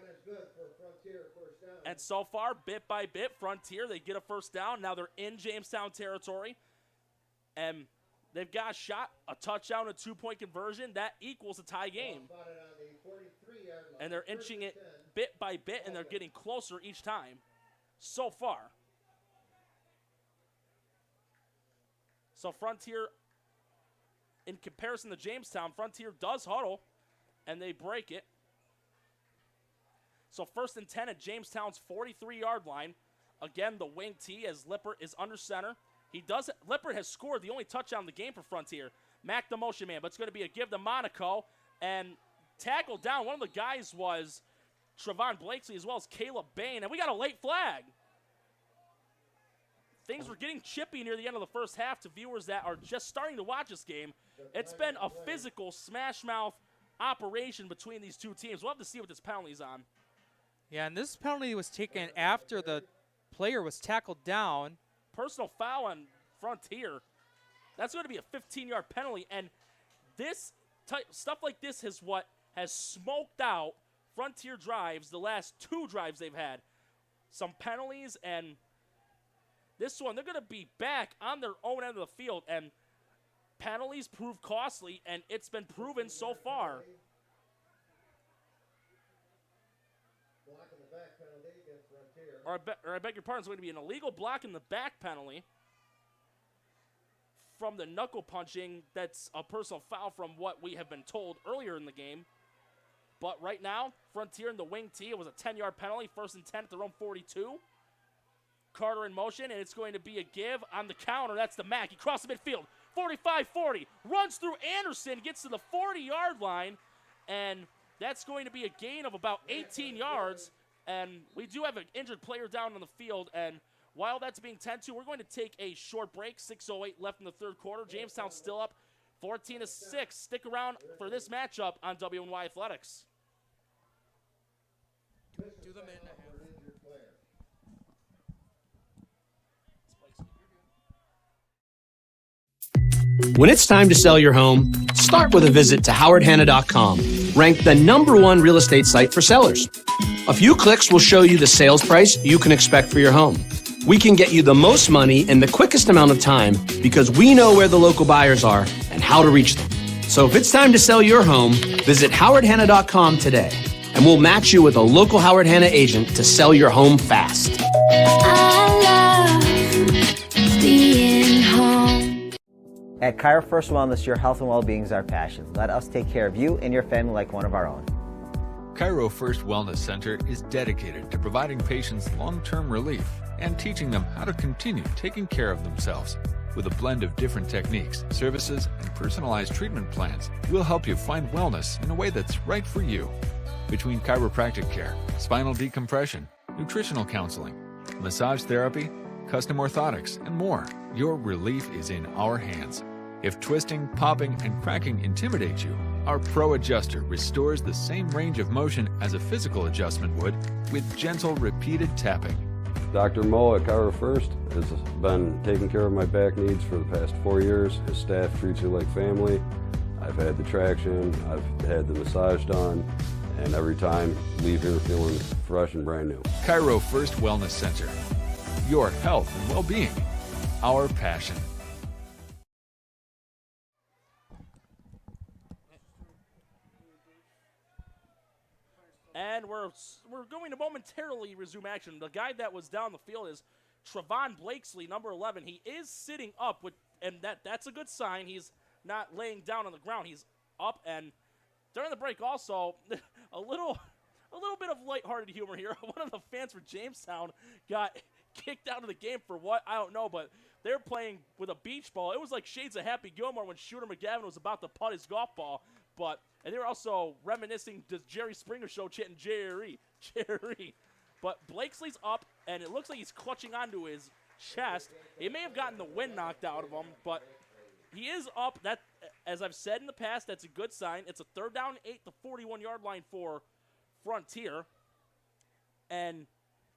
Speaker 1: And so far, bit by bit, Frontier, they get a 1st down. Now they're in Jamestown territory. And they've got a shot, a touchdown, a 2-point conversion. That equals a tie game. And they're inching it bit by bit, and they're getting closer each time so far. So Frontier, in comparison to Jamestown, Frontier does huddle, and they break it. So 1st and 10 at Jamestown's 43-yard line. Again, the wing tee as Lippert is under center. Lippert has scored the only touchdown in the game for Frontier. Mack the motion man, but it's going to be a give to Monaco. And tackled down, one of the guys was Trevon Blakesley as well as Caleb Bain. And we got a late flag. things were getting chippy near the end of the first half to viewers that are just starting to watch this game. It's been a physical smash-mouth operation between these two teams. We'll have to see what this penalty's on.
Speaker 2: Yeah, and this penalty was taken after the player was tackled down.
Speaker 1: Personal foul on Frontier. That's going to be a 15-yard penalty, and this stuff like this is what has smoked out Frontier drives, the last 2 drives they've had. Some penalties, and this one, they're going to be back on their own end of the field, and penalties prove costly, and it's been proven so far. Or I beg your pardon, it's going to be an illegal block in the back penalty from the knuckle punching. That's a personal foul from what we have been told earlier in the game. But right now, Frontier in the wing tee, it was a 10-yard penalty, 1st and 10 at their own 42. Carter in motion, and it's going to be a give on the counter. That's the Mac. He crosses the midfield, 45-40, runs through Anderson, gets to the 40-yard line, and that's going to be a gain of about 18 yards. And we do have an injured player down on the field, and while that's being tended to, we're going to take a short break. 6:08 left in the third quarter. Jamestown still up 14-6. Stick around for this matchup on WNY Athletics.
Speaker 2: Do the minute and a half.
Speaker 7: When it's time to sell your home, start with a visit to howardhanna.com, ranked the #1 real estate site for sellers. A few clicks will show you the sales price you can expect for your home. We can get you the most money in the quickest amount of time because we know where the local buyers are and how to reach them. So if it's time to sell your home, visit howardhanna.com today, and we'll match you with a local Howard Hanna agent to sell your home fast.
Speaker 8: I love being home.
Speaker 14: At Cairo First Wellness, your health and well-being is our passion. Let us take care of you and your family like one of our own.
Speaker 15: Cairo First Wellness Center is dedicated to providing patients long-term relief and teaching them how to continue taking care of themselves. With a blend of different techniques, services, and personalized treatment plans, we'll help you find wellness in a way that's right for you. Between chiropractic care, spinal decompression, nutritional counseling, massage therapy, custom orthotics, and more, your relief is in our hands. If twisting, popping, and cracking intimidate you, our Pro Adjuster restores the same range of motion as a physical adjustment would with gentle, repeated tapping.
Speaker 18: Dr. Mo at Cairo First has been taking care of my back needs for the past 4 years. His staff treats you like family. I've had the traction, I've had the massage done, and every time leave here feeling fresh and brand new.
Speaker 15: Cairo First Wellness Center. Your health and well-being. Our passion.
Speaker 1: And we're going to momentarily resume action. The guy that was down the field is Trevon Blakesley, number 11. He is sitting up, and that's a good sign. He's not laying down on the ground. He's up, and during the break also, a little bit of lighthearted humor here. One of the fans for Jamestown got kicked out of the game for what? I don't know, but they're playing with a beach ball. It was like shades of Happy Gilmore when Shooter McGavin was about to putt his golf ball. And they were also reminiscing the Jerry Springer show, chanting Jerry. But Blakesley's up, and it looks like he's clutching onto his chest. He may have gotten the wind knocked out of him, but he is up. That, as I've said in the past, that's a good sign. It's a 3rd down and 8, the 41-yard line for Frontier. And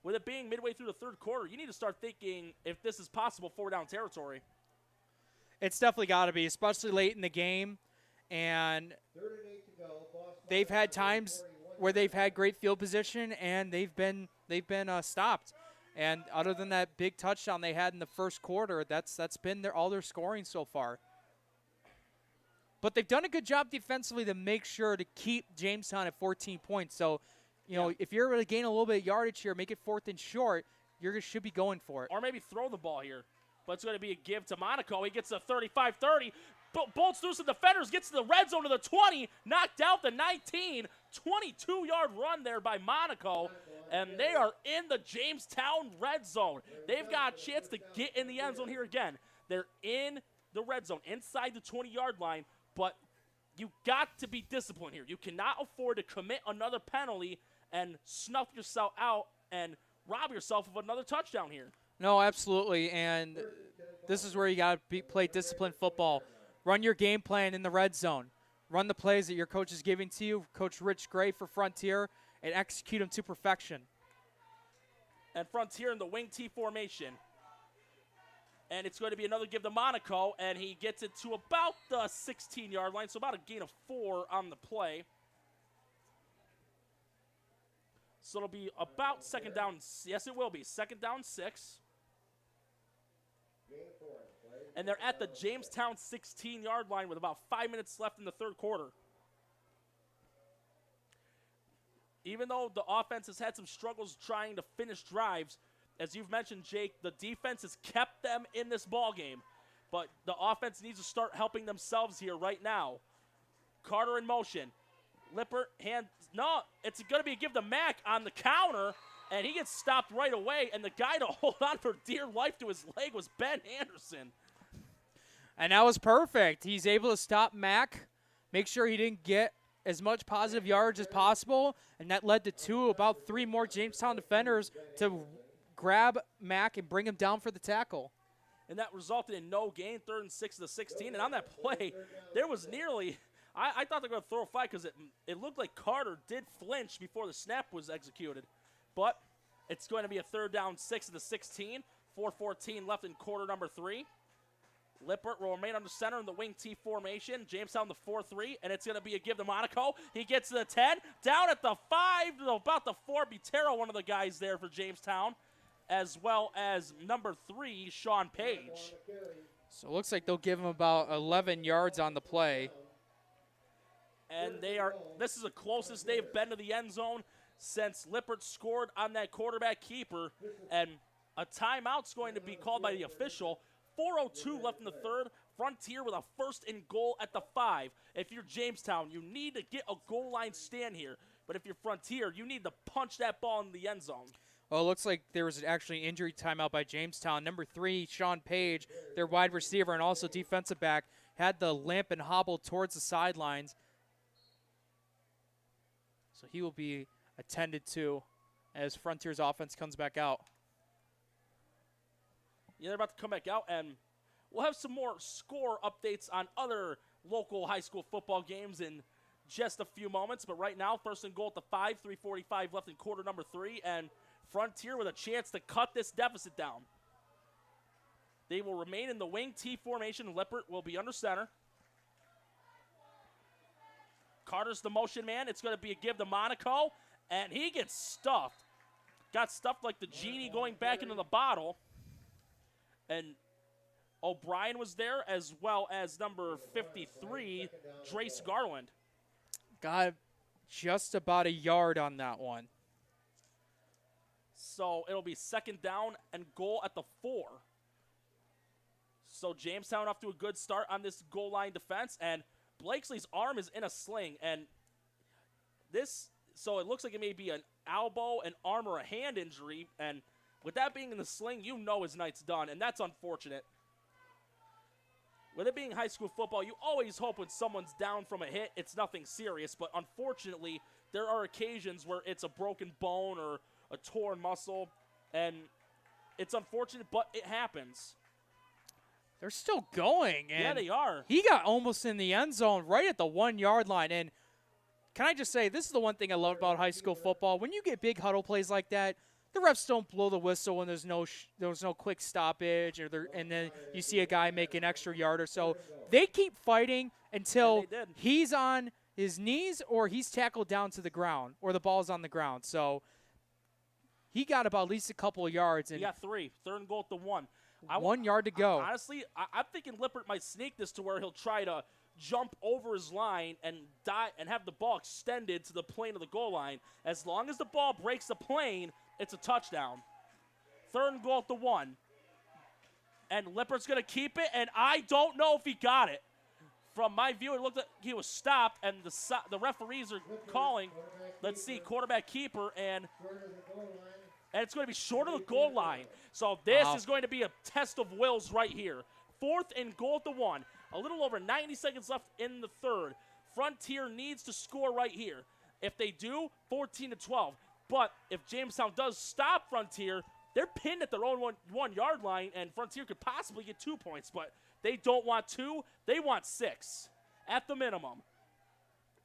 Speaker 1: with it being midway through the third quarter, you need to start thinking if this is possible 4-down territory.
Speaker 2: It's definitely got to be, especially late in the game. And they've had times where they've had great field position and they've been stopped. And other than that big touchdown they had in the first quarter, that's been all their scoring so far. But they've done a good job defensively to make sure to keep Jamestown at 14 points. So, you know, if you're able to gain a little bit of yardage here, make it 4th and short, you should be going for it.
Speaker 1: Or maybe throw the ball here. But it's going to be a give to Monaco. He gets a 35-30. Bolts through some defenders, gets to the red zone to the 20, knocked out the 19, 22-yard run there by Monaco, and they are in the Jamestown red zone. They've got a chance to get in the end zone here again. They're in the red zone, inside the 20-yard line, but you got to be disciplined here. You cannot afford to commit another penalty and snuff yourself out and rob yourself of another touchdown here.
Speaker 2: No, absolutely. And this is where you got to play disciplined football. Run your game plan in the red zone. Run the plays that your coach is giving to you, Coach Rich Gray for Frontier, and execute them to perfection.
Speaker 1: And Frontier in the wing T formation. And it's going to be another give to Monaco, and he gets it to about the 16-yard line, so about a gain of 4 on the play. So it'll be about second down. Yes, it will be. Second down 6. And they're at the Jamestown 16-yard line with about 5 minutes left in the third quarter. Even though the offense has had some struggles trying to finish drives, as you've mentioned, Jake, the defense has kept them in this ball game. But the offense needs to start helping themselves here right now. Carter in motion. Lippert, no, it's going to be a give to Mack on the counter, and he gets stopped right away, and the guy to hold on for dear life to his leg was Ben Anderson.
Speaker 2: And that was perfect. He's able to stop Mack, make sure he didn't get as much positive yardage as possible, and that led to about 3 more Jamestown defenders to grab Mack and bring him down for the tackle.
Speaker 1: And that resulted in no gain, 3rd and 6 to the 16. And on that play, there was nearly, I thought they were going to throw a flag because it looked like Carter did flinch before the snap was executed. But it's going to be a 3rd down 6 to the 16, 4:14 left in quarter number 3. Lippert will remain under center in the wing T formation. Jamestown the 4-3, and it's going to be a give to Monaco. He gets to the 10, down at the 5, to about the 4. Butera, one of the guys there for Jamestown, as well as number 3, Sean Page.
Speaker 2: So it looks like they'll give him about 11 yards on the play.
Speaker 1: And this is the closest they've been to the end zone since Lippert scored on that quarterback keeper. And a timeout's going to be called by the official. 4:02 left in the third. Frontier with a 1st and goal at the 5. If you're Jamestown, you need to get a goal line stand here. But if you're Frontier, you need to punch that ball in the end zone.
Speaker 2: Well, it looks like there was actually an injury timeout by Jamestown. Number 3, Sean Page, their wide receiver and also defensive back, had the limp and hobble towards the sidelines. So he will be attended to as Frontier's offense comes back out.
Speaker 1: Yeah, they're about to come back out, and we'll have some more score updates on other local high school football games in just a few moments. But right now, 1st and goal at the 5, 3:45 left in quarter number 3, and Frontier with a chance to cut this deficit down. They will remain in the wing T formation. Lippert will be under center. Carter's the motion man. It's going to be a give to Monaco, and he gets stuffed. Got stuffed like the genie going back into the bottle. And O'Brien was there, as well as number 53, Drace Garland.
Speaker 2: Got just about a yard on that one.
Speaker 1: So it'll be 2nd down and goal at the 4. So Jamestown off to a good start on this goal line defense, and Blakesley's arm is in a sling, and so it looks like it may be an elbow, an arm, or a hand injury, and with that being in the sling, you know his night's done, and that's unfortunate. With it being high school football, you always hope when someone's down from a hit, it's nothing serious, but unfortunately, there are occasions where it's a broken bone or a torn muscle, and it's unfortunate, but it happens.
Speaker 2: They're still going. And
Speaker 1: yeah, they are.
Speaker 2: He got almost in the end zone right at the 1-yard line, and can I just say, this is the one thing I love about high school football. When you get big huddle plays like that, the refs don't blow the whistle when there's no quick stoppage, and then you see a guy make an extra yard or so. They keep fighting until he's on his knees or he's tackled down to the ground or the ball's on the ground. So he got about at least a couple of yards. And
Speaker 1: he got 3. 3rd and goal at the 1.
Speaker 2: 1 yard to go.
Speaker 1: Honestly, I'm thinking Lippert might sneak this to where he'll try to jump over his line and have the ball extended to the plane of the goal line. As long as the ball breaks the plane, it's a touchdown. 3rd and goal at the 1. And Lippert's going to keep it, and I don't know if he got it. From my view, it looked like he was stopped, and the referees are calling. Let's see, quarterback keeper, and it's going to be short of the goal line. So this is going to be a test of wills right here. 4th and goal at the 1. A little over 90 seconds left in the third. Frontier needs to score right here. If they do, 14-12. But if Jamestown does stop Frontier, They're pinned at their own one-yard line, and Frontier could possibly get 2 points, but they don't want 2. They want 6 at the minimum.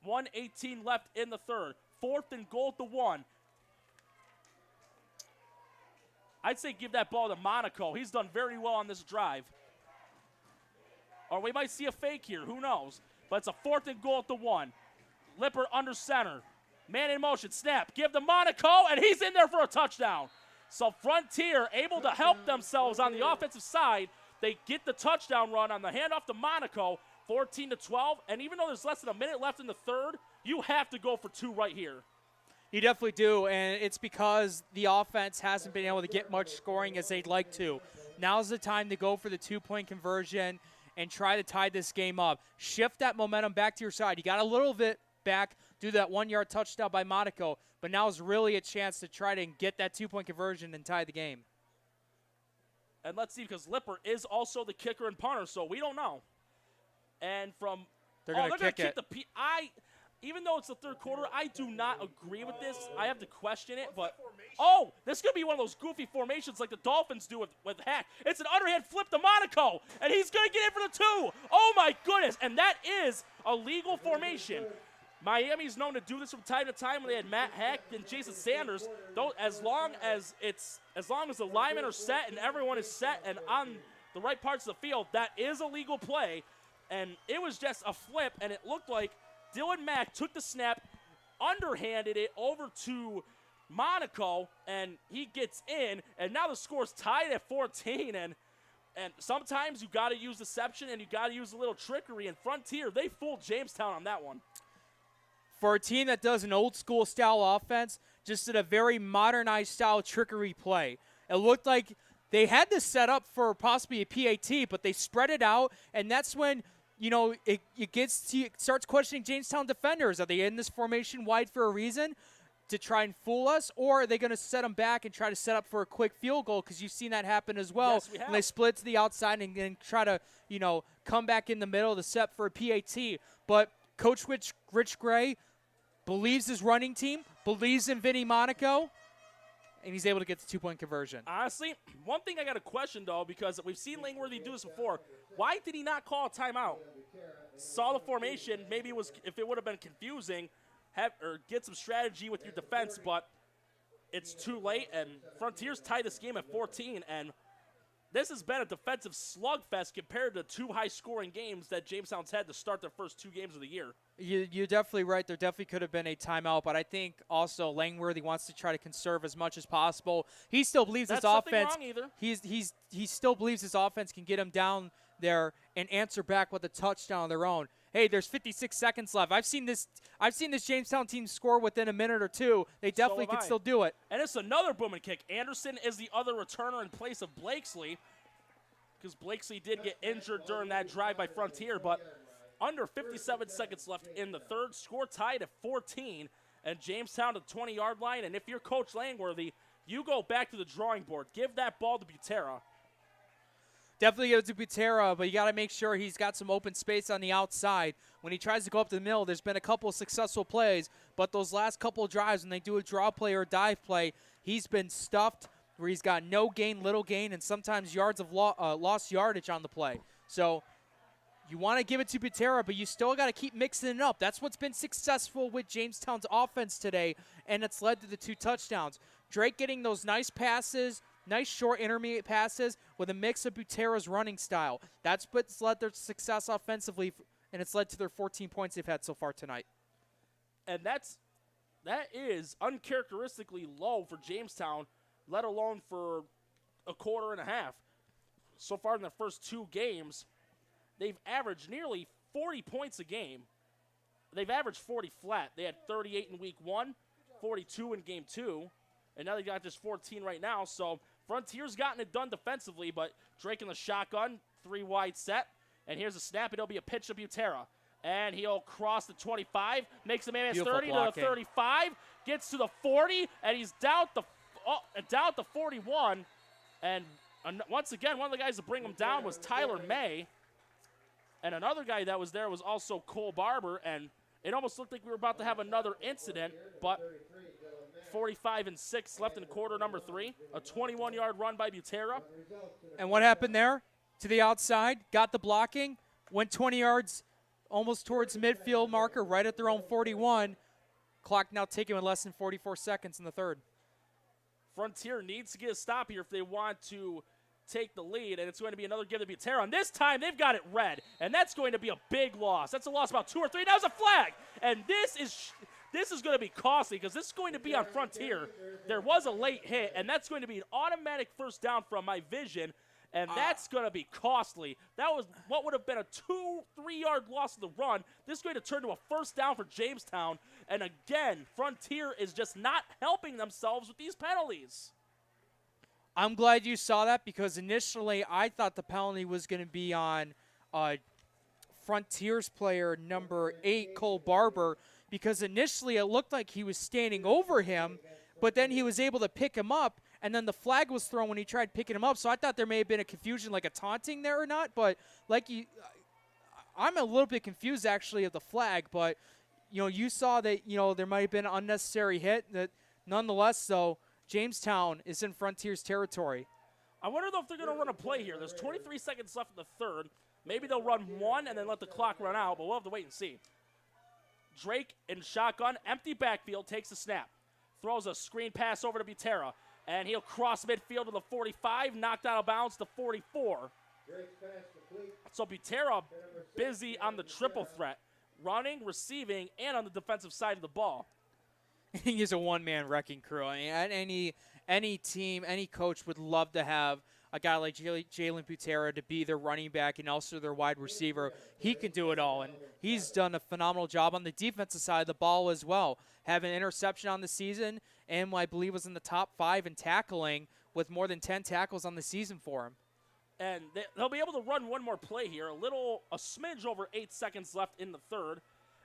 Speaker 1: 1:18 left in the third. 4th and goal at the 1. I'd say give that ball to Monaco. He's done very well on this drive. Or we might see a fake here. Who knows? But it's a 4th and goal at the 1. Lippert under center. Man in motion. Snap. Give to Monaco, and he's in there for a touchdown. So Frontier able to help themselves on the offensive side. They get the touchdown run on the handoff to Monaco, 14-12. And even though there's less than a minute left in the third, you have to go for 2 right here.
Speaker 2: You definitely do, and it's because the offense hasn't been able to get much scoring as they'd like to. Now's the time to go for the 2-point conversion and try to tie this game up. Shift that momentum back to your side. You got a little bit back, do that 1-yard touchdown by Monaco, but now is really a chance to try to get that 2-point conversion and tie the game.
Speaker 1: And let's see, because Lippert is also the kicker and punter, so we don't know. And from
Speaker 2: they're going to kick it.
Speaker 1: Even though it's the third quarter, I do not agree with this. I have to question it, but this could be one of those goofy formations like the Dolphins do with Hack. It's an underhand flip to Monaco, and he's going to get in for the 2. Oh my goodness, and that is a legal formation. Miami's known to do this from time to time when they had Matt Hack and Jason Sanders. Though, as long as the linemen are set and everyone is set and on the right parts of the field, that is a legal play. And it was just a flip, and it looked like Dylan Mack took the snap, underhanded it over to Monaco, and he gets in, and now the score's tied at 14, and sometimes you got to use deception and you got to use a little trickery, and Frontier, they fooled Jamestown on that one.
Speaker 2: For a team that does an old-school style offense, just did a very modernized style trickery play. It looked like they had this set up for possibly a PAT, but they spread it out, and that's when it starts questioning Jamestown defenders. Are they in this formation wide for a reason to try and fool us, or are they going to set them back and try to set up for a quick field goal? Because you've seen that happen as well.
Speaker 1: Yes, we have.
Speaker 2: When they split to the outside and then try to, come back in the middle to set for a PAT. But Coach Rich Gray believes his running team, believes in Vinny Monaco, and he's able to get the 2-point conversion.
Speaker 1: Honestly, one thing I got to question, though, because we've seen Langworthy do this before. Why did he not call a timeout? Saw the formation. Maybe if it would have been confusing, get some strategy with your defense, but it's too late, and Frontiers tied this game at 14, and this has been a defensive slugfest compared to 2 high-scoring games that Jamestown's had to start their first 2 games of the year.
Speaker 2: You're definitely right. There definitely could have been a timeout, but I think also Langworthy wants to try to conserve as much as possible. He still believes his offense.
Speaker 1: Wrong either.
Speaker 2: He still believes his offense can get him down there and answer back with a touchdown on their own. Hey, there's 56 seconds left. I've seen this Jamestown team score within a minute or 2. They definitely can still do it.
Speaker 1: And it's another booming kick. Anderson is the other returner in place of Blakesley, because Blakesley did get injured during that drive by Frontier, but under 57 seconds left in the third. Score tied at 14, and Jamestown to the 20-yard line. And if you're Coach Langworthy, you go back to the drawing board. Give that ball to Butera.
Speaker 2: Definitely give it to Butera, but you got to make sure he's got some open space on the outside. When he tries to go up the middle, there's been a couple of successful plays, but those last couple of drives, when they do a draw play or a dive play, he's been stuffed where he's got no gain, little gain, and sometimes yards of lost yardage on the play. So you want to give it to Butera, but you still got to keep mixing it up. That's what's been successful with Jamestown's offense today, and it's led to the 2 touchdowns. Drake getting those nice passes, nice short intermediate passes with a mix of Butera's running style. That's what's led their success offensively, and it's led to their 14 points they've had so far tonight.
Speaker 1: And that is uncharacteristically low for Jamestown, let alone for a quarter and a half. So far in the first 2 games, they've averaged nearly 40 points a game. They've averaged 40 flat. They had 38 in week 1, 42 in game 2, and now they got just 14 right now. So Frontier's gotten it done defensively, but Drake in the shotgun, 3 wide set, and here's a snap. It'll be a pitch to Butera, and he'll cross the 25, makes a man 30 to the 35, gets to the 40, and he's down at the 41. And once again, one of the guys to bring him down was Tyler May. And another guy that was there was also Cole Barber, and it almost looked like we were about to have another incident, but 45-6 left in quarter number 3. A 21-yard run by Butera.
Speaker 2: And what happened there? To the outside, got the blocking, went 20 yards almost towards the midfield marker, right at their own 41. Clock now ticking with less than 44 seconds in the third.
Speaker 1: Frontier needs to get a stop here if they want to take the lead, and it's going to be another give to Butera. And this time, they've got it red, and that's going to be a big loss. That's a loss about 2 or 3. That was a flag, and this is going to be costly because this is going to be on Frontier. There was a late hit, and that's going to be an automatic first down from my vision, and that's going to be costly. That was what would have been a 2-3-yard loss of the run. This is going to turn to a first down for Jamestown, and again, Frontier is just not helping themselves with these penalties.
Speaker 2: I'm glad you saw that because initially I thought the penalty was going to be on Frontiers player number 8, Cole Barber, because initially it looked like he was standing over him, but then he was able to pick him up, and then the flag was thrown when he tried picking him up. So I thought there may have been a confusion, like a taunting there or not. But I'm a little bit confused actually of the flag. But you saw that there might have been an unnecessary hit. That nonetheless, though, Jamestown is in Frontiers territory.
Speaker 1: I wonder though if they're going to run a play here. There's 23 seconds left in the third. Maybe they'll run one and then let the clock run out. But we'll have to wait and see. Drake in shotgun, empty backfield, takes the snap. Throws a screen pass over to Butera. And he'll cross midfield to the 45, knocked out of bounds to 44. So Butera busy on the triple threat, running, receiving, and on the defensive side of the ball.
Speaker 2: He is a one-man wrecking crew. I mean, any team, any coach would love to have a guy like Jalen Butera to be their running back and also their wide receiver. He can do it all, and he's done a phenomenal job on the defensive side of the ball as well. Have an interception on the season, and I believe was in the top 5 in tackling with more than 10 tackles on the season for him.
Speaker 1: And they'll be able to run one more play here. A smidge over 8 seconds left in the third.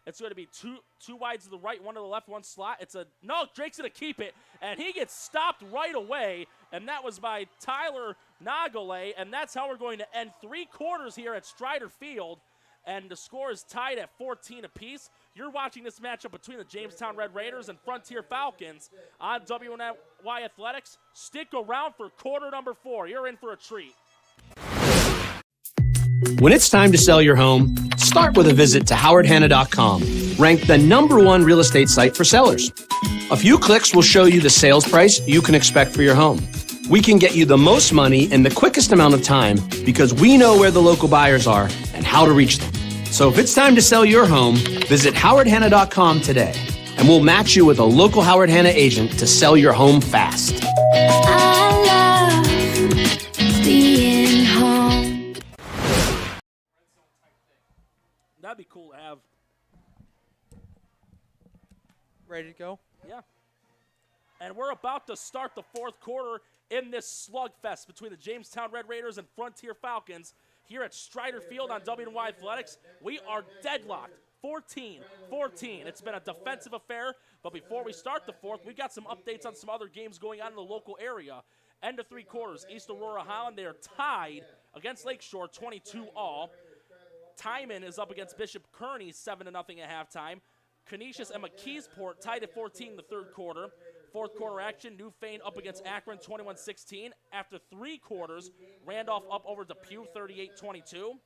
Speaker 1: It's going to be two wides to the right, one to the left, one slot. No, Drake's going to keep it, and he gets stopped right away, and that was by Tyler Nagale, and that's how we're going to end 3 quarters here at Strider Field, and the score is tied at 14 apiece. You're watching this matchup between the Jamestown Red Raiders and Frontier Falcons on WNY Athletics. Stick around for quarter number 4. You're in for a treat.
Speaker 7: When it's time to sell your home, start with a visit to howardhanna.com, ranked the #1 real estate site for sellers. A few clicks will show you the sales price you can expect for your home. We can get you the most money in the quickest amount of time because we know where the local buyers are and how to reach them. So if it's time to sell your home, visit howardhanna.com today, and we'll match you with a local Howard Hanna agent to sell your home fast.
Speaker 8: I love being home.
Speaker 1: That'd be cool to have.
Speaker 2: Ready to go?
Speaker 1: Yeah. And we're about to start the fourth quarter in this slugfest between the Jamestown Red Raiders and Frontier Falcons here at Strider Field on WNY Athletics. We are deadlocked, 14-14. It's been a defensive affair, but before we start the fourth, we got some updates on some other games going on in the local area. End of 3 quarters, East Aurora Highland, they are tied against Lakeshore 22-all. Timon is up against Bishop Kearney 7-0 at halftime. Canisius and McKeesport tied at 14 in the third quarter. Fourth quarter action, Newfane up against Akron 21-16. After 3 quarters, Randolph up over Depew 38-22.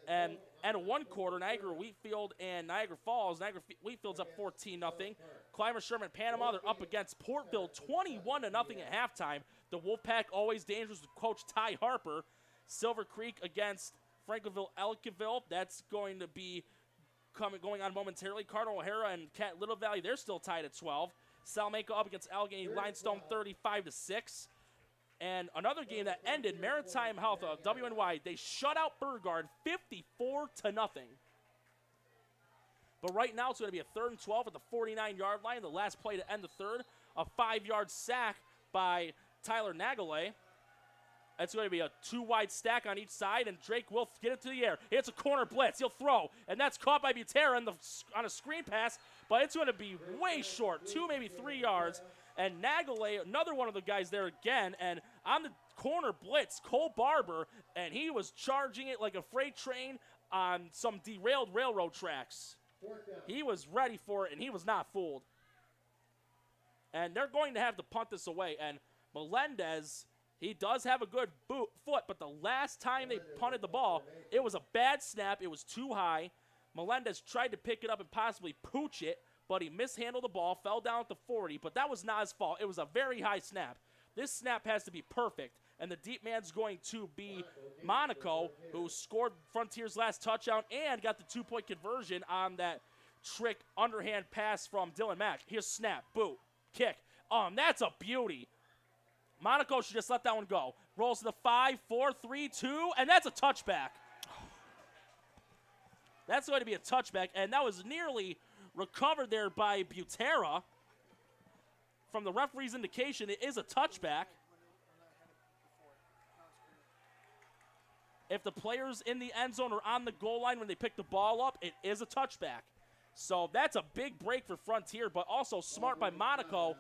Speaker 1: And at 1 quarter, Niagara Wheatfield and Niagara Falls. Niagara Wheatfield's up 14-0. Clymer Sherman Panama, they're up against Portville 21-0 at halftime. The Wolfpack always dangerous with Coach Ty Harper. Silver Creek against Franklin Ellicottville, that's going to be going on momentarily. Cardinal O'Hara and Cat Little Valley, they're still tied at 12. Salmaco up against Allegheny Limestone 35-6. And another game that ended, Maritime Health of WNY, they shut out Burgard 54-0. But right now it's going to be a 3rd and 12 at the 49-yard line. The last play to end the third, a 5-yard sack by Tyler Nagale. It's going to be a 2-wide stack on each side, and Drake will get it to the air. It's a corner blitz. He'll throw, and that's caught by Butera on a screen pass, but it's going to be way short, 2, maybe 3 yards. And Nagale, another one of the guys there again, and on the corner blitz, Cole Barber, and he was charging it like a freight train on some derailed railroad tracks. He was ready for it, and he was not fooled. And they're going to have to punt this away. And Melendez, he does have a good foot, but the last time they punted the ball, it was a bad snap. It was too high. Melendez tried to pick it up and possibly pooch it, but he mishandled the ball, fell down at the 40, but that was not his fault. It was a very high snap. This snap has to be perfect, and the deep man's going to be Monaco, who scored Frontier's last touchdown and got the 2-point conversion on that trick underhand pass from Dylan Mack. Here's snap, boot, kick. That's a beauty. Monaco should just let that one go. Rolls to the 5, 4, 3, 2, and that's a touchback. That's going to be a touchback, and that was nearly recovered there by Butera. From the referee's indication, it is a touchback. If the players in the end zone are on the goal line when they pick the ball up, it is a touchback. So that's a big break for Frontier, but also smart by Monaco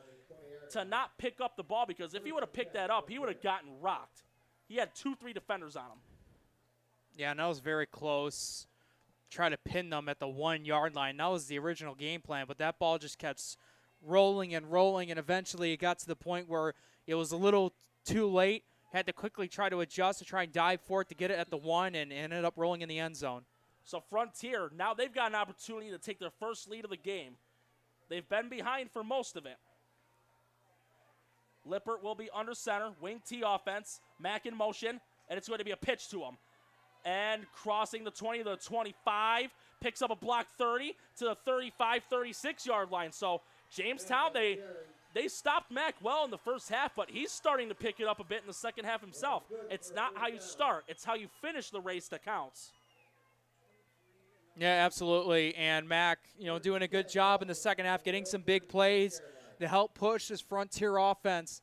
Speaker 1: to not pick up the ball, because if he would have picked that up, he would have gotten rocked. He had 2-3 defenders on him.
Speaker 2: Yeah, and that was very close. Try to pin them at the 1-yard line. That was the original game plan, but that ball just kept rolling, and eventually it got to the point where it was a little too late. Had to quickly try to adjust to try and dive for it to get it at the 1, and ended up rolling in the end zone.
Speaker 1: So Frontier, now they've got an opportunity to take their first lead of the game. They've been behind for most of it. Lippert will be under center, wing T offense, Mack in motion, and it's going to be a pitch to him. And crossing the 20 to the 25, picks up a block 30 to the 35, 36-yard line. So Jamestown, they stopped Mack well in the first half, but he's starting to pick it up a bit in the second half himself. It's not how you start, it's how you finish the race that counts.
Speaker 2: Yeah, absolutely. And Mack, doing a good job in the second half, getting some big plays to help push this Frontier offense.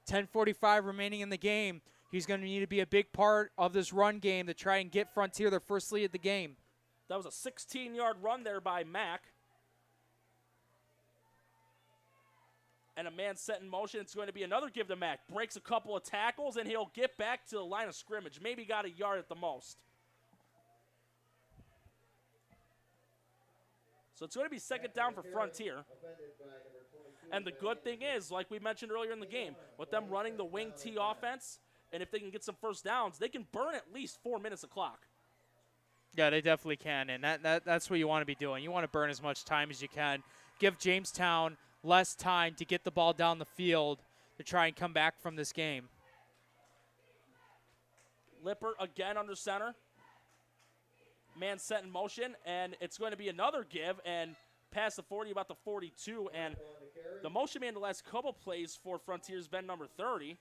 Speaker 2: 10:45 remaining in the game. He's going to need to be a big part of this run game to try and get Frontier their first lead of the game.
Speaker 1: That was a 16-yard run there by Mack. And a man set in motion. It's going to be another give to Mack. Breaks a couple of tackles, and he'll get back to the line of scrimmage. Maybe got a yard at the most. So it's going to be second down for Frontier. And the good thing is, like we mentioned earlier in the game, with them running the wing T offense, and if they can get some first downs, they can burn at least 4 minutes of clock.
Speaker 2: Yeah, they definitely can, and that's what you want to be doing. You want to burn as much time as you can. Give Jamestown less time to get the ball down the field to try and come back from this game.
Speaker 1: Lippert again under center. Man set in motion, and it's going to be another give, and past the 40, about the 42, and the motion man the last couple plays for Frontier's been number 30.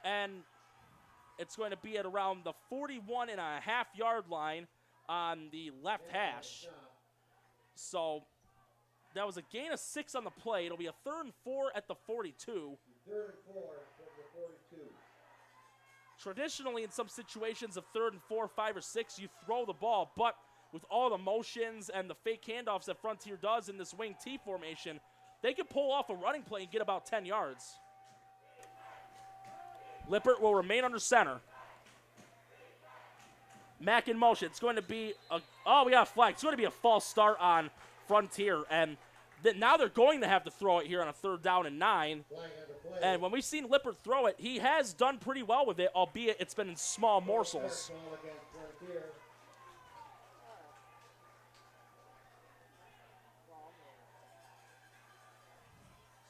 Speaker 1: And it's going to be at around the 41.5-yard line on the left hash. So that was a gain of 6 on the play. It'll be a 3rd and 4 at the 42.
Speaker 3: 3rd and 4 at the 42.
Speaker 1: Traditionally, in some situations of 3rd and 4, 5, or 6, you throw the ball. But with all the motions and the fake handoffs that Frontier does in this wing T formation, they can pull off a running play and get about 10 yards. Lippert will remain under center. Mack in motion. It's going to be we got a flag. It's going to be a false start on Frontier, and now they're going to have to throw it here on a 3rd down and 9. And when we've seen Lippert throw it, he has done pretty well with it, albeit it's been in small morsels.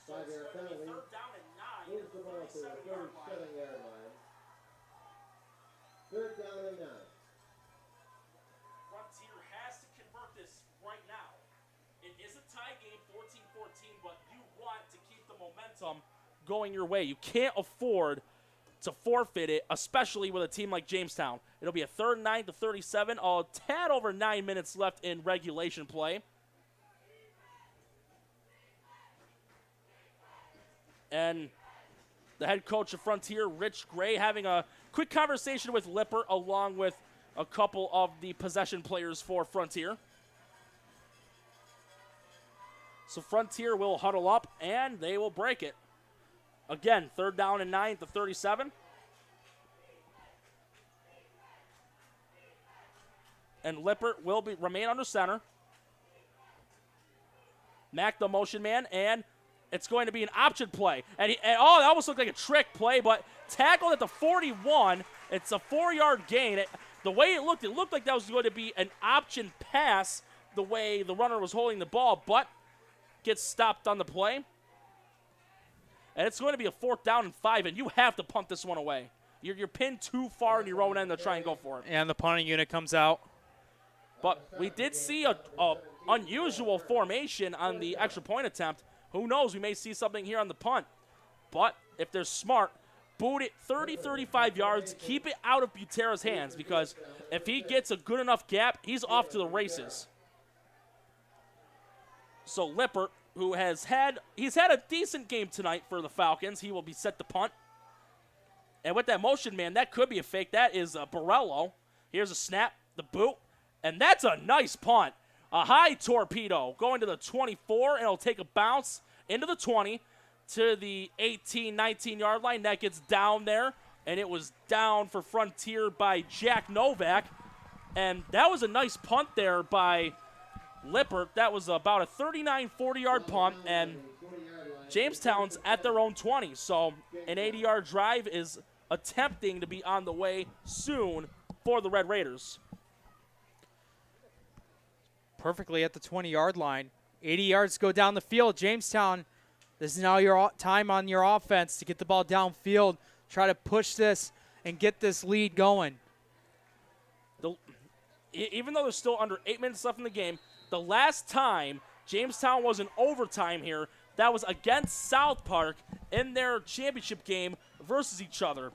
Speaker 3: Five-yard penalty. Moves the ball to the 37-yard line. 3rd down and 9.
Speaker 1: Frontier has to convert this right now. It is a tie game, 14-14, but you want to keep the momentum going your way. You can't afford to forfeit it, especially with a team like Jamestown. It'll be a 3rd and 9 to 37, a tad over 9 minutes left in regulation play. And the head coach of Frontier, Rich Gray, having a quick conversation with Lippert along with a couple of the possession players for Frontier. So Frontier will huddle up, and they will break it. Again, 3rd down and 9 to 37. And Lippert will remain under center. Mack, the motion man, and it's going to be an option play. And that almost looked like a trick play, but tackled at the 41. It's a 4-yard gain. The way it looked like that was going to be an option pass the way the runner was holding the ball, but gets stopped on the play. And it's going to be a 4th down and 5, and you have to punt this one away. You're pinned too far in your own end to try and go for it.
Speaker 2: And the punting unit comes out.
Speaker 1: But we did see a unusual formation on the extra point attempt. Who knows? We may see something here on the punt. But if they're smart, boot it 30, 35 yards. Keep it out of Butera's hands, because if he gets a good enough gap, he's off to the races. So Lippert, who he's had a decent game tonight for the Falcons, he will be set to punt. And with that motion, man, that could be a fake. That is Borello. Here's a snap, the boot, and that's a nice punt. A high torpedo going to the 24, and it'll take a bounce into the 20 to the 18, 19-yard line. That gets down there, and it was down for Frontier by Jack Novak. And that was a nice punt there by Lippert. That was about a 39, 40-yard punt, and Jamestown's at their own 20. So an 80-yard drive is attempting to be on the way soon for the Red Raiders.
Speaker 2: Perfectly at the 20-yard line. 80 yards go down the field. Jamestown, this is now your time on your offense to get the ball downfield, try to push this and get this lead going.
Speaker 1: Even though there's still under 8 minutes left in the game, the last time Jamestown was in overtime here, that was against South Park in their championship game versus each other.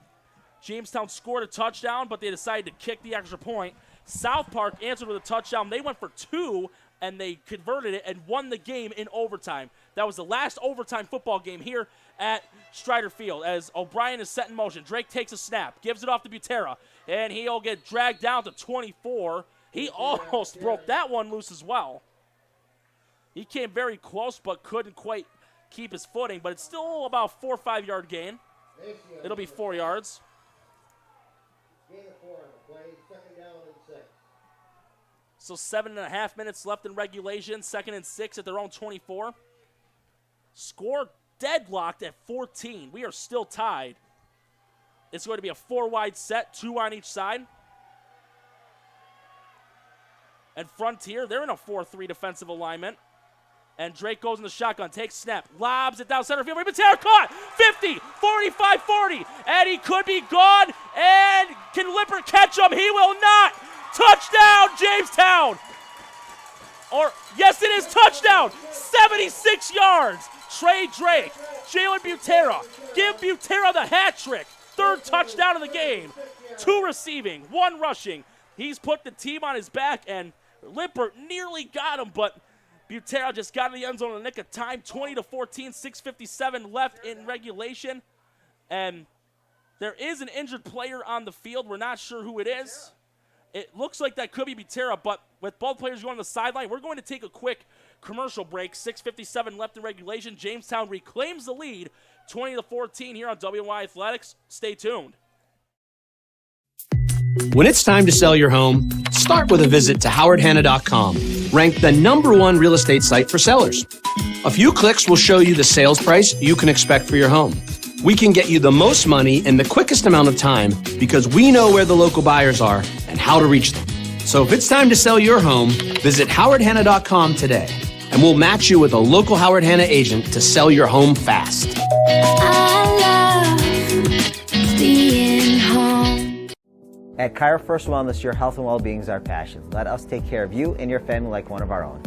Speaker 1: Jamestown scored a touchdown, but they decided to kick the extra point. South Park answered with a touchdown. They went for 2, and they converted it and won the game in overtime. That was the last overtime football game here at Strider Field as O'Brien is set in motion. Drake takes a snap, gives it off to Butera, and he'll get dragged down to 24. He almost broke that one loose as well. He came very close but couldn't quite keep his footing, but it's still about 4 or 5 yard gain. It'll be 4 yards. So 7.5 minutes left in regulation. 2nd and 6 at their own 24. Score deadlocked at 14. We are still tied. It's going to be a 4-wide set, 2 on each side. And Frontier, they're in a 4-3 defensive alignment. And Drake goes in the shotgun, takes snap, lobs it down center field. Butera caught, 50, 45, 40, and he could be gone. And can Lippert catch him? He will not. Touchdown, Jamestown. Or, yes, it is touchdown. 76 yards. Trey Drake, Jalen Butera. Give Butera the hat trick. 3rd touchdown of the game. 2 receiving, 1 rushing. He's put the team on his back, and Lippert nearly got him, but Butera just got in the end zone in the nick of time. 20-14, 6:57 left in regulation. And there is an injured player on the field. We're not sure who it is. It looks like that could be Butera, but with both players going on the sideline, we're going to take a quick commercial break. 6:57 left in regulation. Jamestown reclaims the lead, 20-14 here on WY Athletics. Stay tuned.
Speaker 7: When it's time to sell your home, start with a visit to howardhanna.com, ranked the #1 real estate site for sellers. A few clicks will show you the sales price you can expect for your home. We can get you the most money in the quickest amount of time because we know where the local buyers are and how to reach them. So if it's time to sell your home, visit howardhanna.com today, and we'll match you with a local Howard Hanna agent to sell your home fast.
Speaker 14: At Cairo First Wellness, your health and well-being is our passion. Let us take care of you and your family like one of our own.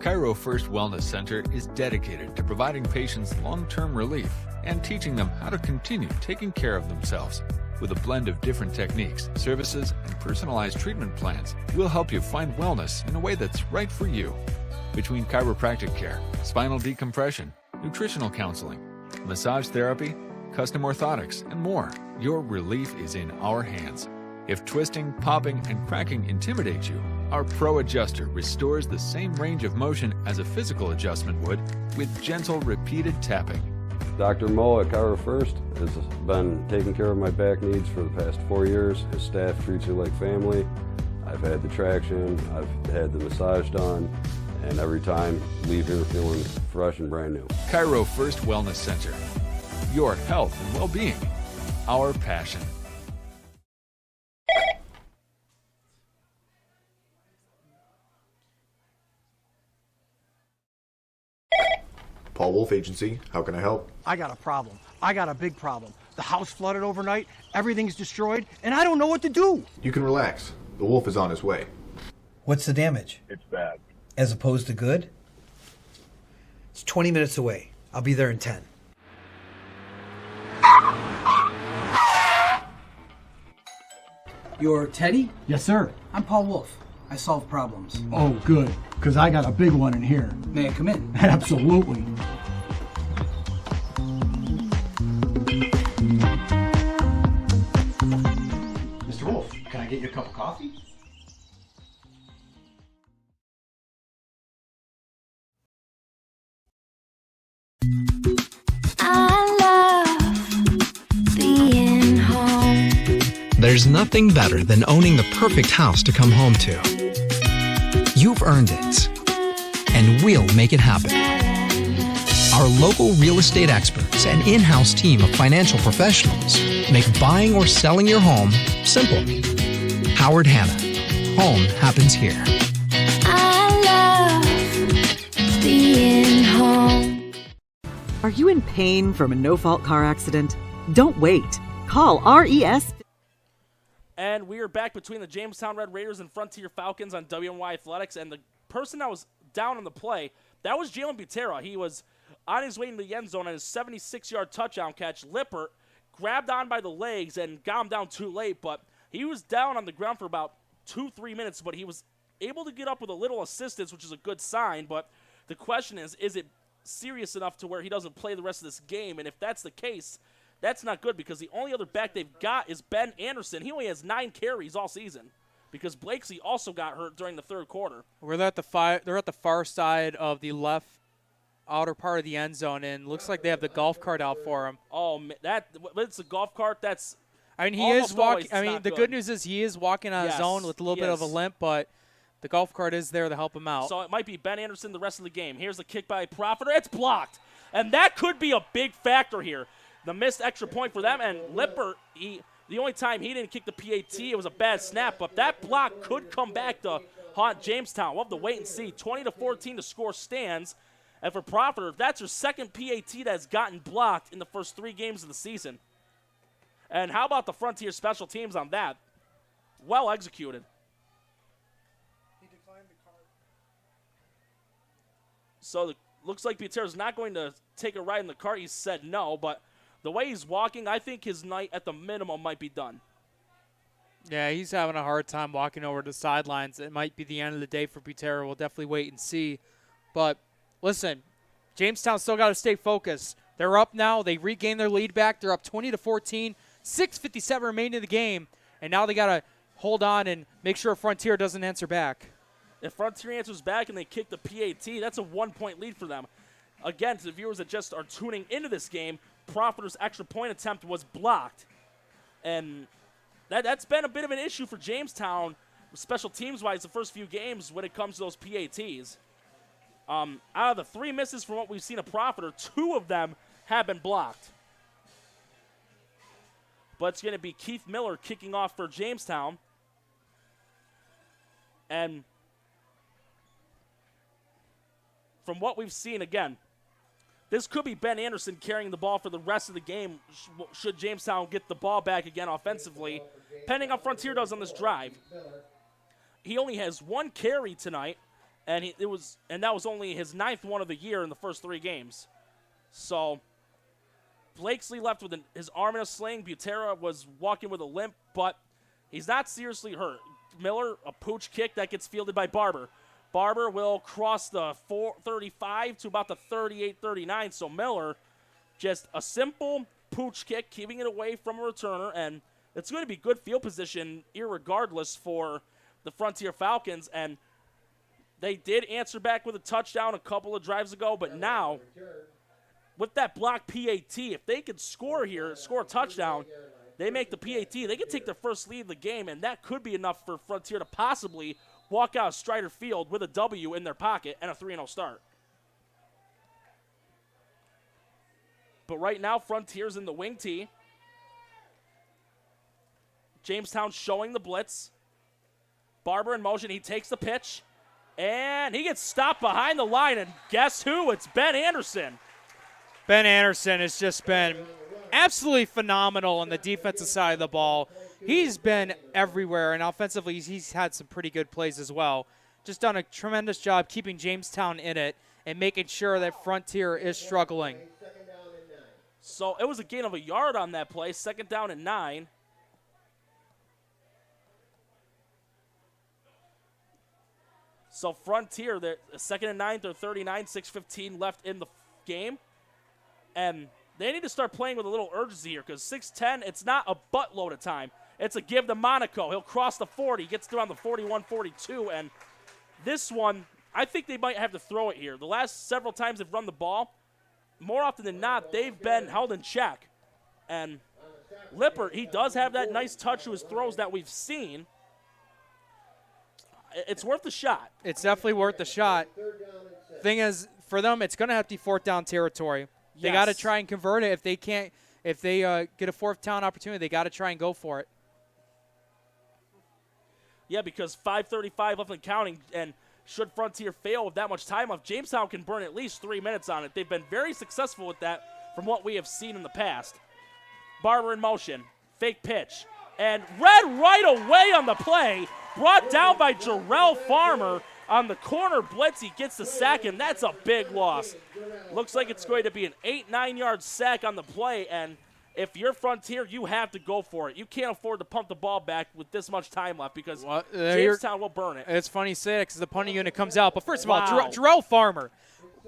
Speaker 15: Cairo First Wellness Center is dedicated to providing patients long-term relief and teaching them how to continue taking care of themselves. With a blend of different techniques, services, and personalized treatment plans, we'll help you find wellness in a way that's right for you. Between chiropractic care, spinal decompression, nutritional counseling, massage therapy, custom orthotics, and more, your relief is in our hands. If twisting, popping, and cracking intimidate you, our Pro Adjuster restores the same range of motion as a physical adjustment would with gentle, repeated tapping.
Speaker 18: Dr. Mo at Cairo First has been taking care of my back needs for the past 4 years. His staff treats you like family. I've had the traction, I've had the massage done, and every time, leave here feeling fresh and brand new.
Speaker 15: Cairo First Wellness Center. Your health and well-being. Our passion.
Speaker 4: Paul Wolf Agency, how can I help?
Speaker 5: I got a problem. I got a big problem. The house flooded overnight, everything's destroyed, and I don't know what to do.
Speaker 4: You can relax. The wolf is on his way.
Speaker 6: What's the damage?
Speaker 11: It's bad.
Speaker 6: As opposed to good? It's 20 minutes away. I'll be there in 10.
Speaker 10: You're Teddy?
Speaker 5: Yes, sir.
Speaker 10: I'm Paul Wolf. I solve problems.
Speaker 5: Oh, good, because I got a big one in here.
Speaker 10: May I come in?
Speaker 5: Absolutely. Mr. Wolf, can I get you a cup of coffee?
Speaker 8: I love being home.
Speaker 19: There's nothing better than owning the perfect house to come home to. You've earned it, and we'll make it happen. Our local real estate experts and in-house team of financial professionals make buying or selling your home simple. Howard Hanna. Home happens here.
Speaker 8: I love being home.
Speaker 16: Are you in pain from a no-fault car accident? Don't wait. Call RES.
Speaker 1: And we are back between the Jamestown Red Raiders and Frontier Falcons on WNY Athletics. And the person that was down on the play, that was Jalen Butera. He was on his way into the end zone on his 76-yard touchdown catch. Lippert grabbed on by the legs and got him down too late. But he was down on the ground for about 2-3 minutes. But he was able to get up with a little assistance, which is a good sign. But the question is it serious enough to where he doesn't play the rest of this game? And if that's the case, that's not good, because the only other back they've got is Ben Anderson. He only has 9 carries all season because Blakesley also got hurt during the third quarter.
Speaker 2: They're at the far side of the left outer part of the end zone, and looks like they have the golf cart out for him.
Speaker 1: Oh, it's a golf cart. That's
Speaker 2: I mean, he is walking. I mean, the good news is he is walking on his own with a little bit of a limp, but the golf cart is there to help him out.
Speaker 1: So it might be Ben Anderson the rest of the game. Here's the kick by Profiter. It's blocked, and that could be a big factor here. The missed extra point for them, and Lippert, the only time he didn't kick the PAT, it was a bad snap, but that block could come back to haunt Jamestown. We'll have to wait and see. 20-14 to score stands. And for Profiter, that's her second PAT that's gotten blocked in the first 3 games of the season. And how about the Frontier special teams on that? Well executed.
Speaker 13: He declined the card.
Speaker 1: So looks like Butera's not going to take a ride in the cart. He said no, but the way he's walking, I think his night at the minimum might be done.
Speaker 2: Yeah, he's having a hard time walking over the sidelines. It might be the end of the day for Butera. We'll definitely wait and see. But listen, Jamestown still got to stay focused. They're up now. They regained their lead back. They're up 20-14. 6:57 remaining in the game, and now they got to hold on and make sure Frontier doesn't answer back.
Speaker 1: If Frontier answers back and they kick the PAT, that's a 1-point lead for them. Again, to the viewers that just are tuning into this game, Profiter's extra point attempt was blocked. And that's been a bit of an issue for Jamestown, special teams-wise, the first few games when it comes to those PATs. Out of the 3 misses from what we've seen of Profiter, 2 of them have been blocked. But it's going to be Keith Miller kicking off for Jamestown. And from what we've seen, again, this could be Ben Anderson carrying the ball for the rest of the game should Jamestown get the ball back again offensively, depending on Frontier does on this drive. He only has 1 carry tonight, and that was only his 9th one of the year in the first 3 games. So Blakesley left with his arm in a sling. Butera was walking with a limp, but he's not seriously hurt. Miller, a pooch kick that gets fielded by Barber. Barber will cross the 35 to about the 38-39. So Miller, just a simple pooch kick, keeping it away from a returner, and it's going to be good field position irregardless for the Frontier Falcons. And they did answer back with a touchdown a couple of drives ago, but now with that block PAT, if they could score here, score a touchdown, they make the PAT, they could take their first lead of the game, and that could be enough for Frontier to possibly walk out of Strider Field with a W in their pocket and a 3-0 start. But right now, Frontier's in the wing tee. Jamestown showing the blitz. Barber in motion. He takes the pitch. And he gets stopped behind the line. And guess who? It's Ben Anderson.
Speaker 2: Ben Anderson has just been absolutely phenomenal on the defensive side of the ball. He's been everywhere, and offensively he's had some pretty good plays as well. Just done a tremendous job keeping Jamestown in it and making sure that Frontier is struggling.
Speaker 1: So it was a gain of a yard on that play, 2nd down and 9. So Frontier, they're 2nd and 9, they're 39, 6:15 left in the game. And they need to start playing with a little urgency here because 6:10, it's not a buttload of time. It's a give to Monaco. He'll cross the 40, gets around the 41-42, and this one, I think they might have to throw it here. The last several times they've run the ball, more often than not, they've been held in check. And Lippert, he does have that nice touch to his throws that we've seen. It's worth the shot.
Speaker 2: It's definitely worth the shot. Thing is, for them, it's going to have to be 4th down territory. They got to try and convert it. If they can't, if they get a 4th down opportunity, they got to try and go for it.
Speaker 1: Yeah, because 5:35 left and counting, and should Frontier fail with that much time left, Jamestown can burn at least 3 minutes on it. They've been very successful with that from what we have seen in the past. Barber in motion, fake pitch, and read right away on the play, brought down by Jarrell Farmer on the corner blitz. He gets the sack, and that's a big loss. Looks like it's going to be an 8-9 yard sack on the play, and if you're Frontier, you have to go for it. You can't afford to pump the ball back with this much time left because Jamestown will burn it.
Speaker 2: It's funny you say that because the punting unit comes out. But first of all, Jarrell Farmer,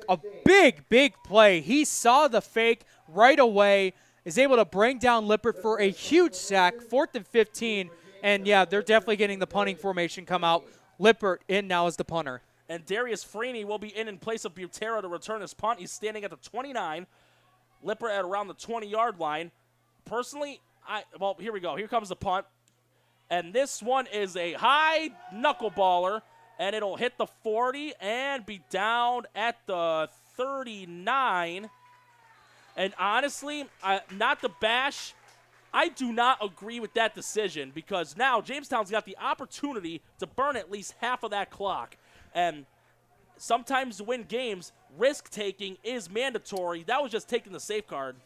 Speaker 2: a big, big play. He saw the fake right away, is able to bring down Lippert for a huge sack, 4th and 15. And, yeah, they're definitely getting the punting formation come out. Lippert in now as the punter.
Speaker 1: And Darius Freeney will be in place of Butera to return his punt. He's standing at the 29. Lippert at around the 20-yard line. Personally, well, here we go. Here comes the punt. And this one is a high knuckleballer, and it'll hit the 40 and be down at the 39. And honestly, not to bash, I do not agree with that decision because now Jamestown's got the opportunity to burn at least half of that clock. And sometimes to win games, risk-taking is mandatory. That was just taking the safeguard.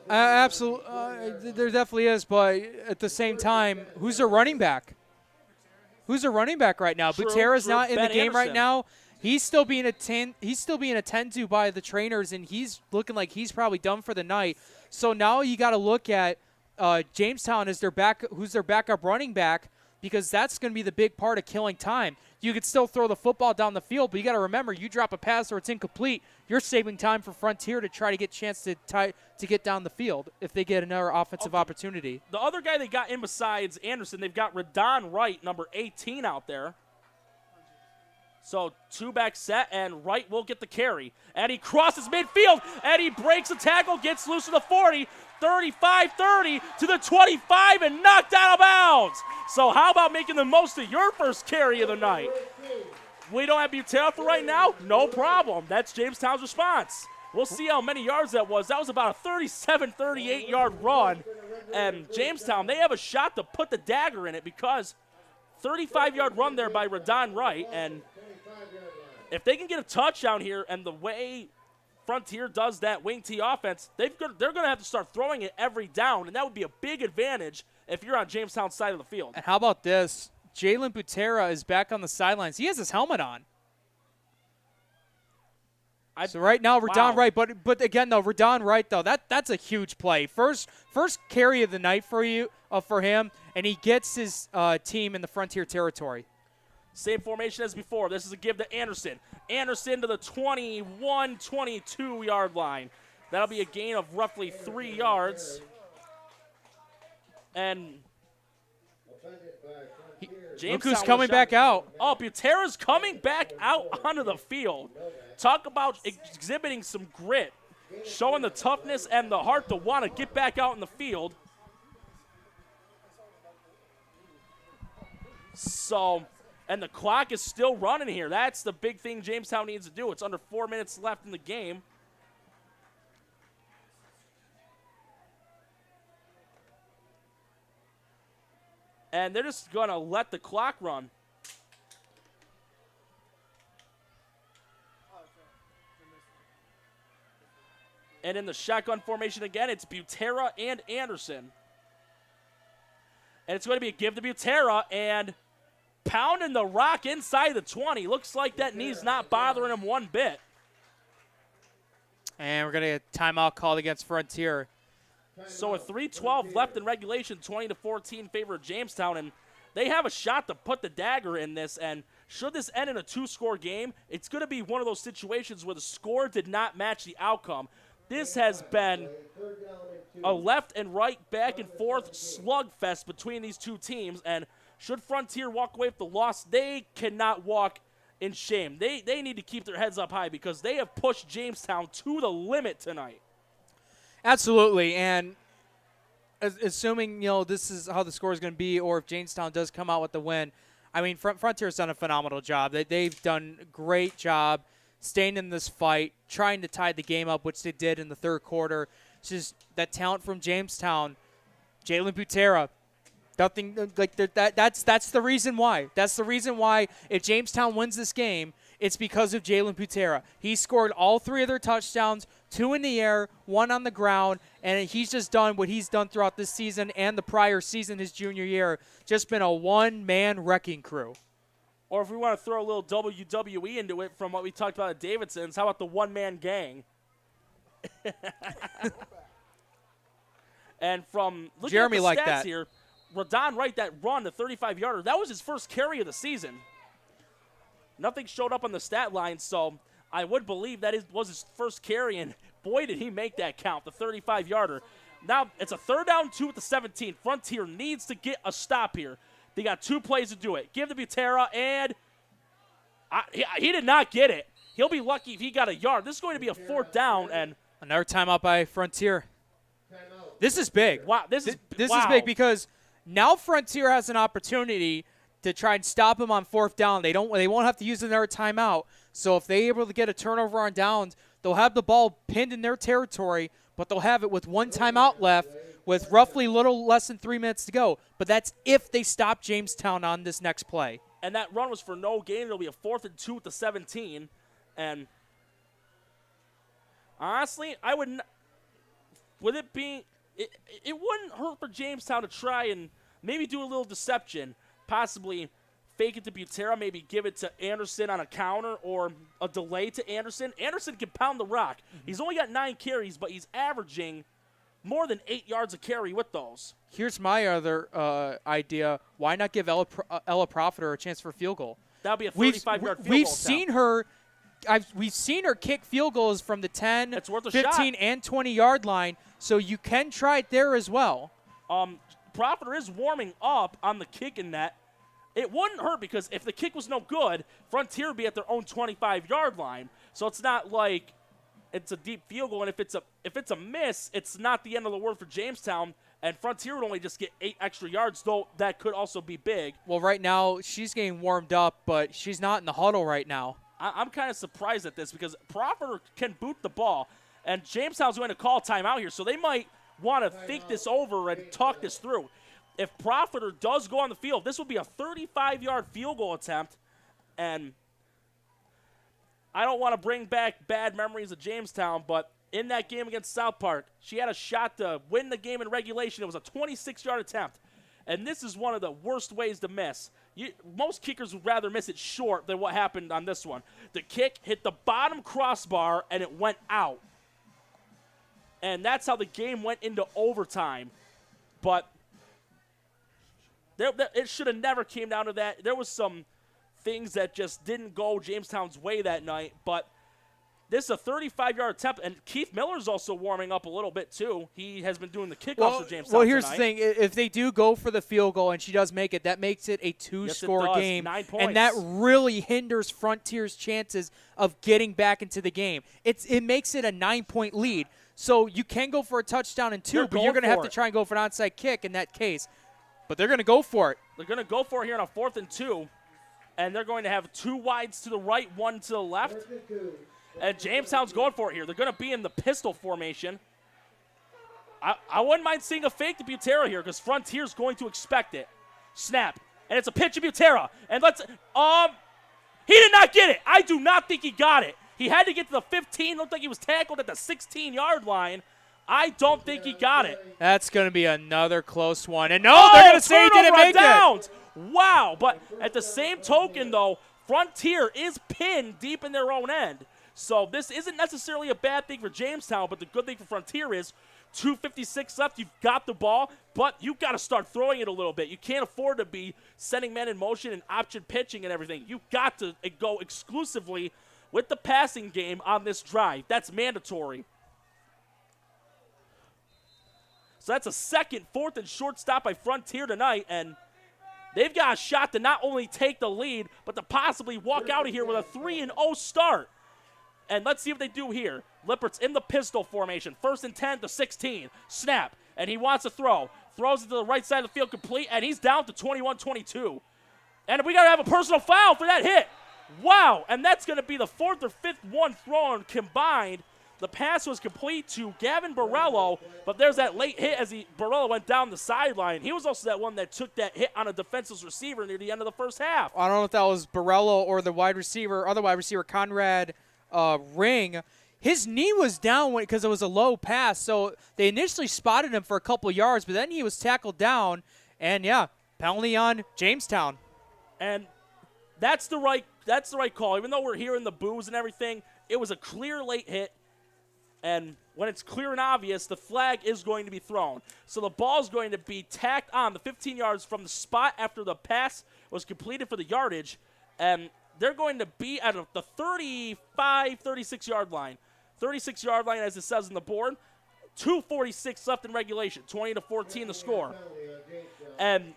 Speaker 2: Absolutely. There definitely is, but at the same time, who's their running back? Who's their running back right now? Butera's not in the game right now. He's still being attended to by the trainers, and he's looking like he's probably done for the night. So now you got to look at Jamestown as who's their backup running back, because that's going to be the big part of killing time. You could still throw the football down the field, but you got to remember, you drop a pass or it's incomplete, you're saving time for Frontier to try to get a chance to get down the field if they get another offensive opportunity.
Speaker 1: The other guy they got in besides Anderson, they've got Radon Wright, number 18, out there. So 2-back set, and Wright will get the carry. And he crosses midfield, and he breaks a tackle, gets loose to the 40, 35-30 to the 25, and knocked out of bounds. So how about making the most of your first carry of the night? We don't have Butera for right now? No problem. That's Jamestown's response. We'll see how many yards that was. That was about a 37, 38-yard run. And Jamestown, they have a shot to put the dagger in it because 35-yard run there by Radon Wright. And if they can get a touchdown here, and the way Frontier does that wing T offense, they're going to have to start throwing it every down, and that would be a big advantage if you're on Jamestown's side of the field.
Speaker 2: And how about this? Jalen Butera is back on the sidelines. He has his helmet on. So right now, Radon Wright, but again though, Radon Wright though, that's a huge play. First carry of the night for him, and he gets his team in the Frontier territory.
Speaker 1: Same formation as before. This is a give to Anderson. Anderson to the 21, 22-yard line. That'll be a gain of roughly 3 yards. And
Speaker 2: look who's coming back out.
Speaker 1: Oh, Butera's coming back out onto the field. Talk about exhibiting some grit, showing the toughness and the heart to want to get back out in the field. So And the clock is still running here. That's the big thing Jamestown needs to do. It's under 4 minutes left in the game. And they're just going to let the clock run. And in the shotgun formation again, it's Butera and Anderson. And it's going to be a give to Butera, and pounding the rock inside the 20. Looks like that knee's not bothering him one bit.
Speaker 2: And we're going to get a timeout called against Frontier.
Speaker 1: So with 3:12 left in regulation, 20-14 favor of Jamestown, and they have a shot to put the dagger in this. And should this end in a 2-score game, it's going to be one of those situations where the score did not match the outcome. This has been a left and right, back and forth slugfest between these two teams, and should Frontier walk away with the loss, they cannot walk in shame. They need to keep their heads up high because they have pushed Jamestown to the limit tonight.
Speaker 2: Absolutely, and assuming this is how the score is going to be, or if Jamestown does come out with the win, I mean Frontier's done a phenomenal job. They've done a great job staying in this fight, trying to tie the game up, which they did in the third quarter. It's just that talent from Jamestown, Jalen Butera. Nothing like that. That's the reason why. That's the reason why if Jamestown wins this game, it's because of Jalen Butera. He scored all 3 of their touchdowns, 2 in the air, 1 on the ground, and he's just done what he's done throughout this season and the prior season, his junior year. Just been a one-man wrecking crew.
Speaker 1: Or if we want to throw a little WWE into it from what we talked about at Davidson's, how about the one-man gang? And from looking
Speaker 2: Jeremy
Speaker 1: at the
Speaker 2: like
Speaker 1: stats
Speaker 2: that.
Speaker 1: here, Radon Wright, that run, the 35-yarder, that was his first carry of the season. Nothing showed up on the stat line, so I would believe that was his first carry, and boy, did he make that count, the 35-yarder. Now, it's a 3rd down, 2 at the 17. Frontier needs to get a stop here. They got 2 plays to do it. Give to Butera, and he did not get it. He'll be lucky if he got a yard. This is going to be a 4th down, and
Speaker 2: another timeout by Frontier. This is big.
Speaker 1: Wow, this is
Speaker 2: big because now Frontier has an opportunity to try and stop him on 4th down. They won't have to use another timeout. So if they're able to get a turnover on downs, they'll have the ball pinned in their territory, but they'll have it with 1 timeout left with roughly a little less than 3 minutes to go. But that's if they stop Jamestown on this next play.
Speaker 1: And that run was for no gain. It'll be a 4th and 2 at the 17. And honestly, I wouldn't. With it being, it wouldn't hurt for Jamestown to try and maybe do a little deception, possibly fake it to Butera, maybe give it to Anderson on a counter or a delay to Anderson. Anderson can pound the rock. He's only got 9 carries, but he's averaging more than 8 yards a carry with those.
Speaker 2: Here's my other idea. Why not give Ella Profiter a chance for a field goal?
Speaker 1: That would be a 35-yard field goal.
Speaker 2: We've seen her. We've seen her kick field goals from the 10, 15, and 20-yard line, so you can try it there as well.
Speaker 1: Profiter is warming up on the kicking net. It wouldn't hurt because if the kick was no good, Frontier would be at their own 25-yard line. So it's not like it's a deep field goal, and if it's a miss, it's not the end of the world for Jamestown, and Frontier would only just get 8 extra yards, though that could also be big.
Speaker 2: Well, right now she's getting warmed up, but she's not in the huddle right now.
Speaker 1: I'm kind of surprised at this because Profiter can boot the ball, and Jamestown's going to call timeout here, so they might want to think this over and talk this through. If Profiter does go on the field, this will be a 35-yard field goal attempt, and I don't want to bring back bad memories of Jamestown, but in that game against South Park, she had a shot to win the game in regulation. It was a 26-yard attempt, and this is one of the worst ways to miss. Most kickers would rather miss it short than what happened on this one. The kick hit the bottom crossbar, and it went out. And that's how the game went into overtime. But it should have never came down to that. There was some things that just didn't go Jamestown's way that night. But this is a 35-yard attempt, and Keith Miller's also warming up a little bit too. He has been doing the kickoffs for Jamestown.
Speaker 2: Well, here's
Speaker 1: tonight.
Speaker 2: the thing. If they do go for the field goal and she does make it, that makes it a 2-score game.
Speaker 1: 9 points.
Speaker 2: And that really hinders Frontier's chances of getting back into the game. It makes it a 9-point lead. So you can go for a touchdown and 2, but you're going to have to try and go for an onside kick in that case. But they're going to go for it.
Speaker 1: They're going to go for it here on a 4th and 2. And they're going to have 2 wides to the right, 1 to the left. And Jamestown's going for it here. They're going to be in the pistol formation. I wouldn't mind seeing a fake to Butera here because Frontier's going to expect it. Snap. And it's a pitch to Butera. And he did not get it. I do not think he got it. He had to get to the 15. Looked like he was tackled at the 16-yard line. I don't think he got it.
Speaker 2: That's going to be another close one. And no, they're going to say he didn't make it.
Speaker 1: Wow. But at the same token, though, Frontier is pinned deep in their own end. So this isn't necessarily a bad thing for Jamestown, but the good thing for Frontier is 2:56 left. You've got the ball, but you've got to start throwing it a little bit. You can't afford to be setting men in motion and option pitching and everything. You've got to go exclusively with the passing game on this drive. That's mandatory. So that's a second, 4th, and short stop by Frontier tonight, and they've got a shot to not only take the lead, but to possibly walk out of here with a 3-0 start. And let's see what they do here. Lippert's in the pistol formation. 1st and 10 to 16. Snap. And he wants to throw. Throws it to the right side of the field complete, and he's down to 21-22. And we got to have a personal foul for that hit. Wow. And that's going to be the 4th or 5th one thrown combined. The pass was complete to Gavin Borrello, but there's that late hit as Borrello went down the sideline. He was also that one that took that hit on a defenseless receiver near the end of the first half.
Speaker 2: I don't know if that was Borrello or the other wide receiver, Conrad Ring. His knee was down because it was a low pass, so they initially spotted him for a couple yards, but then he was tackled down, and yeah, penalty on Jamestown.
Speaker 1: And that's the right call. Even though we're hearing the boos and everything, it was a clear late hit. And when it's clear and obvious, the flag is going to be thrown. So the ball is going to be tacked on the 15 yards from the spot after the pass was completed for the yardage. And they're going to be at the 35, 36-yard line. 36-yard line, as it says on the board. 2:46 left in regulation. 20-14 the score. And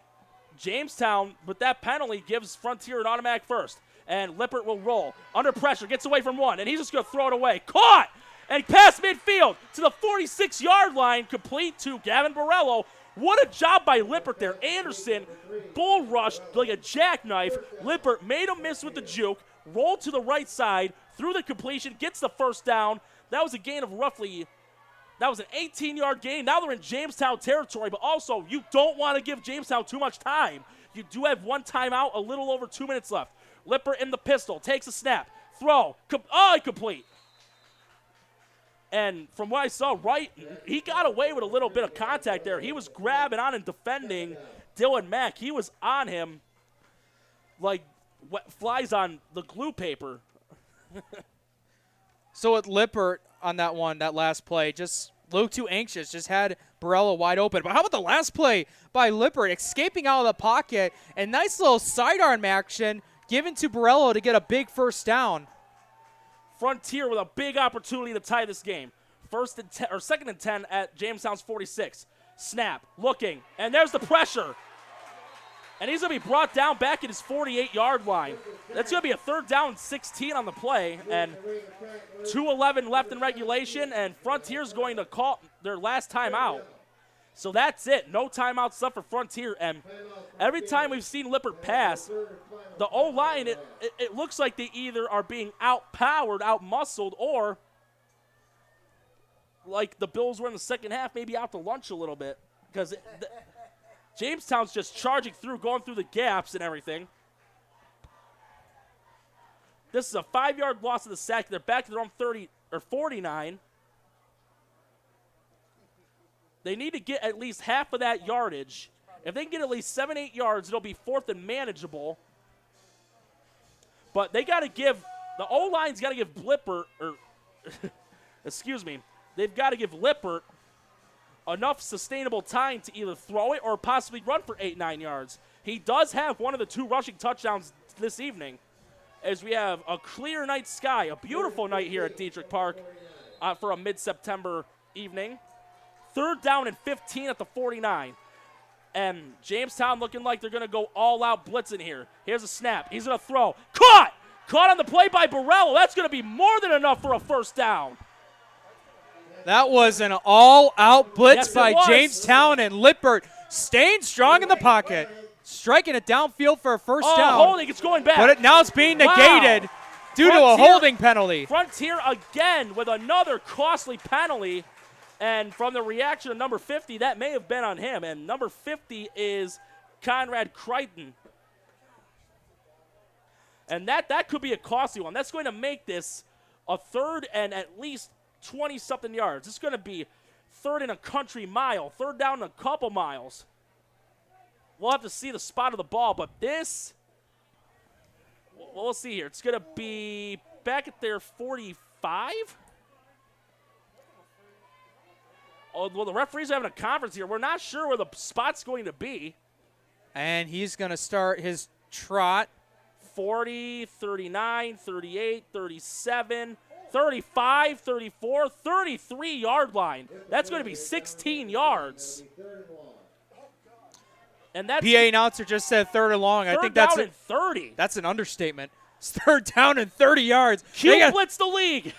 Speaker 1: Jamestown, with that penalty, gives Frontier an automatic first. And Lippert will roll. Under pressure, gets away from one, and he's just going to throw it away. Caught! And past midfield to the 46-yard line, complete to Gavin Borrello. What a job by Lippert there. Anderson bull rushed like a jackknife. Lippert made him miss with the juke, rolled to the right side, threw the completion, gets the first down. That was a gain of that was an 18-yard gain. Now they're in Jamestown territory, but also you don't want to give Jamestown too much time. You do have one timeout, a little over 2 minutes left. Lippert in the pistol, takes a snap, throw, incomplete. And from what I saw, he got away with a little bit of contact there. He was grabbing on and defending Dylan Mack. He was on him like flies on the glue paper.
Speaker 2: So with Lippert on that last play, just looked too anxious, just had Borrello wide open. But how about the last play by Lippert, escaping out of the pocket, and nice little sidearm action given to Borrello to get a big first down.
Speaker 1: Frontier with a big opportunity to tie this game. 2nd and 10 at Jamestown's 46. Snap, looking, and there's the pressure. And he's going to be brought down back at his 48-yard line. That's going to be a 3rd down and 16 on the play, and 2:11 left in regulation, and Frontier's going to call their last timeout. So that's it. No timeouts left for Frontier, and every time we've seen Lippert pass, the O-line, it looks like they either are being outpowered, outmuscled, or like the Bills were in the second half, maybe out to lunch a little bit, because Jamestown's just charging through, going through the gaps and everything. This is a 5-yard loss of the sack. They're back to their own 30 or 49. They need to get at least half of that yardage. If they can get at least 7-8 yards, it'll be 4th and manageable. But they got to give the O-line's got to give Lippert, or excuse me, they've got to give Lippert enough sustainable time to either throw it or possibly run for 8-9 yards. He does have one of the 2 rushing touchdowns this evening, as we have a clear night sky, a beautiful night here at Dietrich Park for a mid-September evening. 3rd down and 15 at the 49. And Jamestown looking like they're going to go all-out blitzing here. Here's a snap. He's going to throw. Caught! Caught on the play by Borrello. That's going to be more than enough for a first down.
Speaker 2: That was an all-out blitz by Jamestown, and Lippert staying strong in the pocket, striking it downfield for a first down.
Speaker 1: Holding, it's going back.
Speaker 2: But now it's being negated due to a holding penalty.
Speaker 1: Frontier again with another costly penalty. And from the reaction of number 50, that may have been on him. And number 50 is Conrad Crichton. And that could be a costly one. That's going to make this a third and at least 20-something yards. It's going to be third and a country mile, third down and a couple miles. We'll have to see the spot of the ball, but this, we'll see here. It's going to be back at their 45. Oh, well, the referee's having a conference here. We're not sure where the spot's going to be.
Speaker 2: And he's going to start his trot.
Speaker 1: 40, 39, 38, 37, 35, 34, 33-yard line. That's going to be 16 yards. And that's
Speaker 2: PA announcer just said third and long. I think
Speaker 1: that's down and 30.
Speaker 2: That's an understatement. It's third down and 30 yards.
Speaker 1: Q blitz the league.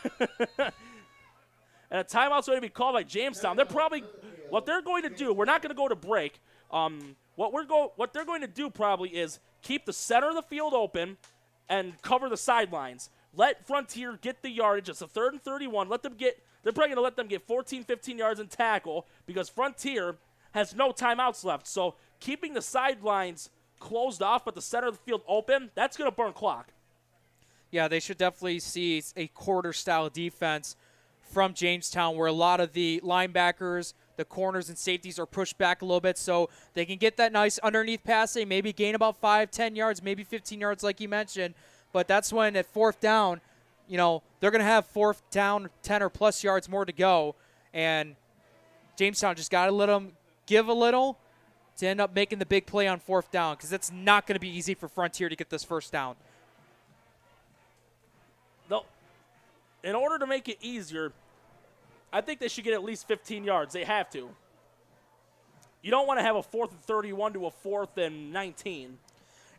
Speaker 1: And a timeout's going to be called by Jamestown. They're probably what they're going to do. We're not going to go to break. What they're going to do probably is keep the center of the field open and cover the sidelines. Let Frontier get the yardage. It's a 3rd and 31. They're probably going to let them get 14, 15 yards and tackle because Frontier has no timeouts left. So keeping the sidelines closed off but the center of the field open, that's going to burn clock.
Speaker 2: Yeah, they should definitely see a quarter-style defense from Jamestown where a lot of the linebackers, the corners and safeties are pushed back a little bit so they can get that nice underneath passing, maybe gain about 5, 10 yards, maybe 15 yards like you mentioned. But that's when at fourth down, they're going to have fourth down, 10 or plus yards more to go. And Jamestown just got to let them give a little to end up making the big play on fourth down because it's not going to be easy for Frontier to get this first down.
Speaker 1: In order to make it easier, I think they should get at least 15 yards. They have to. You don't want to have a 4th and 31 to a 4th and 19.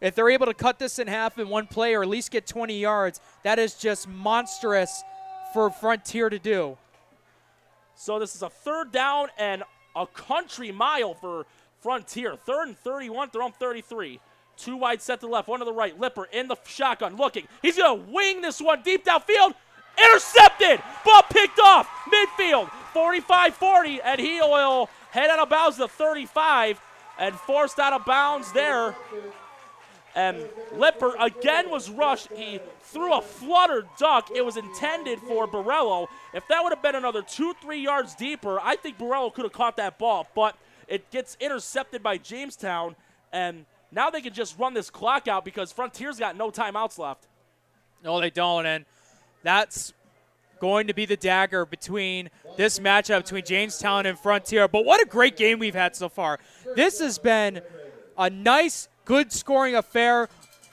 Speaker 2: If they're able to cut this in half in one play or at least get 20 yards, that is just monstrous for Frontier to do.
Speaker 1: So this is a third down and a country mile for Frontier. 3rd and 31, they're on 33. 2 wide set to the left, 1 to the right. Lipper in the shotgun looking. He's going to wing this one deep downfield. Intercepted! Ball picked off. Midfield, 45-40, and he will head out of bounds to 35 and forced out of bounds there. And Lipper again was rushed. He threw a fluttered duck. It was intended for Borello. If that would have been another 2-3 yards deeper, I think Borello could have caught that ball. But it gets intercepted by Jamestown, and now they can just run this clock out because Frontier's got no timeouts left.
Speaker 2: No, they don't, and that's going to be the dagger between this matchup between Jamestown and Frontier. But what a great game we've had so far. This has been a nice, good scoring affair.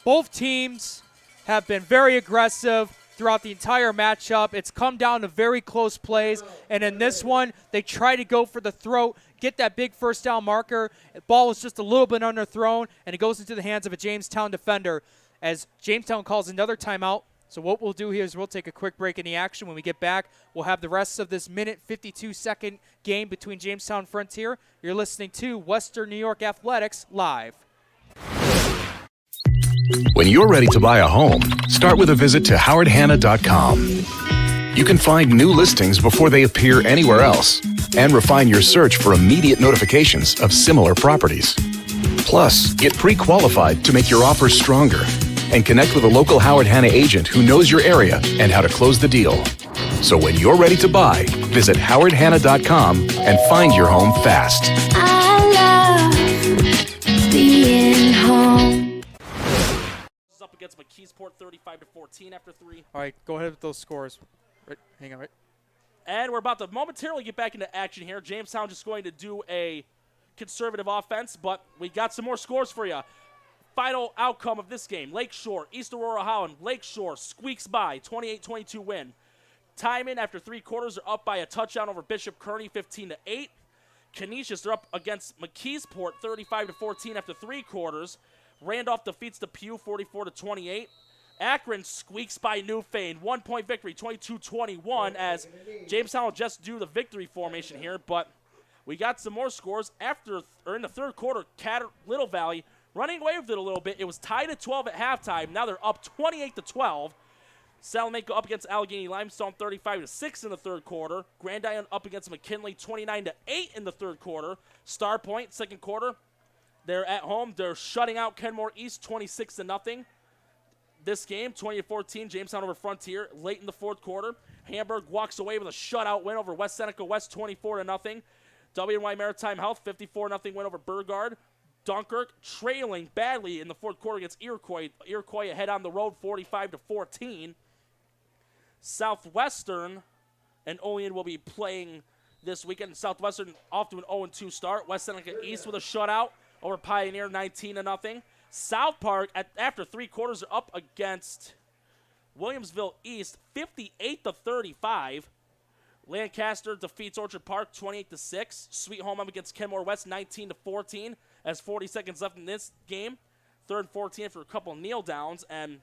Speaker 2: Both teams have been very aggressive throughout the entire matchup. It's come down to very close plays. And in this one, they try to go for the throat, get that big first down marker. The ball was just a little bit underthrown, and it goes into the hands of a Jamestown defender as Jamestown calls another timeout. So what we'll do here is we'll take a quick break in the action. When we get back, we'll have the rest of this minute 52-second game between Jamestown and Frontier. You're listening to Western New York Athletics Live.
Speaker 9: When you're ready to buy a home, start with a visit to howardhanna.com. You can find new listings before they appear anywhere else and refine your search for immediate notifications of similar properties. Plus, get pre-qualified to make your offer stronger and connect with a local Howard Hanna agent who knows your area and how to close the deal. So when you're ready to buy, visit howardhanna.com and find your home fast.
Speaker 8: I love being home.
Speaker 1: This is up against McKeesport, 35-14 after 3.
Speaker 2: All right, go ahead with those scores. Right, hang on, right.
Speaker 1: And we're about to momentarily get back into action here. Jamestown just going to do a conservative offense, but we got some more scores for you. Final outcome of this game, Lakeshore, East Aurora Holland. Lakeshore squeaks by, 28-22 win. Timon, after 3 quarters, are up by a touchdown over Bishop Kearney, 15-8. Canisius, they're up against McKeesport, 35-14 after 3 quarters. Randolph defeats the Pew, 44-28. Akron squeaks by Newfane, 1-point victory, 22-21, as Jamestown will just do the victory formation here, but we got some more scores in the third quarter. Little Valley running away with it a little bit. It was tied at 12 at halftime. Now they're up 28-12. Salamanca up against Allegheny Limestone 35-6 in the third quarter. Grand Island up against McKinley 29-8 in the third quarter. Star Point, second quarter. They're at home. They're shutting out Kenmore East 26-0. This game, 20-14, Jamestown over Frontier. Late in the fourth quarter, Hamburg walks away with a shutout win over West Seneca West 24-0. WNY Maritime Health 54-0 win over Burgard. Dunkirk trailing badly in the fourth quarter against Iroquois. Iroquois ahead on the road 45-14. Southwestern and Olean will be playing this weekend. Southwestern off to an 0-2 start. West Seneca East with a shutout over Pioneer 19-0. South Park, after three quarters, are up against Williamsville East 58-35. Lancaster defeats Orchard Park 28-6. Sweet Home up against Kenmore West 19-14. As 40 seconds left in this game. Third and 14 for a couple kneel downs. And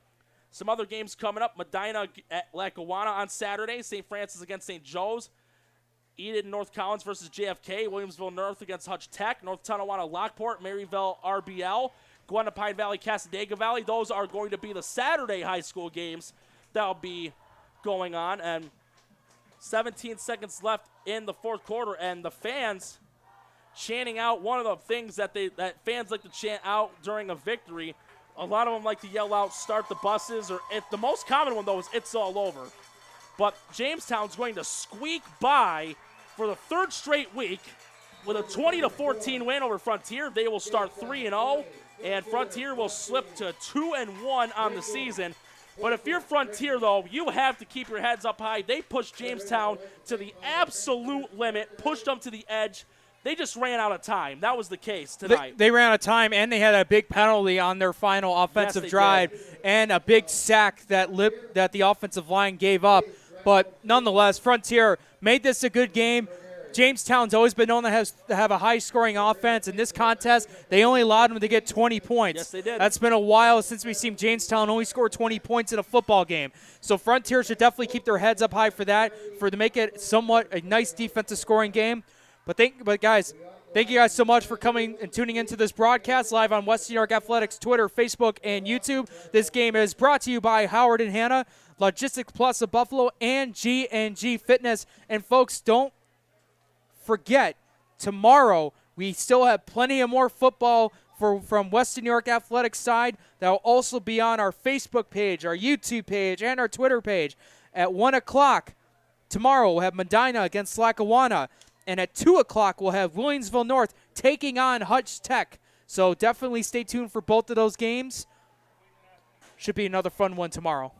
Speaker 1: some other games coming up. Medina at Lackawanna on Saturday. St. Francis against St. Joe's. Eden North Collins versus JFK. Williamsville North against Hutch Tech. North Tonawanda Lockport. Maryville RBL. Gwinnett Pine Valley Cassadaga Valley. Those are going to be the Saturday high school games that will be going on. And 17 seconds left in the fourth quarter. And the fans chanting out one of the things that fans like to chant out during a victory. A lot of them like to yell out, "Start the buses," or the most common one, though, is "It's all over." But Jamestown's going to squeak by for the third straight week with a 20-14 win over Frontier. They will start 3-0, and Frontier will slip to 2-1 on the season. But if you're Frontier, though, you have to keep your heads up high. They pushed Jamestown to the absolute limit, pushed them to the edge. They just ran out of time. That was the case tonight.
Speaker 2: They ran out of time, and they had a big penalty on their final offensive drive and a big sack that the offensive line gave up. But nonetheless, Frontier made this a good game. Jamestown's always been known to have a high-scoring offense. In this contest, they only allowed them to get 20 points.
Speaker 1: Yes, they did.
Speaker 2: That's been a while since we've seen Jamestown only score 20 points in a football game. So Frontier should definitely keep their heads up high for that, to make it somewhat a nice defensive scoring game. But guys, thank you guys so much for coming and tuning into this broadcast live on West New York Athletics, Twitter, Facebook, and YouTube. This game is brought to you by Howard and Hannah, Logistics Plus of Buffalo, and G&G Fitness. And folks, don't forget, tomorrow we still have plenty of more football from Western New York Athletics side. That will also be on our Facebook page, our YouTube page, and our Twitter page. At 1 o'clock tomorrow, we'll have Medina against Lackawanna. And at 2 o'clock, we'll have Williamsville North taking on Hutch Tech. So definitely stay tuned for both of those games. Should be another fun one tomorrow.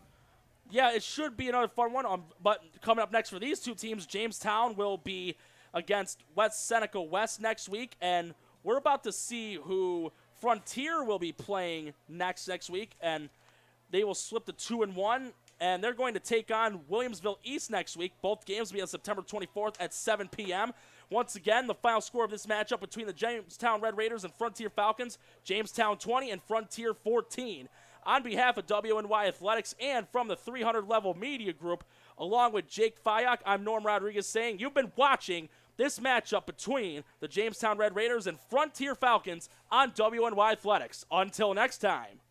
Speaker 1: Yeah, it should be another fun one. But coming up next for these two teams, Jamestown will be against West Seneca West next week. And we're about to see who Frontier will be playing next week. And they will slip to 2-1. And they're going to take on Williamsville East next week. Both games will be on September 24th at 7 p.m. Once again, the final score of this matchup between the Jamestown Red Raiders and Frontier Falcons, Jamestown 20 and Frontier 14. On behalf of WNY Athletics and from the 300-level media group, along with Jake Fayok, I'm Norm Rodriguez saying you've been watching this matchup between the Jamestown Red Raiders and Frontier Falcons on WNY Athletics. Until next time.